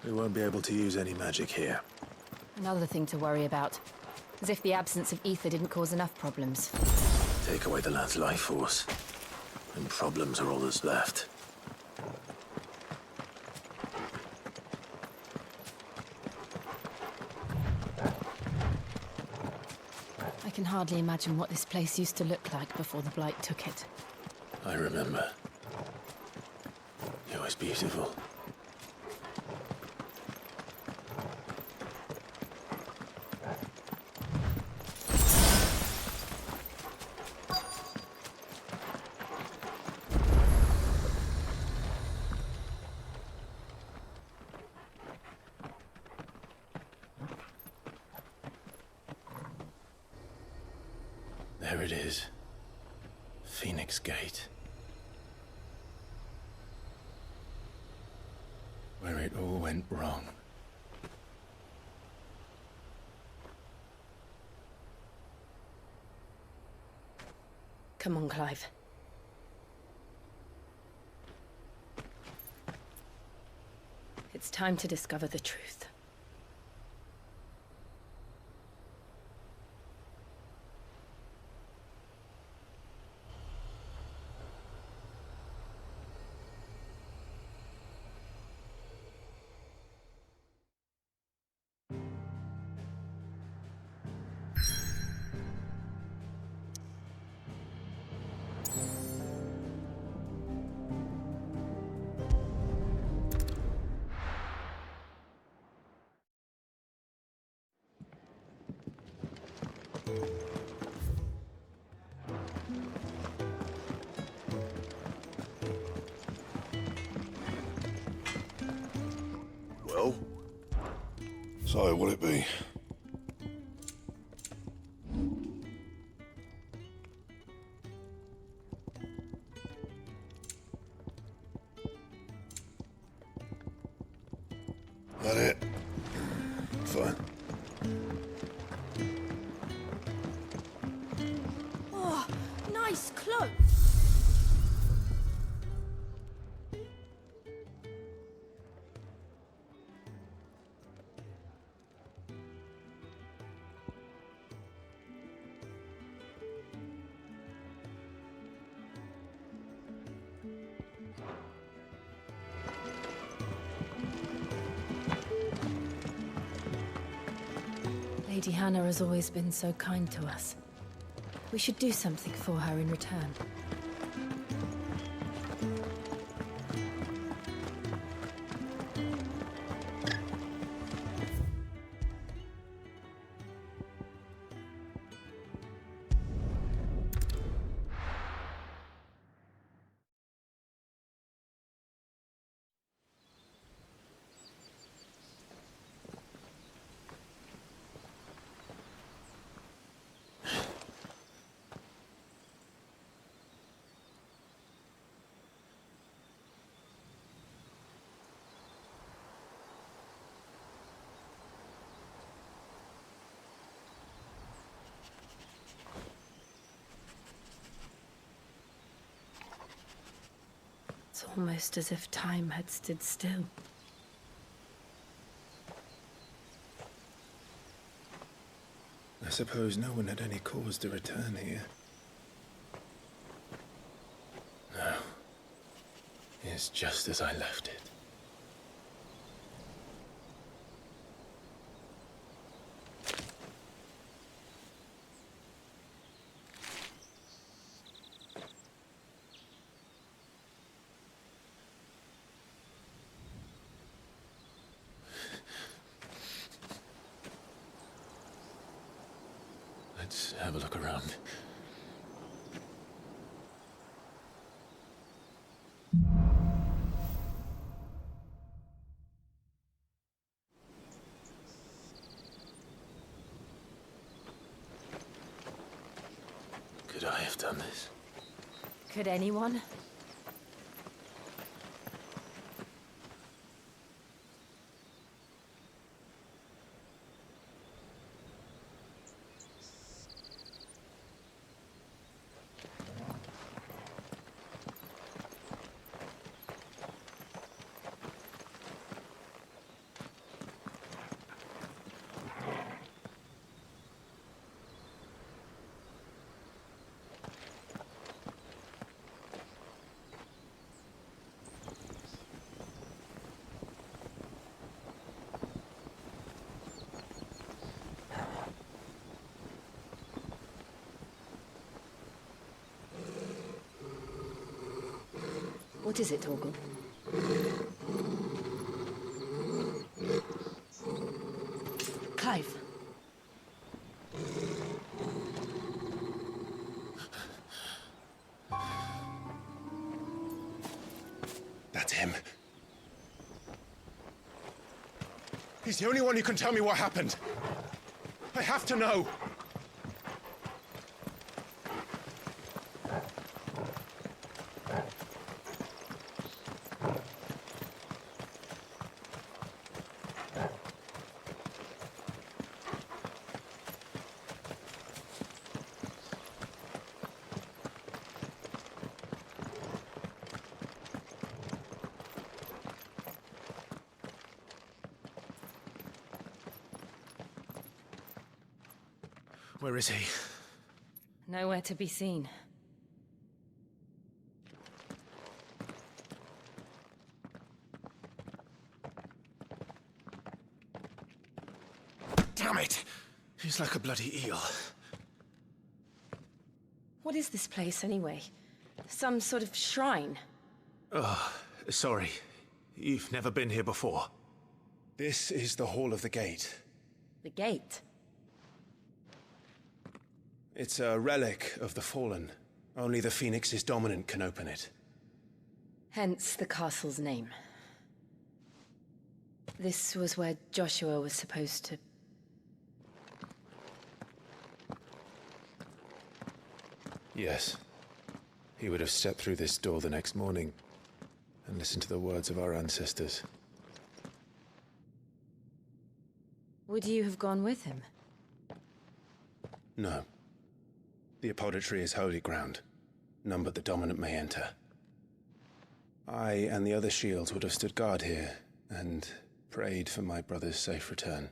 We won't be able to use any magic here. Another thing to worry about. As if the absence of ether didn't cause enough problems. Take away the lad's life force, and problems are all that's left. I can hardly imagine what this place used to look like before the Blight took it. I remember. It was beautiful. There it is. Phoenix Gate. Where it all went wrong. Come on, Clive. It's time to discover the truth. So, will it be? That it? Fine. Oh, nice cloak. Lady Hannah has always been so kind to us. We should do something for her in return. It's almost as if time had stood still. I suppose no one had any cause to return here. No. It's just as I left it. Let's have a look around. Could I have done this? Could anyone? What is it, Torgal? Clive. That's him. He's the only one who can tell me what happened. I have to know. Where is he? Nowhere to be seen. Damn it! He's like a bloody eel. What is this place, anyway? Some sort of shrine? Oh, sorry. You've never been here before. This is the Hall of the Gate. The gate? It's a relic of the Fallen. Only the Phoenix's dominant can open it. Hence the castle's name. This was where Joshua was supposed to... Yes. He would have stepped through this door the next morning and listened to the words of our ancestors. Would you have gone with him? No. The Apodytery is holy ground. None but the dominant may enter. I and the other shields would have stood guard here and prayed for my brother's safe return.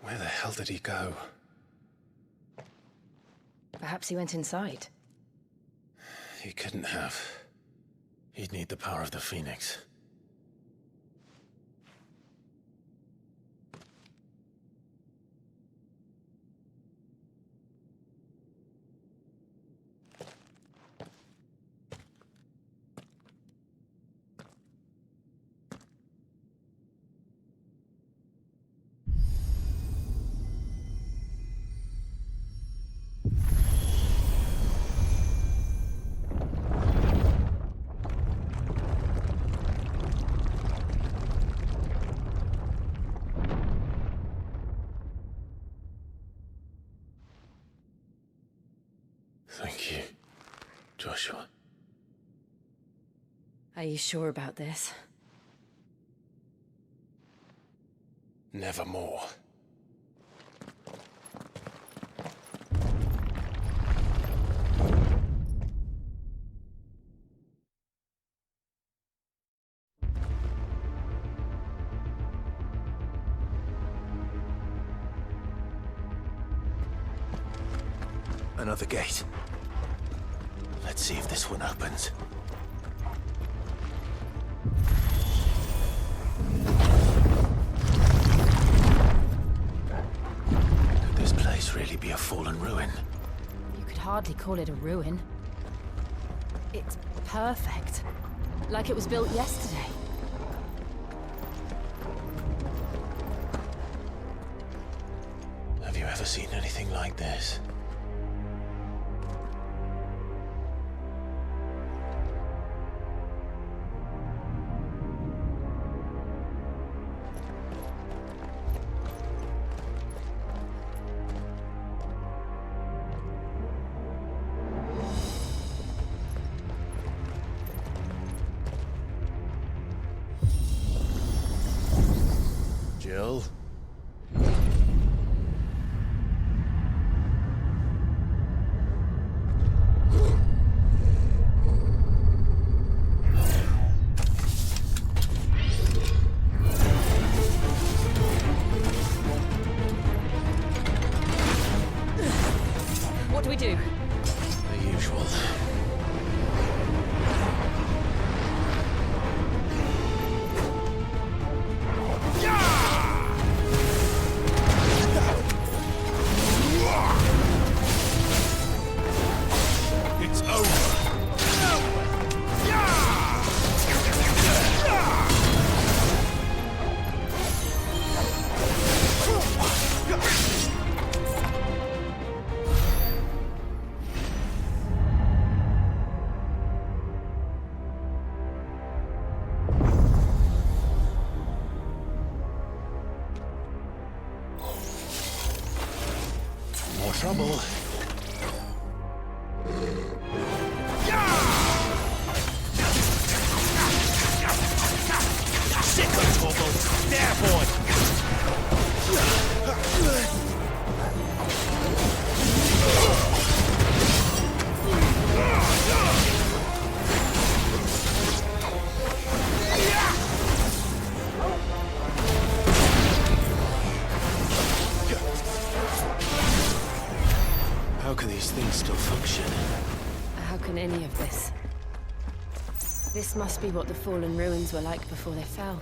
Where the hell did he go? Perhaps he went inside. He couldn't have. He'd need the power of the Phoenix. Thank you, Joshua. Are you sure about this? Nevermore. Another gate. Let's see if this one opens. Could this place really be a fallen ruin? You could hardly call it a ruin. It's perfect. Like it was built yesterday. Have you ever seen anything like this? Jill? What do we do? The usual. It's over. More trouble. Sick of trouble. There, boy. How can these things still function? How can any of this? This must be what the fallen ruins were like before they fell.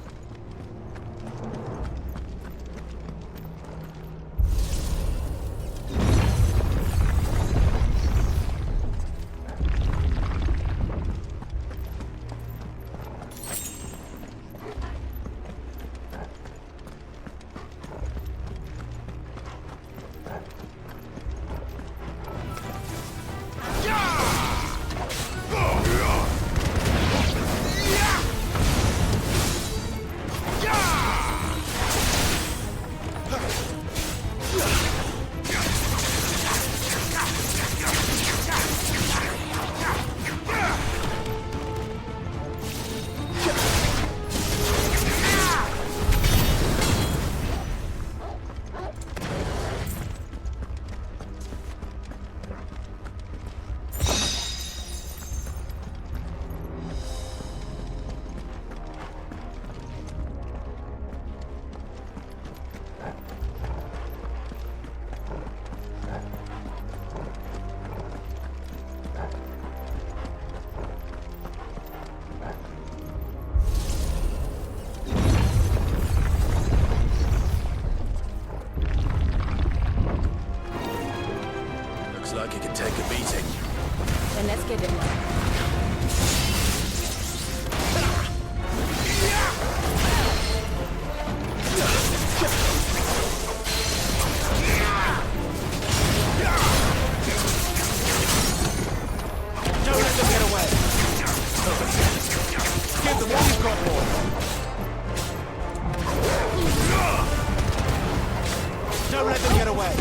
Looks like it can take a beating. Then let's give it one. Don't let them get away. Give them all you've got more. Don't let them get away.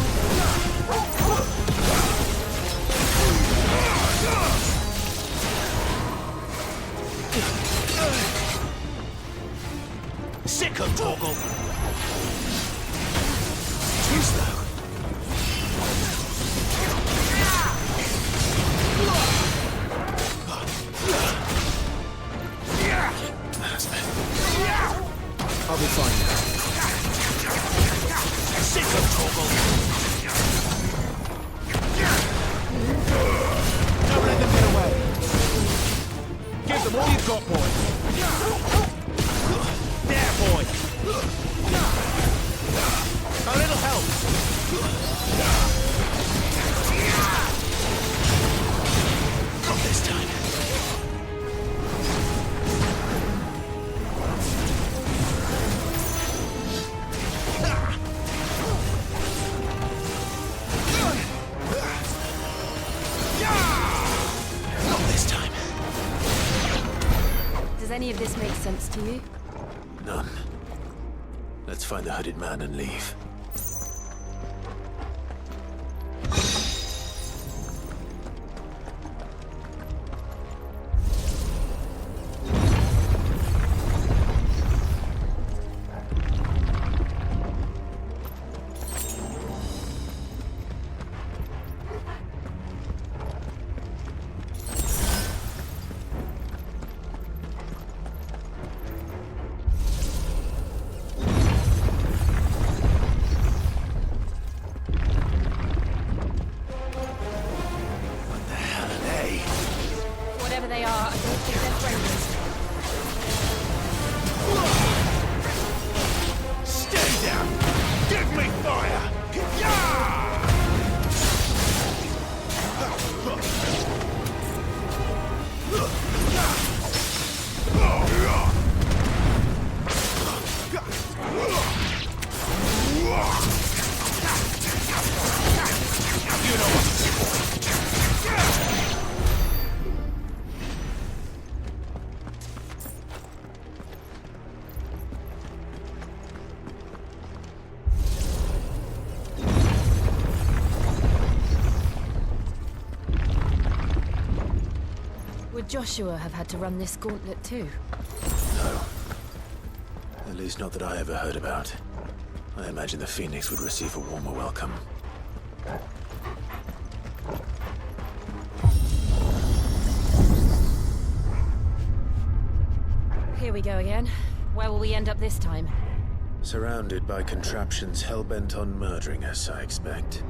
Sick of Toggle. Too slow. I'll be fine now. Sick of Toggle. Don't let them get away. Give them all you've got, boy. There, boy. A little help. Not this time. Does any of this make sense to you? None. Let's find the hooded man and leave. Would Joshua have had to run this gauntlet too? No. At least not that I ever heard about. I imagine the Phoenix would receive a warmer welcome. Here we go again. Where will we end up this time? Surrounded by contraptions hell-bent on murdering us, I expect.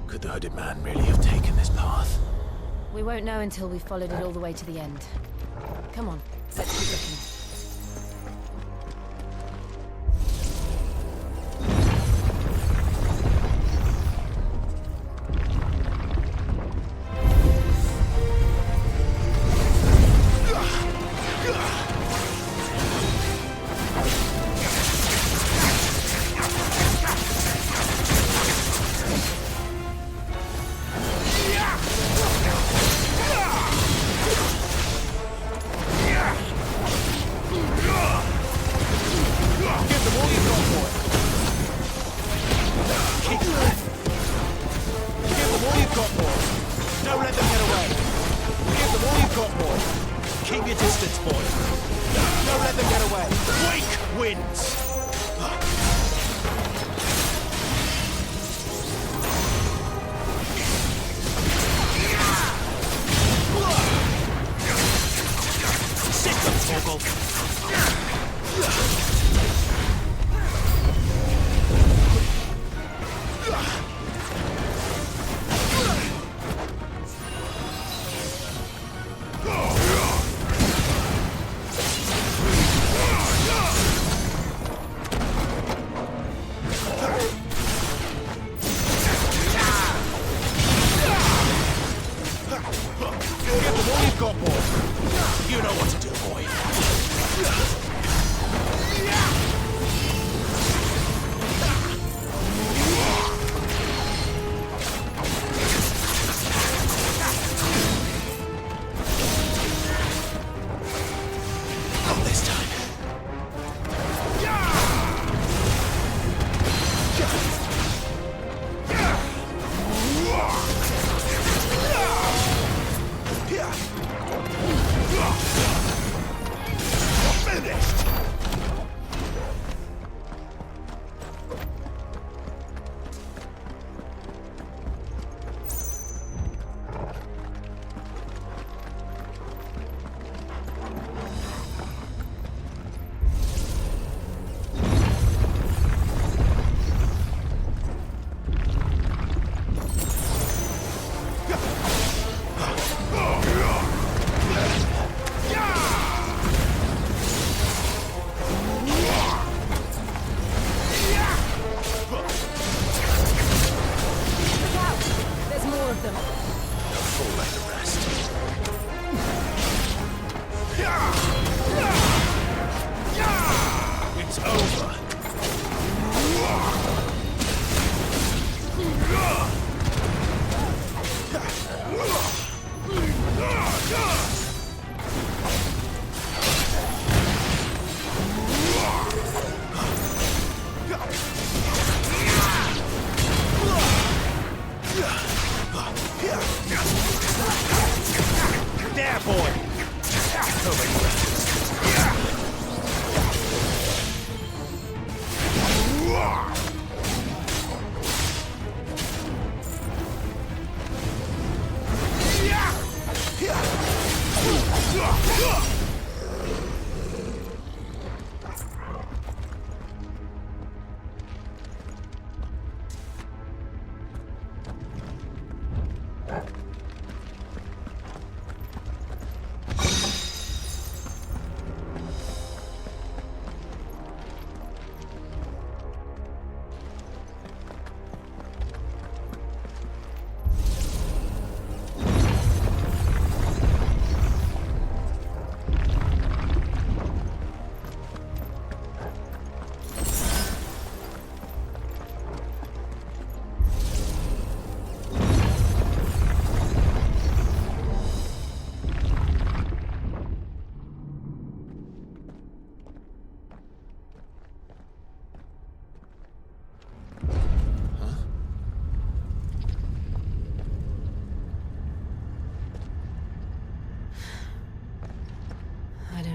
Could the hooded man really have taken this path? We won't know until we've followed it all the way to the end. Come on, let's keep looking. got, boy? You know what to do, boy. Not this time. Finished!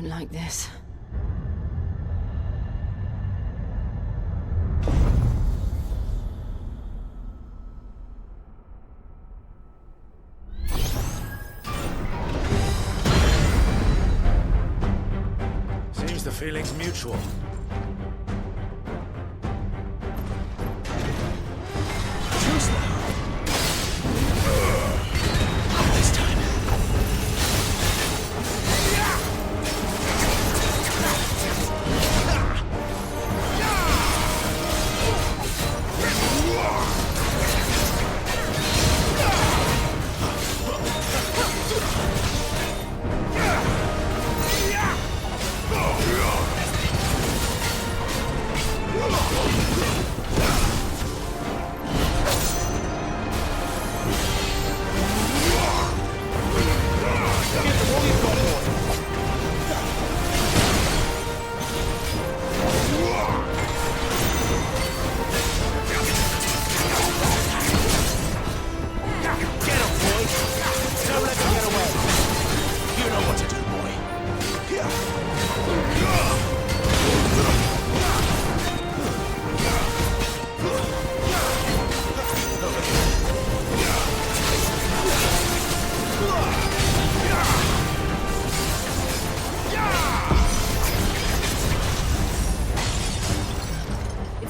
Like this. Seems the feeling's mutual. Choose now. This time.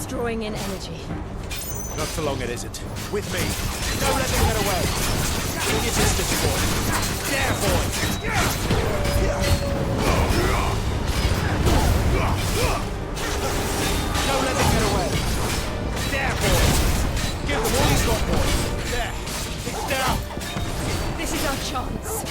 Drawing in energy. Not for long, it isn't. With me. Don't let them get away. Bring your distance, boy. Yeah, boy. Don't let them get away. There, boy. Give them all he's got, boy. There. It's down. This is our chance.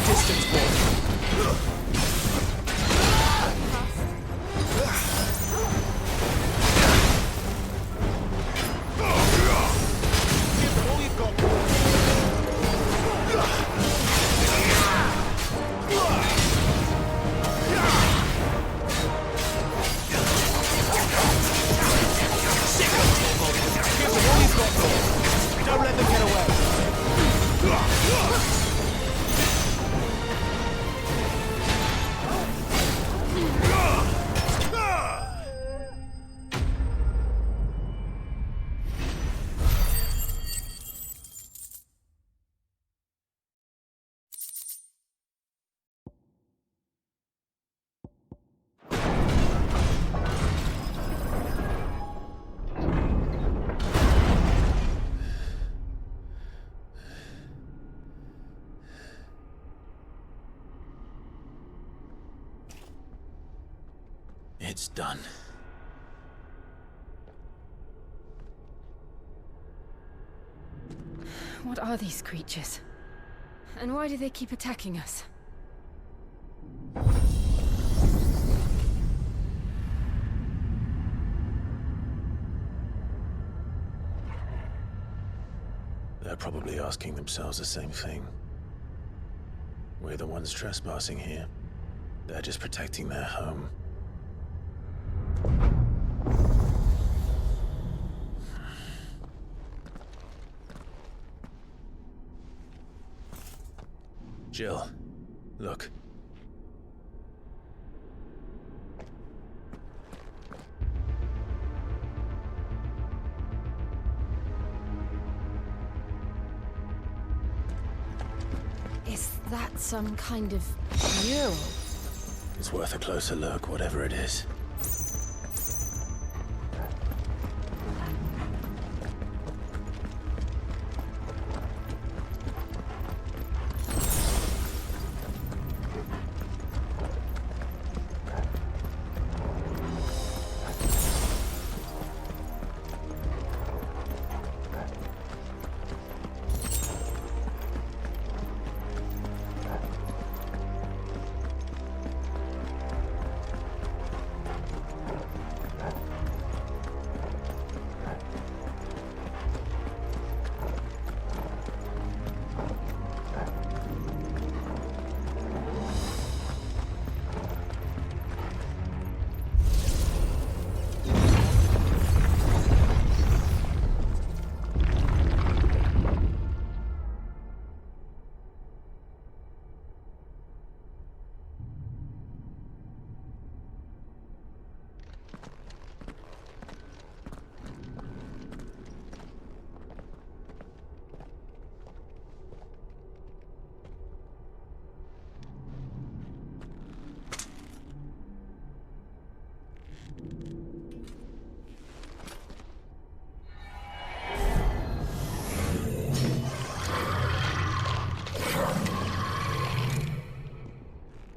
your distance, boy. Give them all you've got, boy. Sick of trouble. Give them all you've got, boy. Don't let them get away. It's done. What are these creatures? And why do they keep attacking us? They're probably asking themselves the same thing. We're the ones trespassing here. They're just protecting their home. Jill, look. Is that some kind of mural? It's worth a closer look, whatever it is.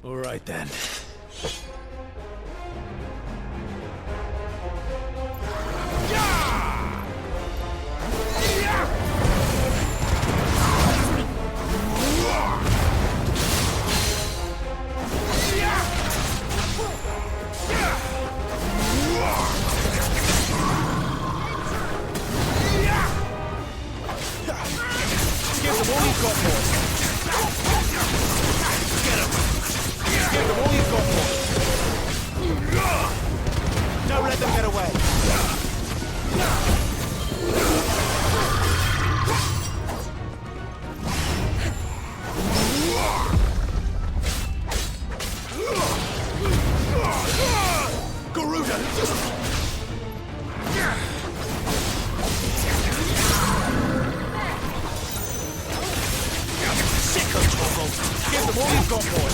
All right then. Give them all you've got, boy. Get him. Give them all you've got, boy. Don't let them get away. Garuda! Sick of trouble! Give them all you've got, boy!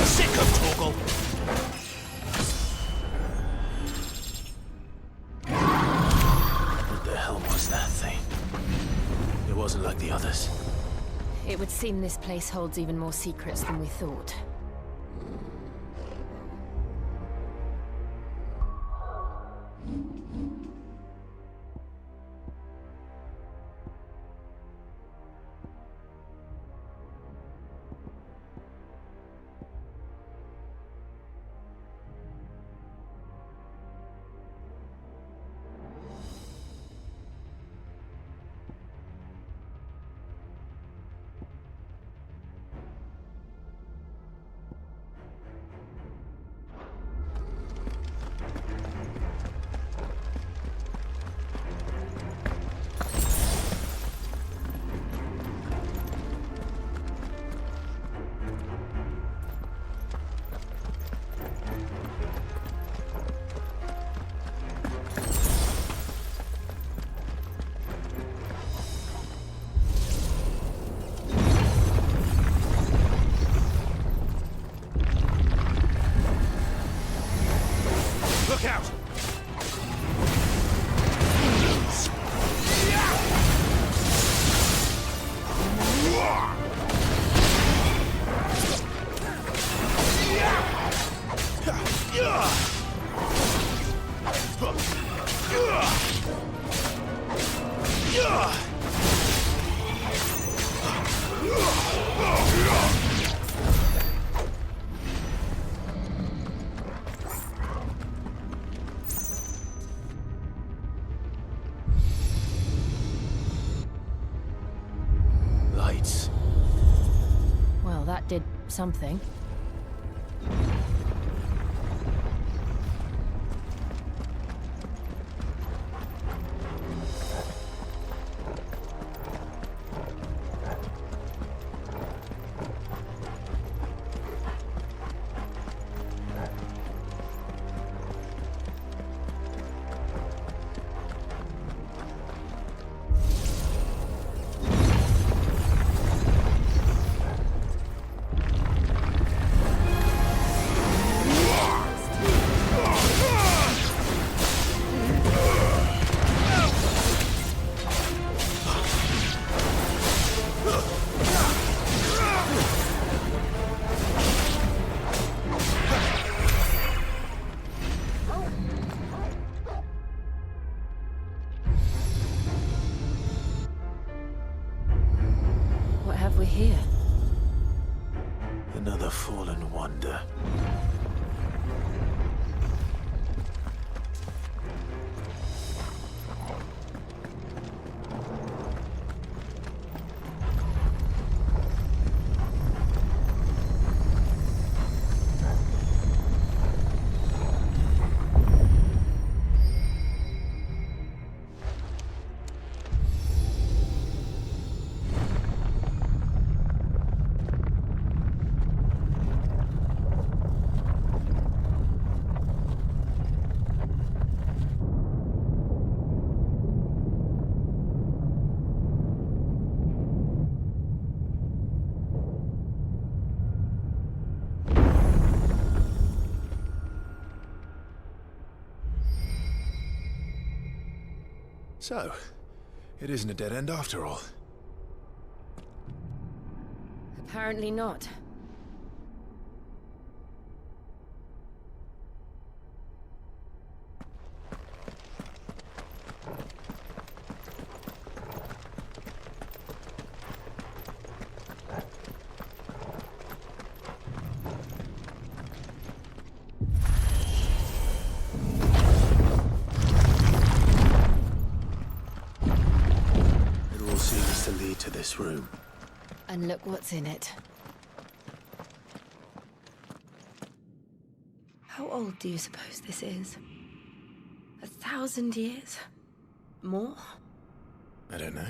Sick of Toggle! What the hell was that thing? It wasn't like the others. It would seem this place holds even more secrets than we thought. out! Lights. Well, that did something. What have we here? Another fallen wonder. So, it isn't a dead end after all. Apparently not. To this room. And look what's in it. How old do you suppose this is? 1,000 years? More? I don't know.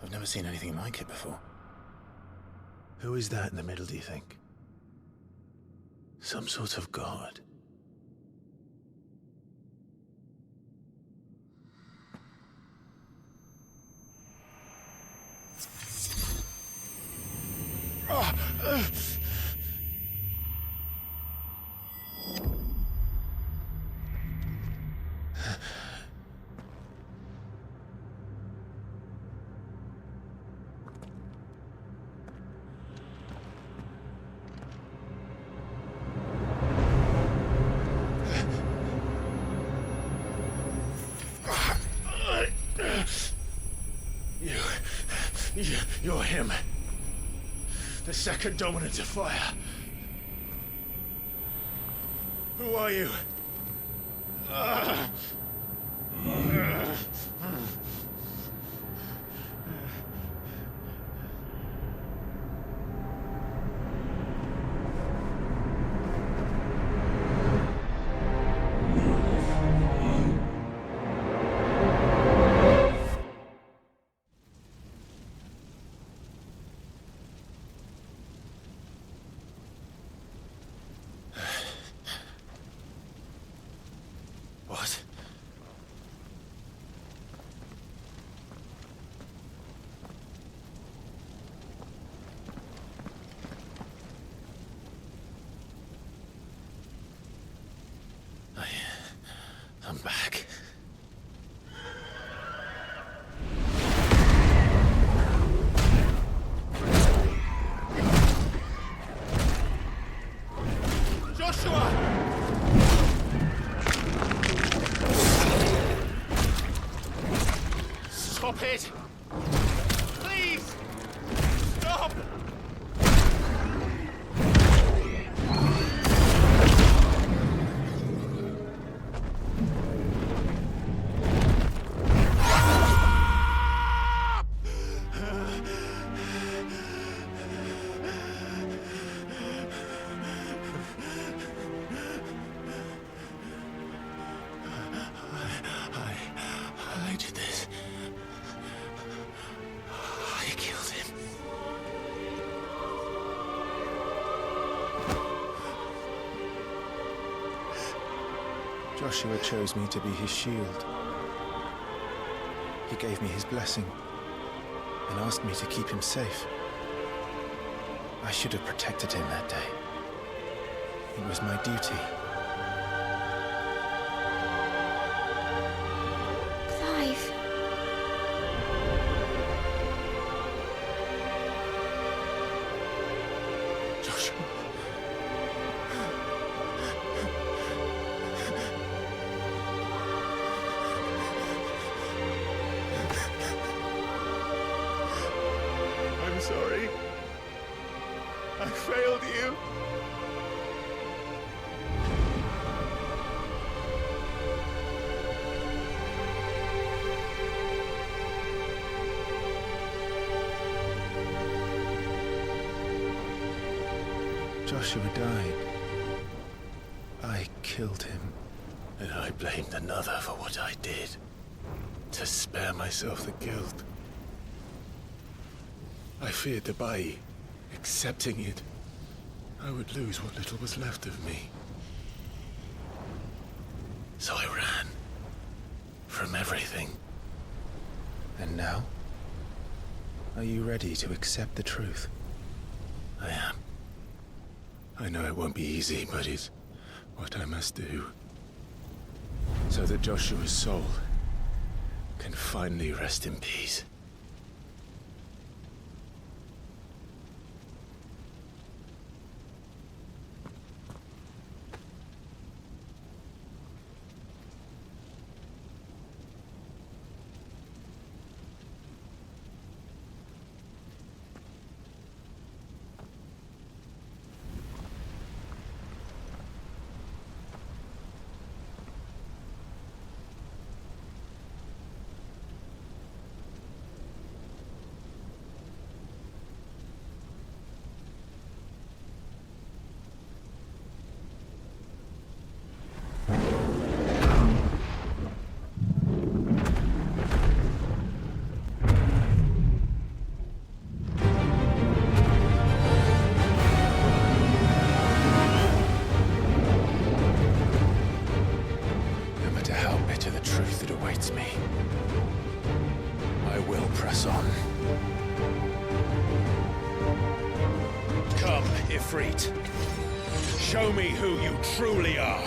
I've never seen anything like it before. Who is that in the middle, do you think? Some sort of god? You're him. The second dominant of fire. Who are you? What? I'm back. Joshua! Stop it! Please! Stop! I did this. I killed him. Joshua chose me to be his shield. He gave me his blessing and asked me to keep him safe. I should have protected him that day. It was my duty. Clive. Joshua. I'm sorry. I failed you. Joshua died. I killed him. And I blamed another for what I did. To spare myself the guilt. I feared that by accepting it, I would lose what little was left of me. So I ran. From everything. And now? Are you ready to accept the truth? I am. I know it won't be easy, but it's what I must do. So that Joshua's soul can finally rest in peace. Ifrit. Show me who you truly are.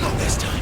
Not this time.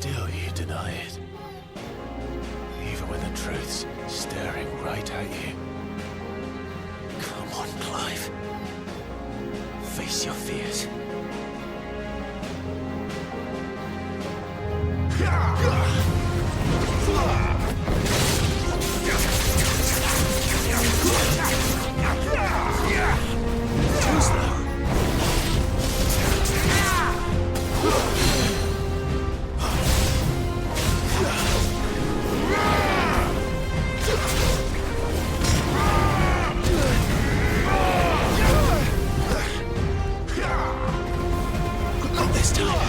still you deny it. Even when the truth's staring right at you. Come on, Clive. Face your fears. Too slow. Not this time.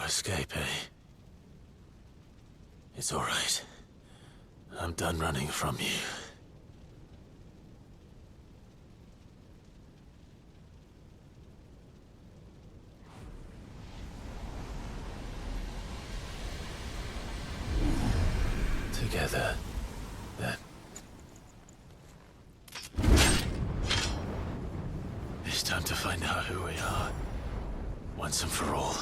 Escape, eh? It's all right. I'm done running from you. Together, then. It's time to find out who we are, once and for all.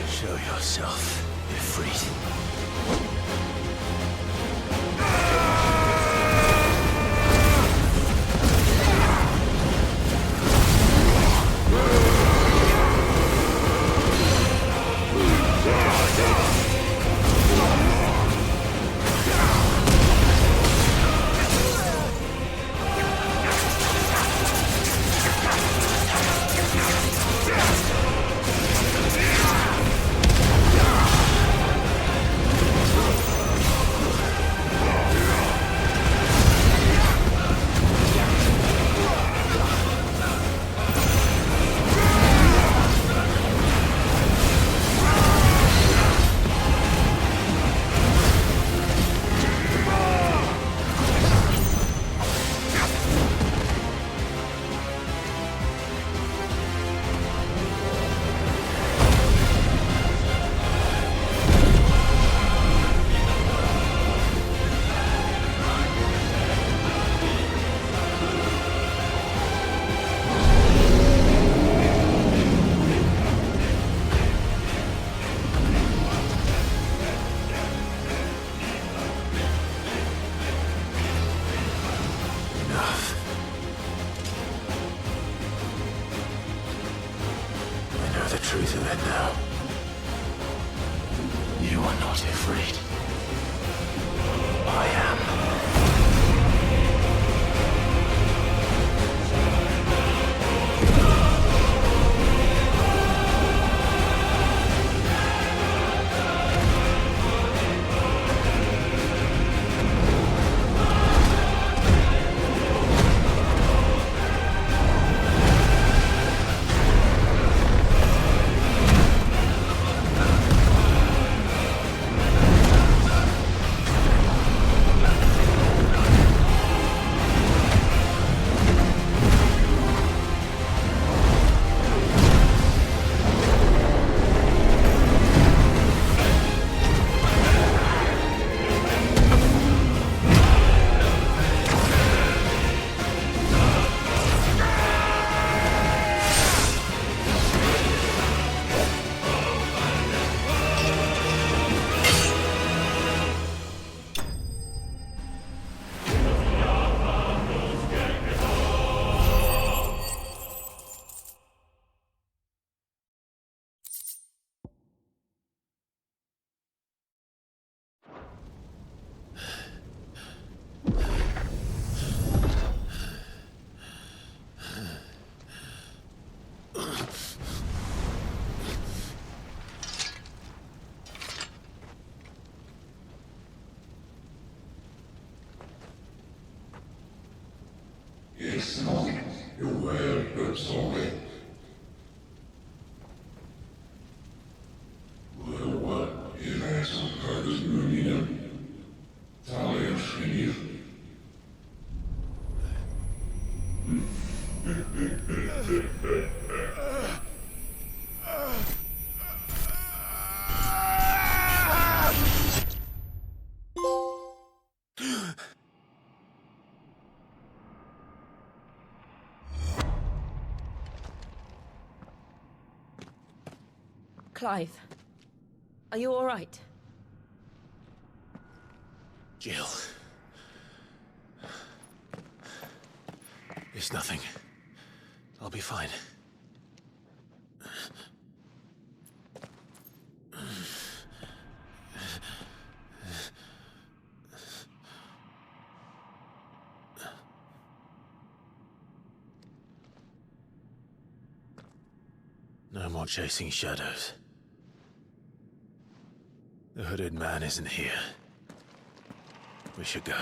Show yourself. Ifrit. Clive, are you all right? Jill. It's nothing. I'll be fine. No more chasing shadows. The hooded man isn't here. We should go.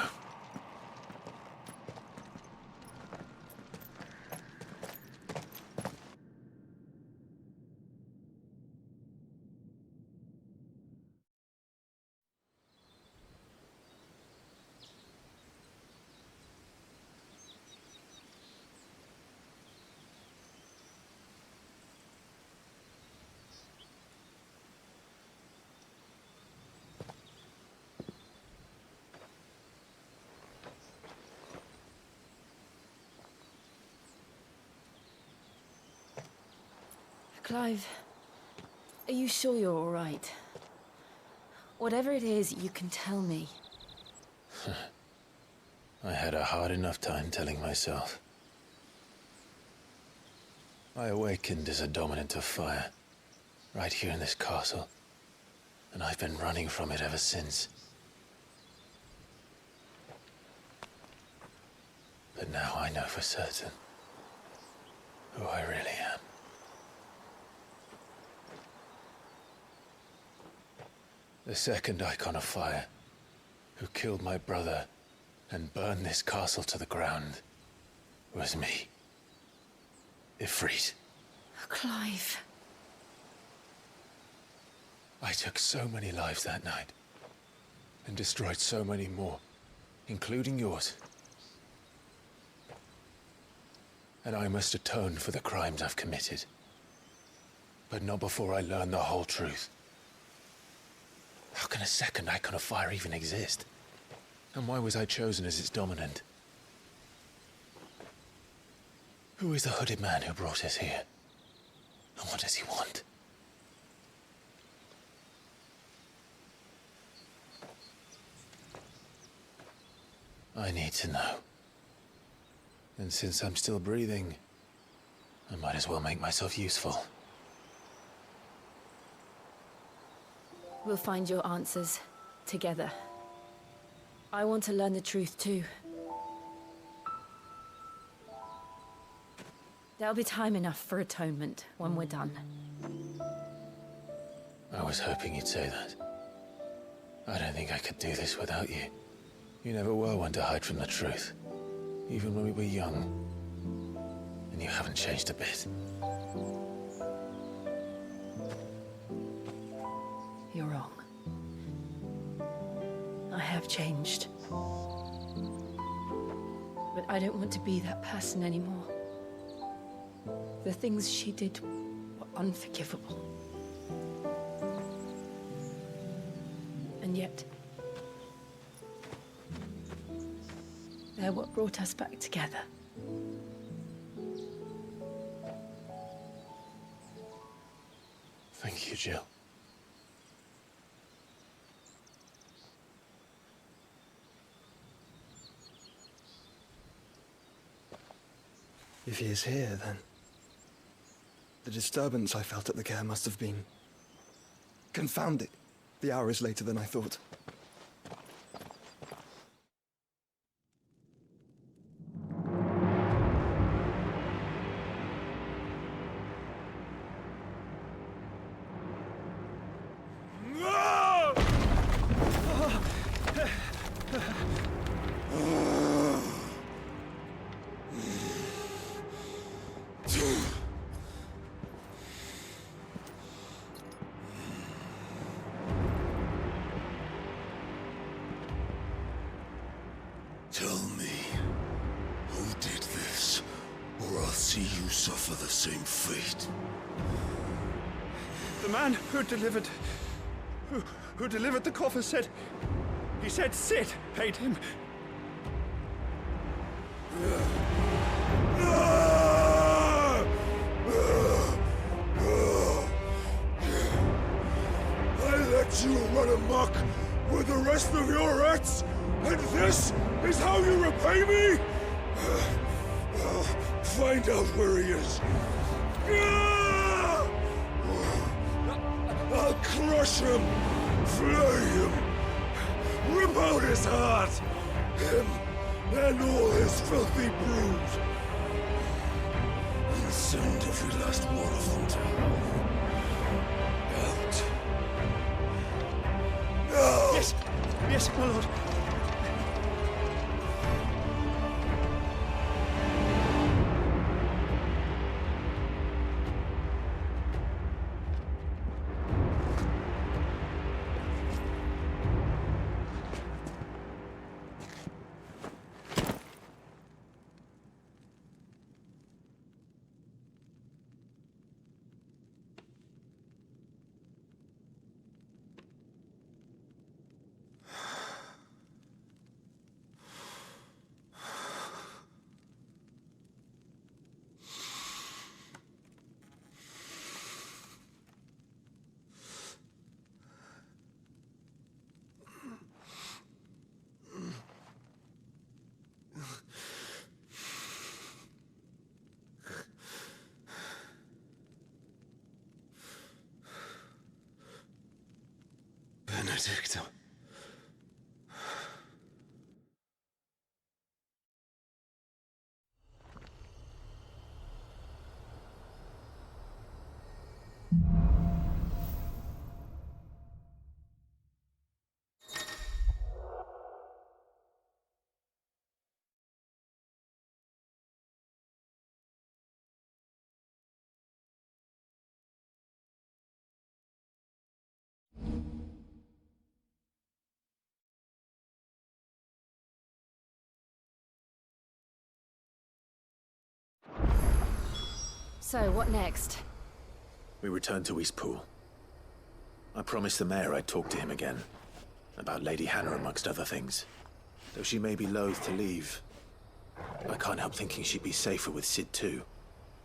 Clive, are you sure you're all right? Whatever it is, you can tell me. I had a hard enough time telling myself. I awakened as a dominant of fire, right here in this castle, and I've been running from it ever since. But now I know for certain who I really am. The second Eikon of fire, who killed my brother and burned this castle to the ground, was me. Ifrit. Clive. I took so many lives that night, and destroyed so many more, including yours. And I must atone for the crimes I've committed. But not before I learn the whole truth. How can a second Eikon of fire even exist? And why was I chosen as its dominant? Who is the hooded man who brought us here? And what does he want? I need to know. And since I'm still breathing, I might as well make myself useful. We'll find your answers together. I want to learn the truth too. There'll be time enough for atonement when we're done. I was hoping you'd say that. I don't think I could do this without you. You never were one to hide from the truth, even when we were young. And you haven't changed a bit. You're wrong. I have changed. But I don't want to be that person anymore. The things she did were unforgivable. And yet, they're what brought us back together. Thank you, Jill. If he is here, then the disturbance I felt at the care must have been confounded. The hour is later than I thought. Tell me, who did this, or I'll see you suffer the same fate. The man who delivered the coffer said... He said Sid paid him. I let you run amok with the rest of your rats, and this is how you repay me? Find out where he is. I'll crush him, flay him, rip out his heart, him and all his filthy brood, and send every last one of them to hell. Out. Now! Yes, yes, my lord. Benedicto. So, what next? We return to Eastpool. I promised the mayor I'd talk to him again. About Lady Hannah, amongst other things. Though she may be loath to leave, I can't help thinking she'd be safer with Sid too.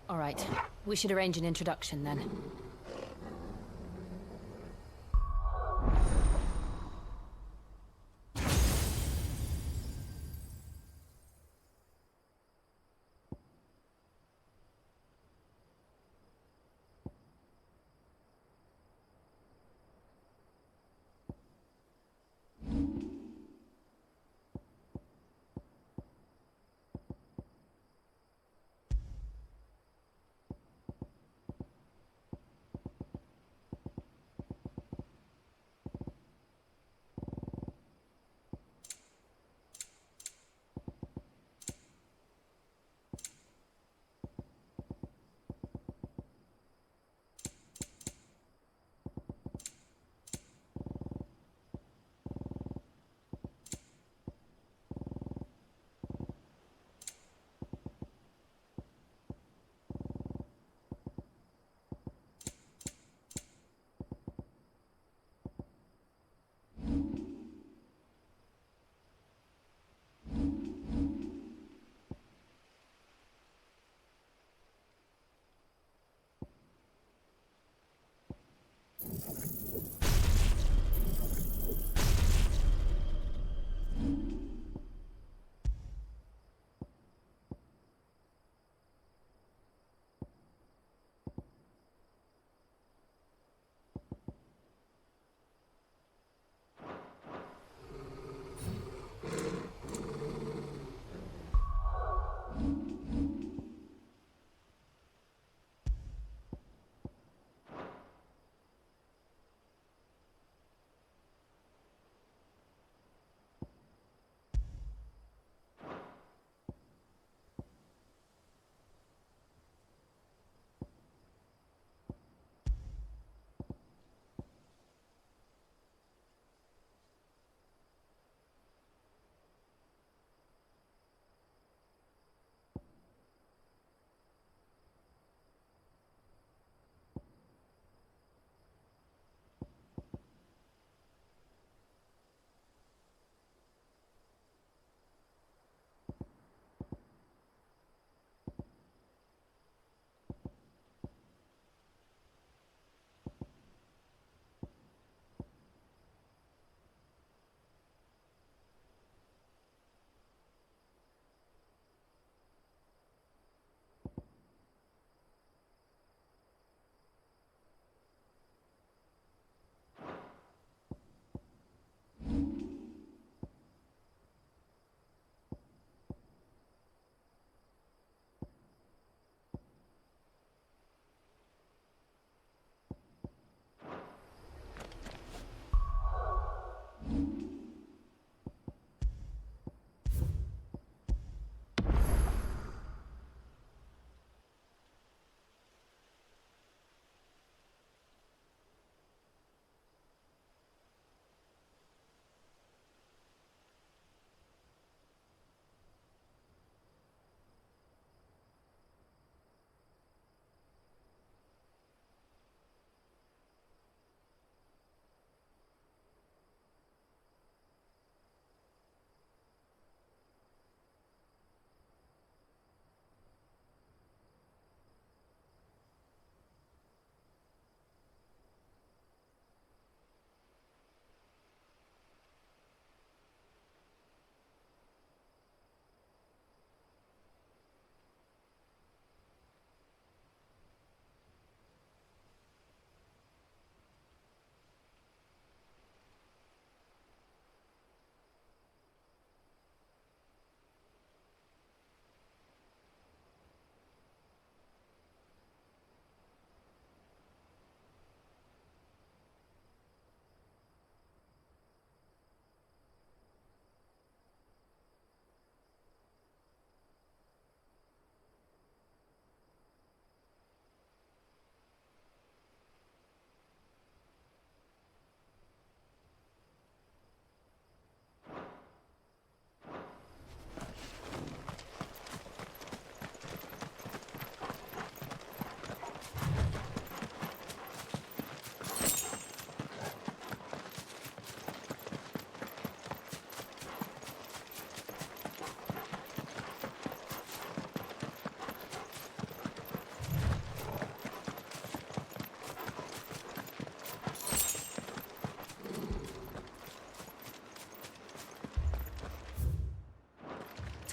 All right. We should arrange an introduction then.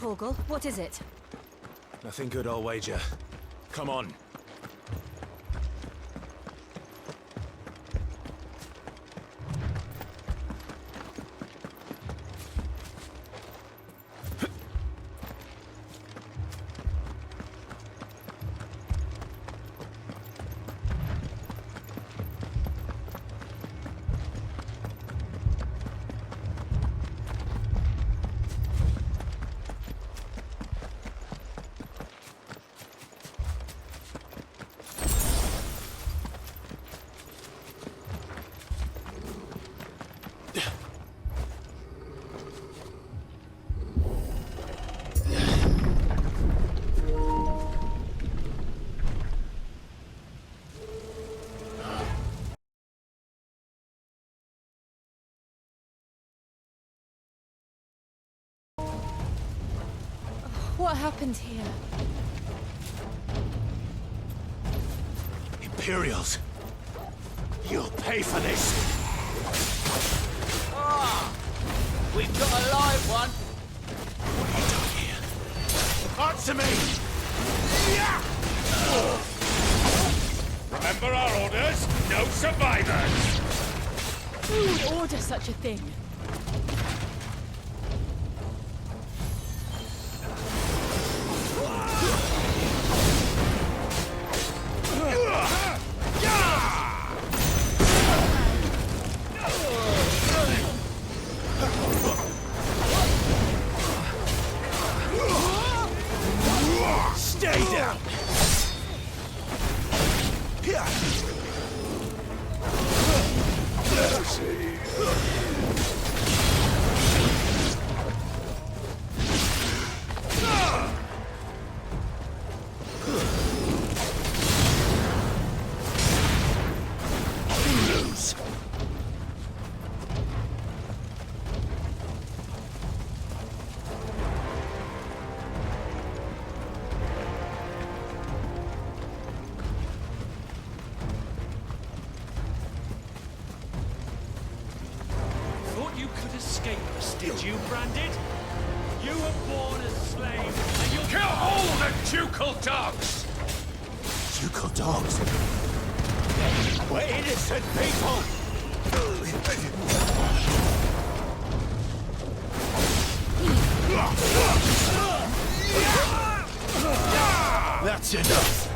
Torgal. What is it? Nothing good, I'll wager. Come on. What happened here? Imperials! You'll pay for this! Ah! We've got a live one! Answer me! Yeah! Remember our orders? No survivors! Who would order such a thing? Stay down! You could escape us, did you, Branded? You were born a slave, and you'll kill all the ducal dogs! Ducal dogs? We're innocent people! That's enough!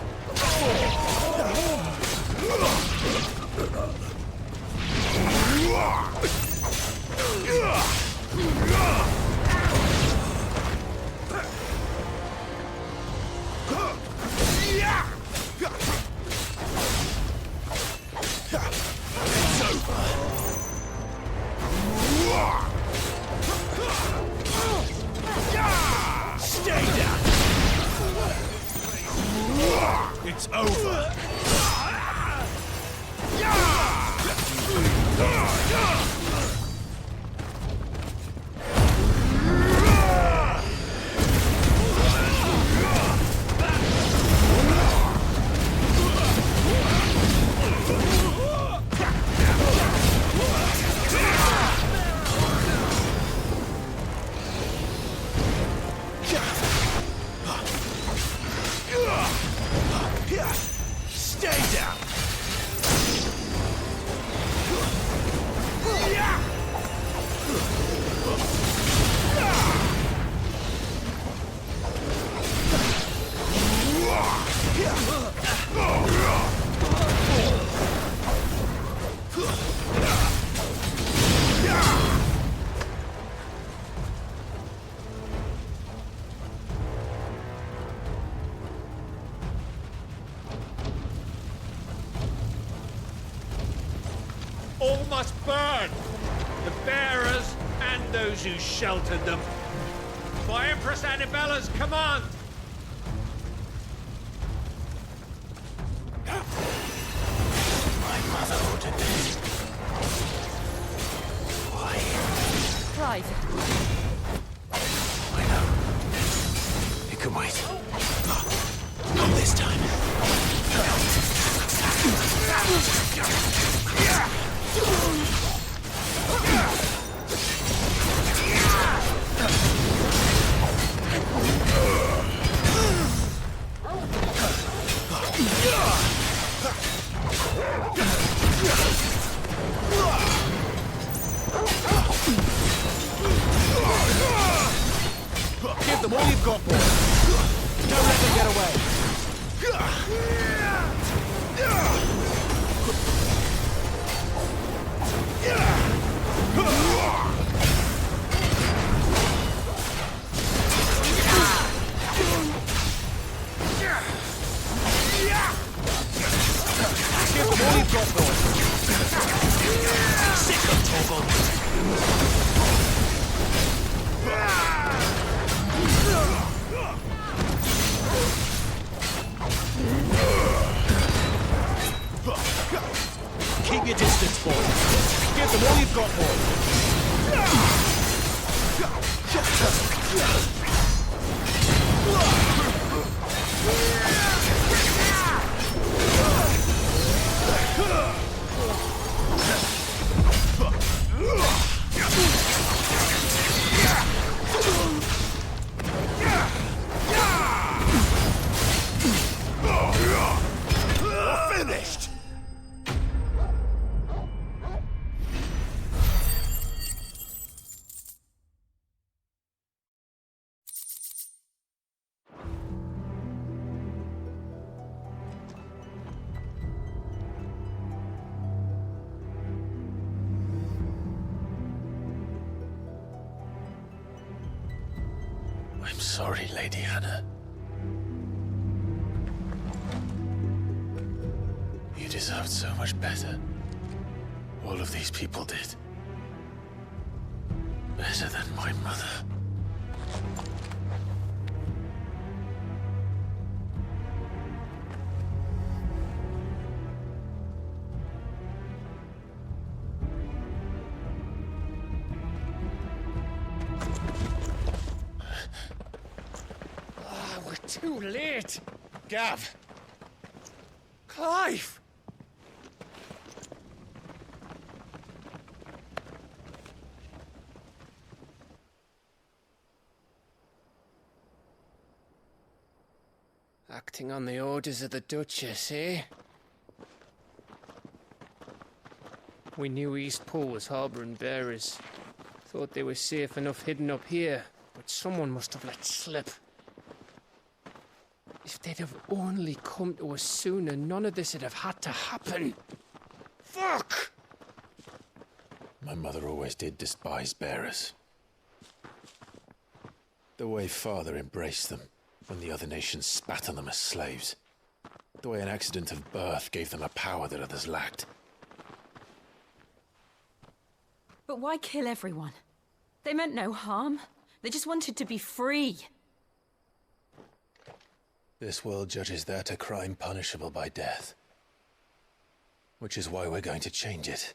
It's over. Stay down. It's over. Stay down! All must burn! The bearers and those who sheltered them. By Empress Annabella's command! My mother ordered this. Why? Clive. I know. It can wait. Not this time. Keep your distance, boy. Give them all you've got, boy. Finished! I'm sorry, Lady Hannah. You deserved so much better. All of these people did. Better than my mother. We're too late. Gav. Clive. Acting on the orders of the Duchess, eh? We knew Eastpool was harbouring bearers. Thought they were safe enough hidden up here, but someone must have let slip. If they'd have only come to us sooner, none of this would have had to happen. Fuck! My mother always did despise bearers. The way Father embraced them when the other nations spat on them as slaves. The way an accident of birth gave them a power that others lacked. But why kill everyone? They meant no harm. They just wanted to be free. This world judges that a crime punishable by death. Which is why we're going to change it.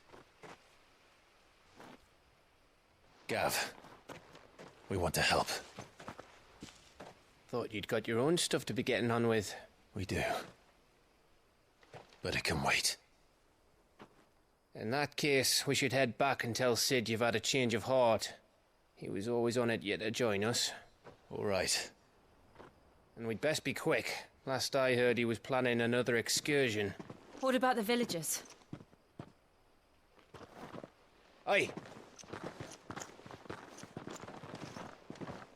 Gav, we want to help. Thought you'd got your own stuff to be getting on with. We do. But it can wait. In that case, we should head back and tell Sid you've had a change of heart. He was always on it yet to join us. All right. And we'd best be quick. Last I heard, he was planning another excursion. What about the villagers? Aye.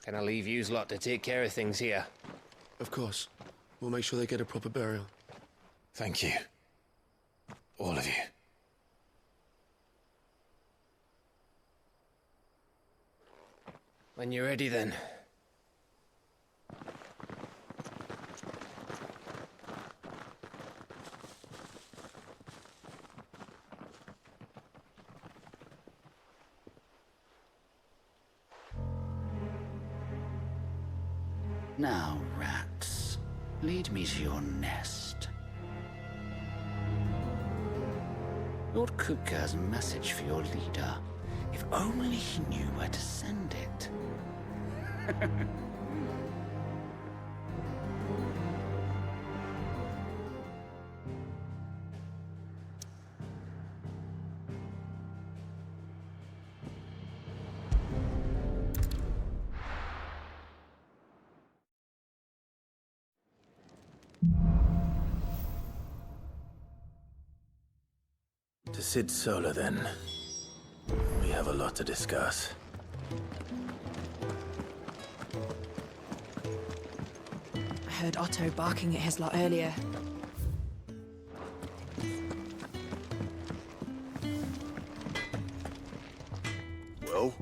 Can I leave yous lot to take care of things here? Of course. We'll make sure they get a proper burial. Thank you. All of you. When you're ready, then. Now, rats, lead me to your nest. Lord Kupka has a message for your leader. If only he knew where to send it. To Sid Solar, then. We have a lot to discuss. I heard Otto barking at his lot earlier. Well?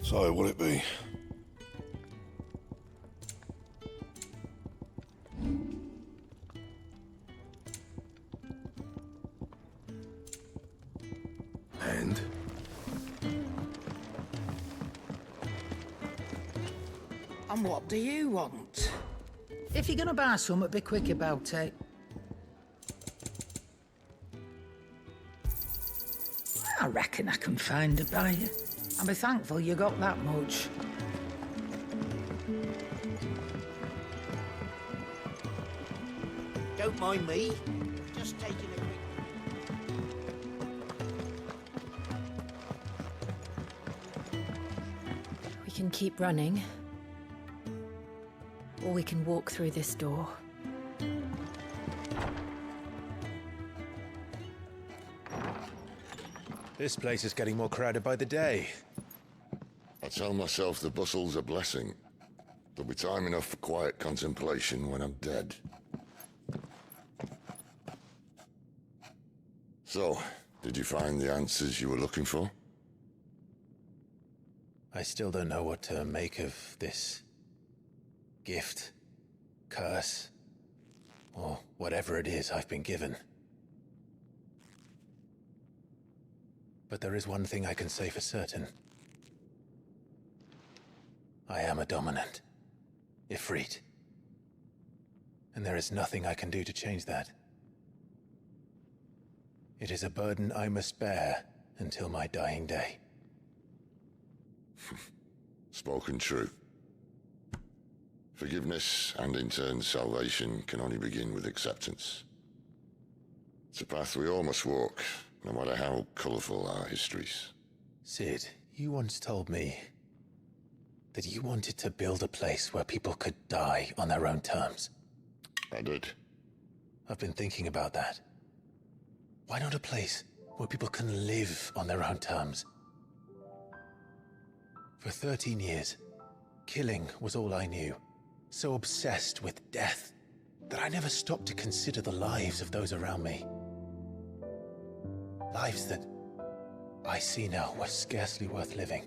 So, will it be? And? And what do you want? If you're gonna buy something, be quick about it. I reckon I can find a buyer. I'll be thankful you got that much. Don't mind me. Just taking a quick... We can keep running, or we can walk through this door. This place is getting more crowded by the day. I tell myself the bustle's a blessing. There'll be time enough for quiet contemplation when I'm dead. So, did you find the answers you were looking for? I still don't know what to make of this gift, curse, or whatever it is I've been given. But there is one thing I can say for certain. I am a dominant, Ifrit. And there is nothing I can do to change that. It is a burden I must bear until my dying day. Spoken true. Forgiveness and in turn salvation can only begin with acceptance. It's a path we all must walk, no matter how colourful our histories. Sid, you once told me that you wanted to build a place where people could die on their own terms. I did. I've been thinking about that. Why not a place where people can live on their own terms? For 13 years, killing was all I knew. So obsessed with death that I never stopped to consider the lives of those around me. Lives that I see now were scarcely worth living.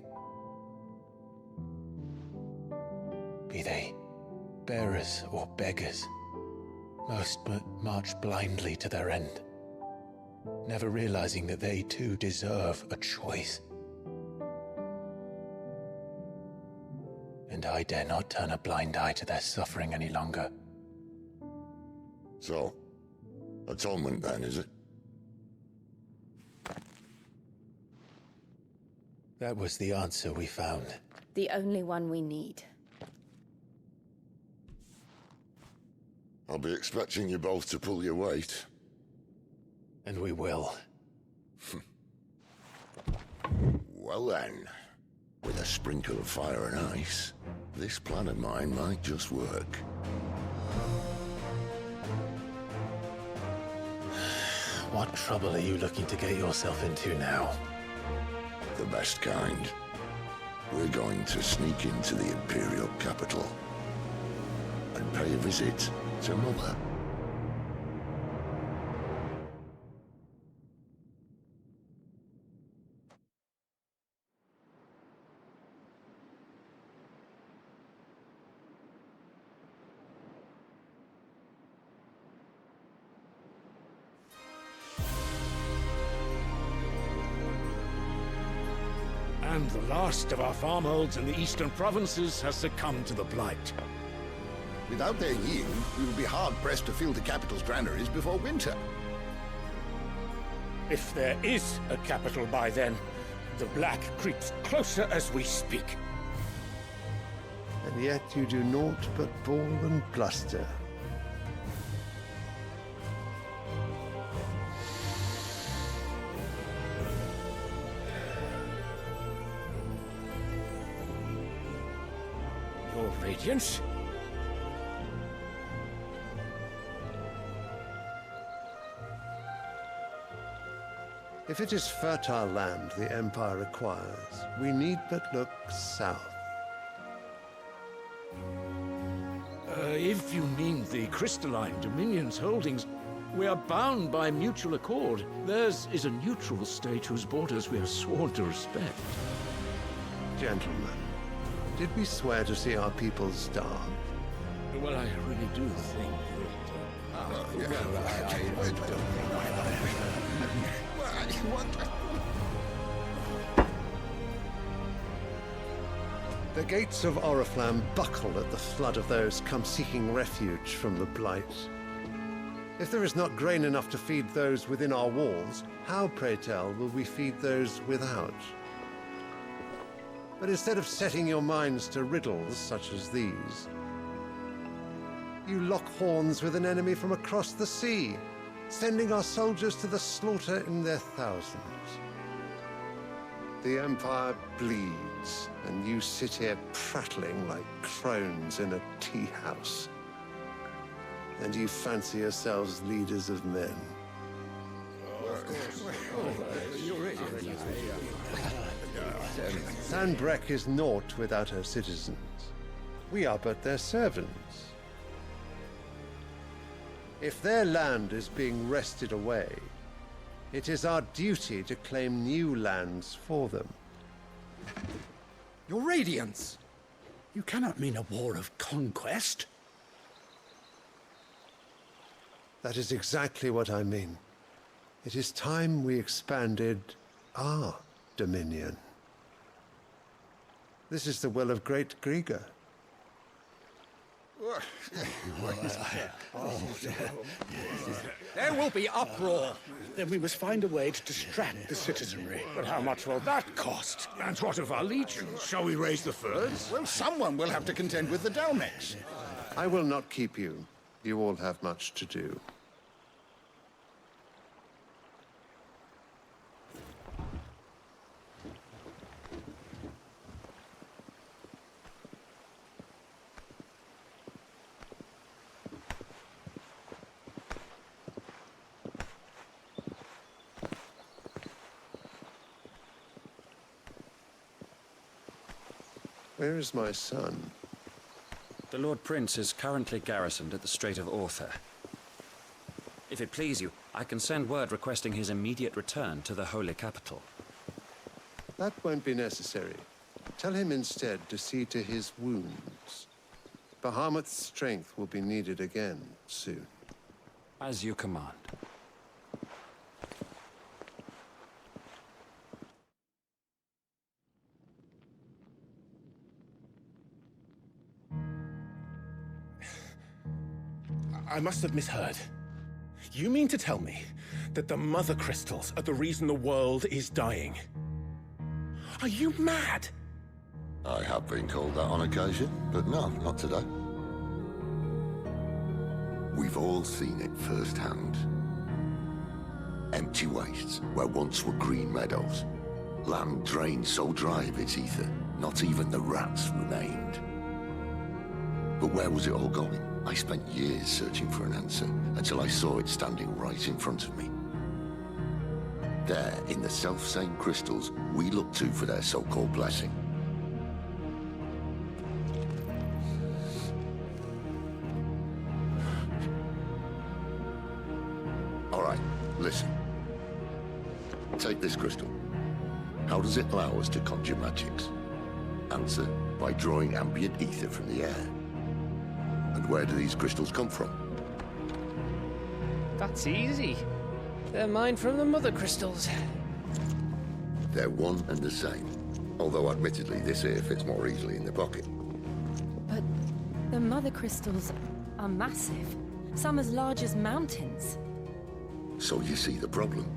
Be they bearers or beggars, most march blindly to their end, never realizing that they too deserve a choice. And I dare not turn a blind eye to their suffering any longer. So, atonement then, is it? That was the answer we found. The only one we need. I'll be expecting you both to pull your weight. And we will. Well then, with a sprinkle of fire and ice, this plan of mine might just work. What trouble are you looking to get yourself into now? The best kind. We're going to sneak into the Imperial capital and pay a visit to Mother. And the last of our farmholds in the eastern provinces has succumbed to the blight. Without their yield, we will be hard-pressed to fill the capital's granaries before winter. If there is a capital by then, the black creeps closer as we speak. And yet you do naught but bawl and bluster. Your Radiance? If it is fertile land the Empire requires, we need but look south. If you mean the Crystalline Dominion's holdings, we are bound by mutual accord. Theirs is a neutral state whose borders we are sworn to respect. Gentlemen, did we swear to see our people starve? Well, I really do think The gates of Oriflamme buckle at the flood of those come seeking refuge from the Blight. If there is not grain enough to feed those within our walls, how, pray tell, will we feed those without? But instead of setting your minds to riddles such as these, you lock horns with an enemy from across the sea, sending our soldiers to the slaughter in their thousands. The Empire bleeds, and you sit here prattling like crones in a tea house. And you fancy yourselves leaders of men. Sandbreck is naught without her citizens. We are but their servants. If their land is being wrested away, it is our duty to claim new lands for them. Your Radiance! You cannot mean a war of conquest. That is exactly what I mean. It is time we expanded our dominion. This is the will of great Griga. There will be uproar. Then we must find a way to distract the citizenry. But how much will that cost? And what of our legions? Shall we raise the furs? Well, someone will have to contend with the Dalmex. I will not keep you. You all have much to do. Where is my son? The Lord Prince is currently garrisoned at the Strait of Orther. If it please you, I can send word requesting his immediate return to the Holy Capital. That won't be necessary. Tell him instead to see to his wounds. Bahamut's strength will be needed again soon. As you command. I must have misheard. You mean to tell me that the Mothercrystals are the reason the world is dying? Are you mad? I have been called that on occasion, but no, not today. We've all seen it firsthand. Empty wastes where once were green meadows. Land drained so dry of its ether, not even the rats remained. But where was it all going? I spent years searching for an answer, until I saw it standing right in front of me. There, in the self-same crystals we look to for their so-called blessing. All right, listen. Take this crystal. How does it allow us to conjure magics? Answer, by drawing ambient ether from the air. And where do these crystals come from? That's easy. They're mine from the Mothercrystals. They're one and the same. Although admittedly, this here fits more easily in the pocket. But the Mothercrystals are massive. Some as large as mountains. So you see the problem.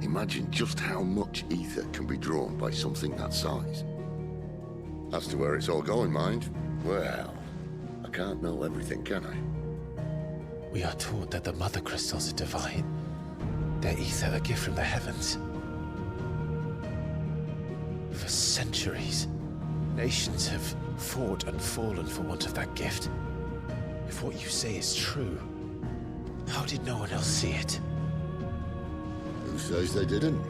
Imagine just how much ether can be drawn by something that size. As to where it's all going, mind, well, I can't know everything, can I? We are taught that the Mothercrystals are divine. Their ether a gift from the heavens. For centuries, nations have fought and fallen for want of that gift. If what you say is true, how did no one else see it? Who says they didn't?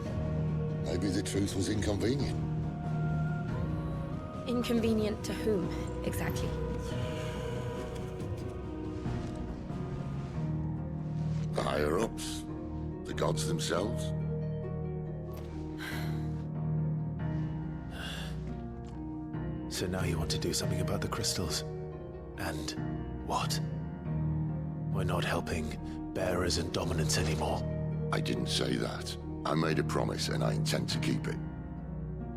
Maybe the truth was inconvenient. Inconvenient to whom, exactly? The higher-ups? The gods themselves? So now you want to do something about the crystals? And what? We're not helping bearers and dominants anymore. I didn't say that. I made a promise and I intend to keep it.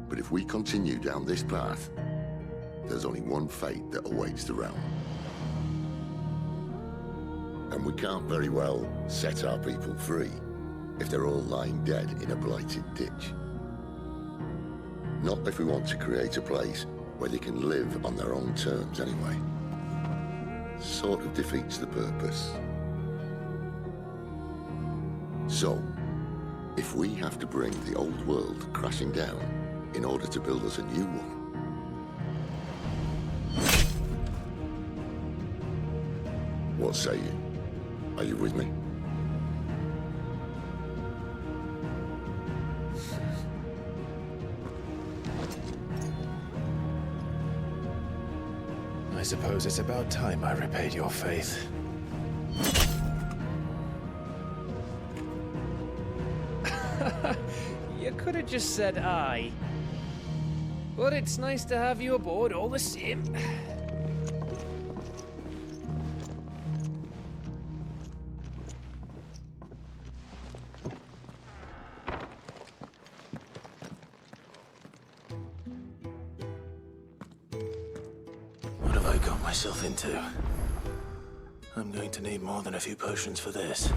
But if we continue down this path, there's only one fate that awaits the realm. A And we can't very well set our people free if they're all lying dead in a blighted ditch. Not if we want to create a place where they can live on their own terms anyway. Sort of defeats the purpose. So, if we have to bring the old world crashing down in order to build us a new one, what say you? Are you with me? I suppose it's about time I repaid your faith. You could have just said aye. But it's nice to have you aboard all the same. What have I got myself into? I'm going to need more than a few potions for this.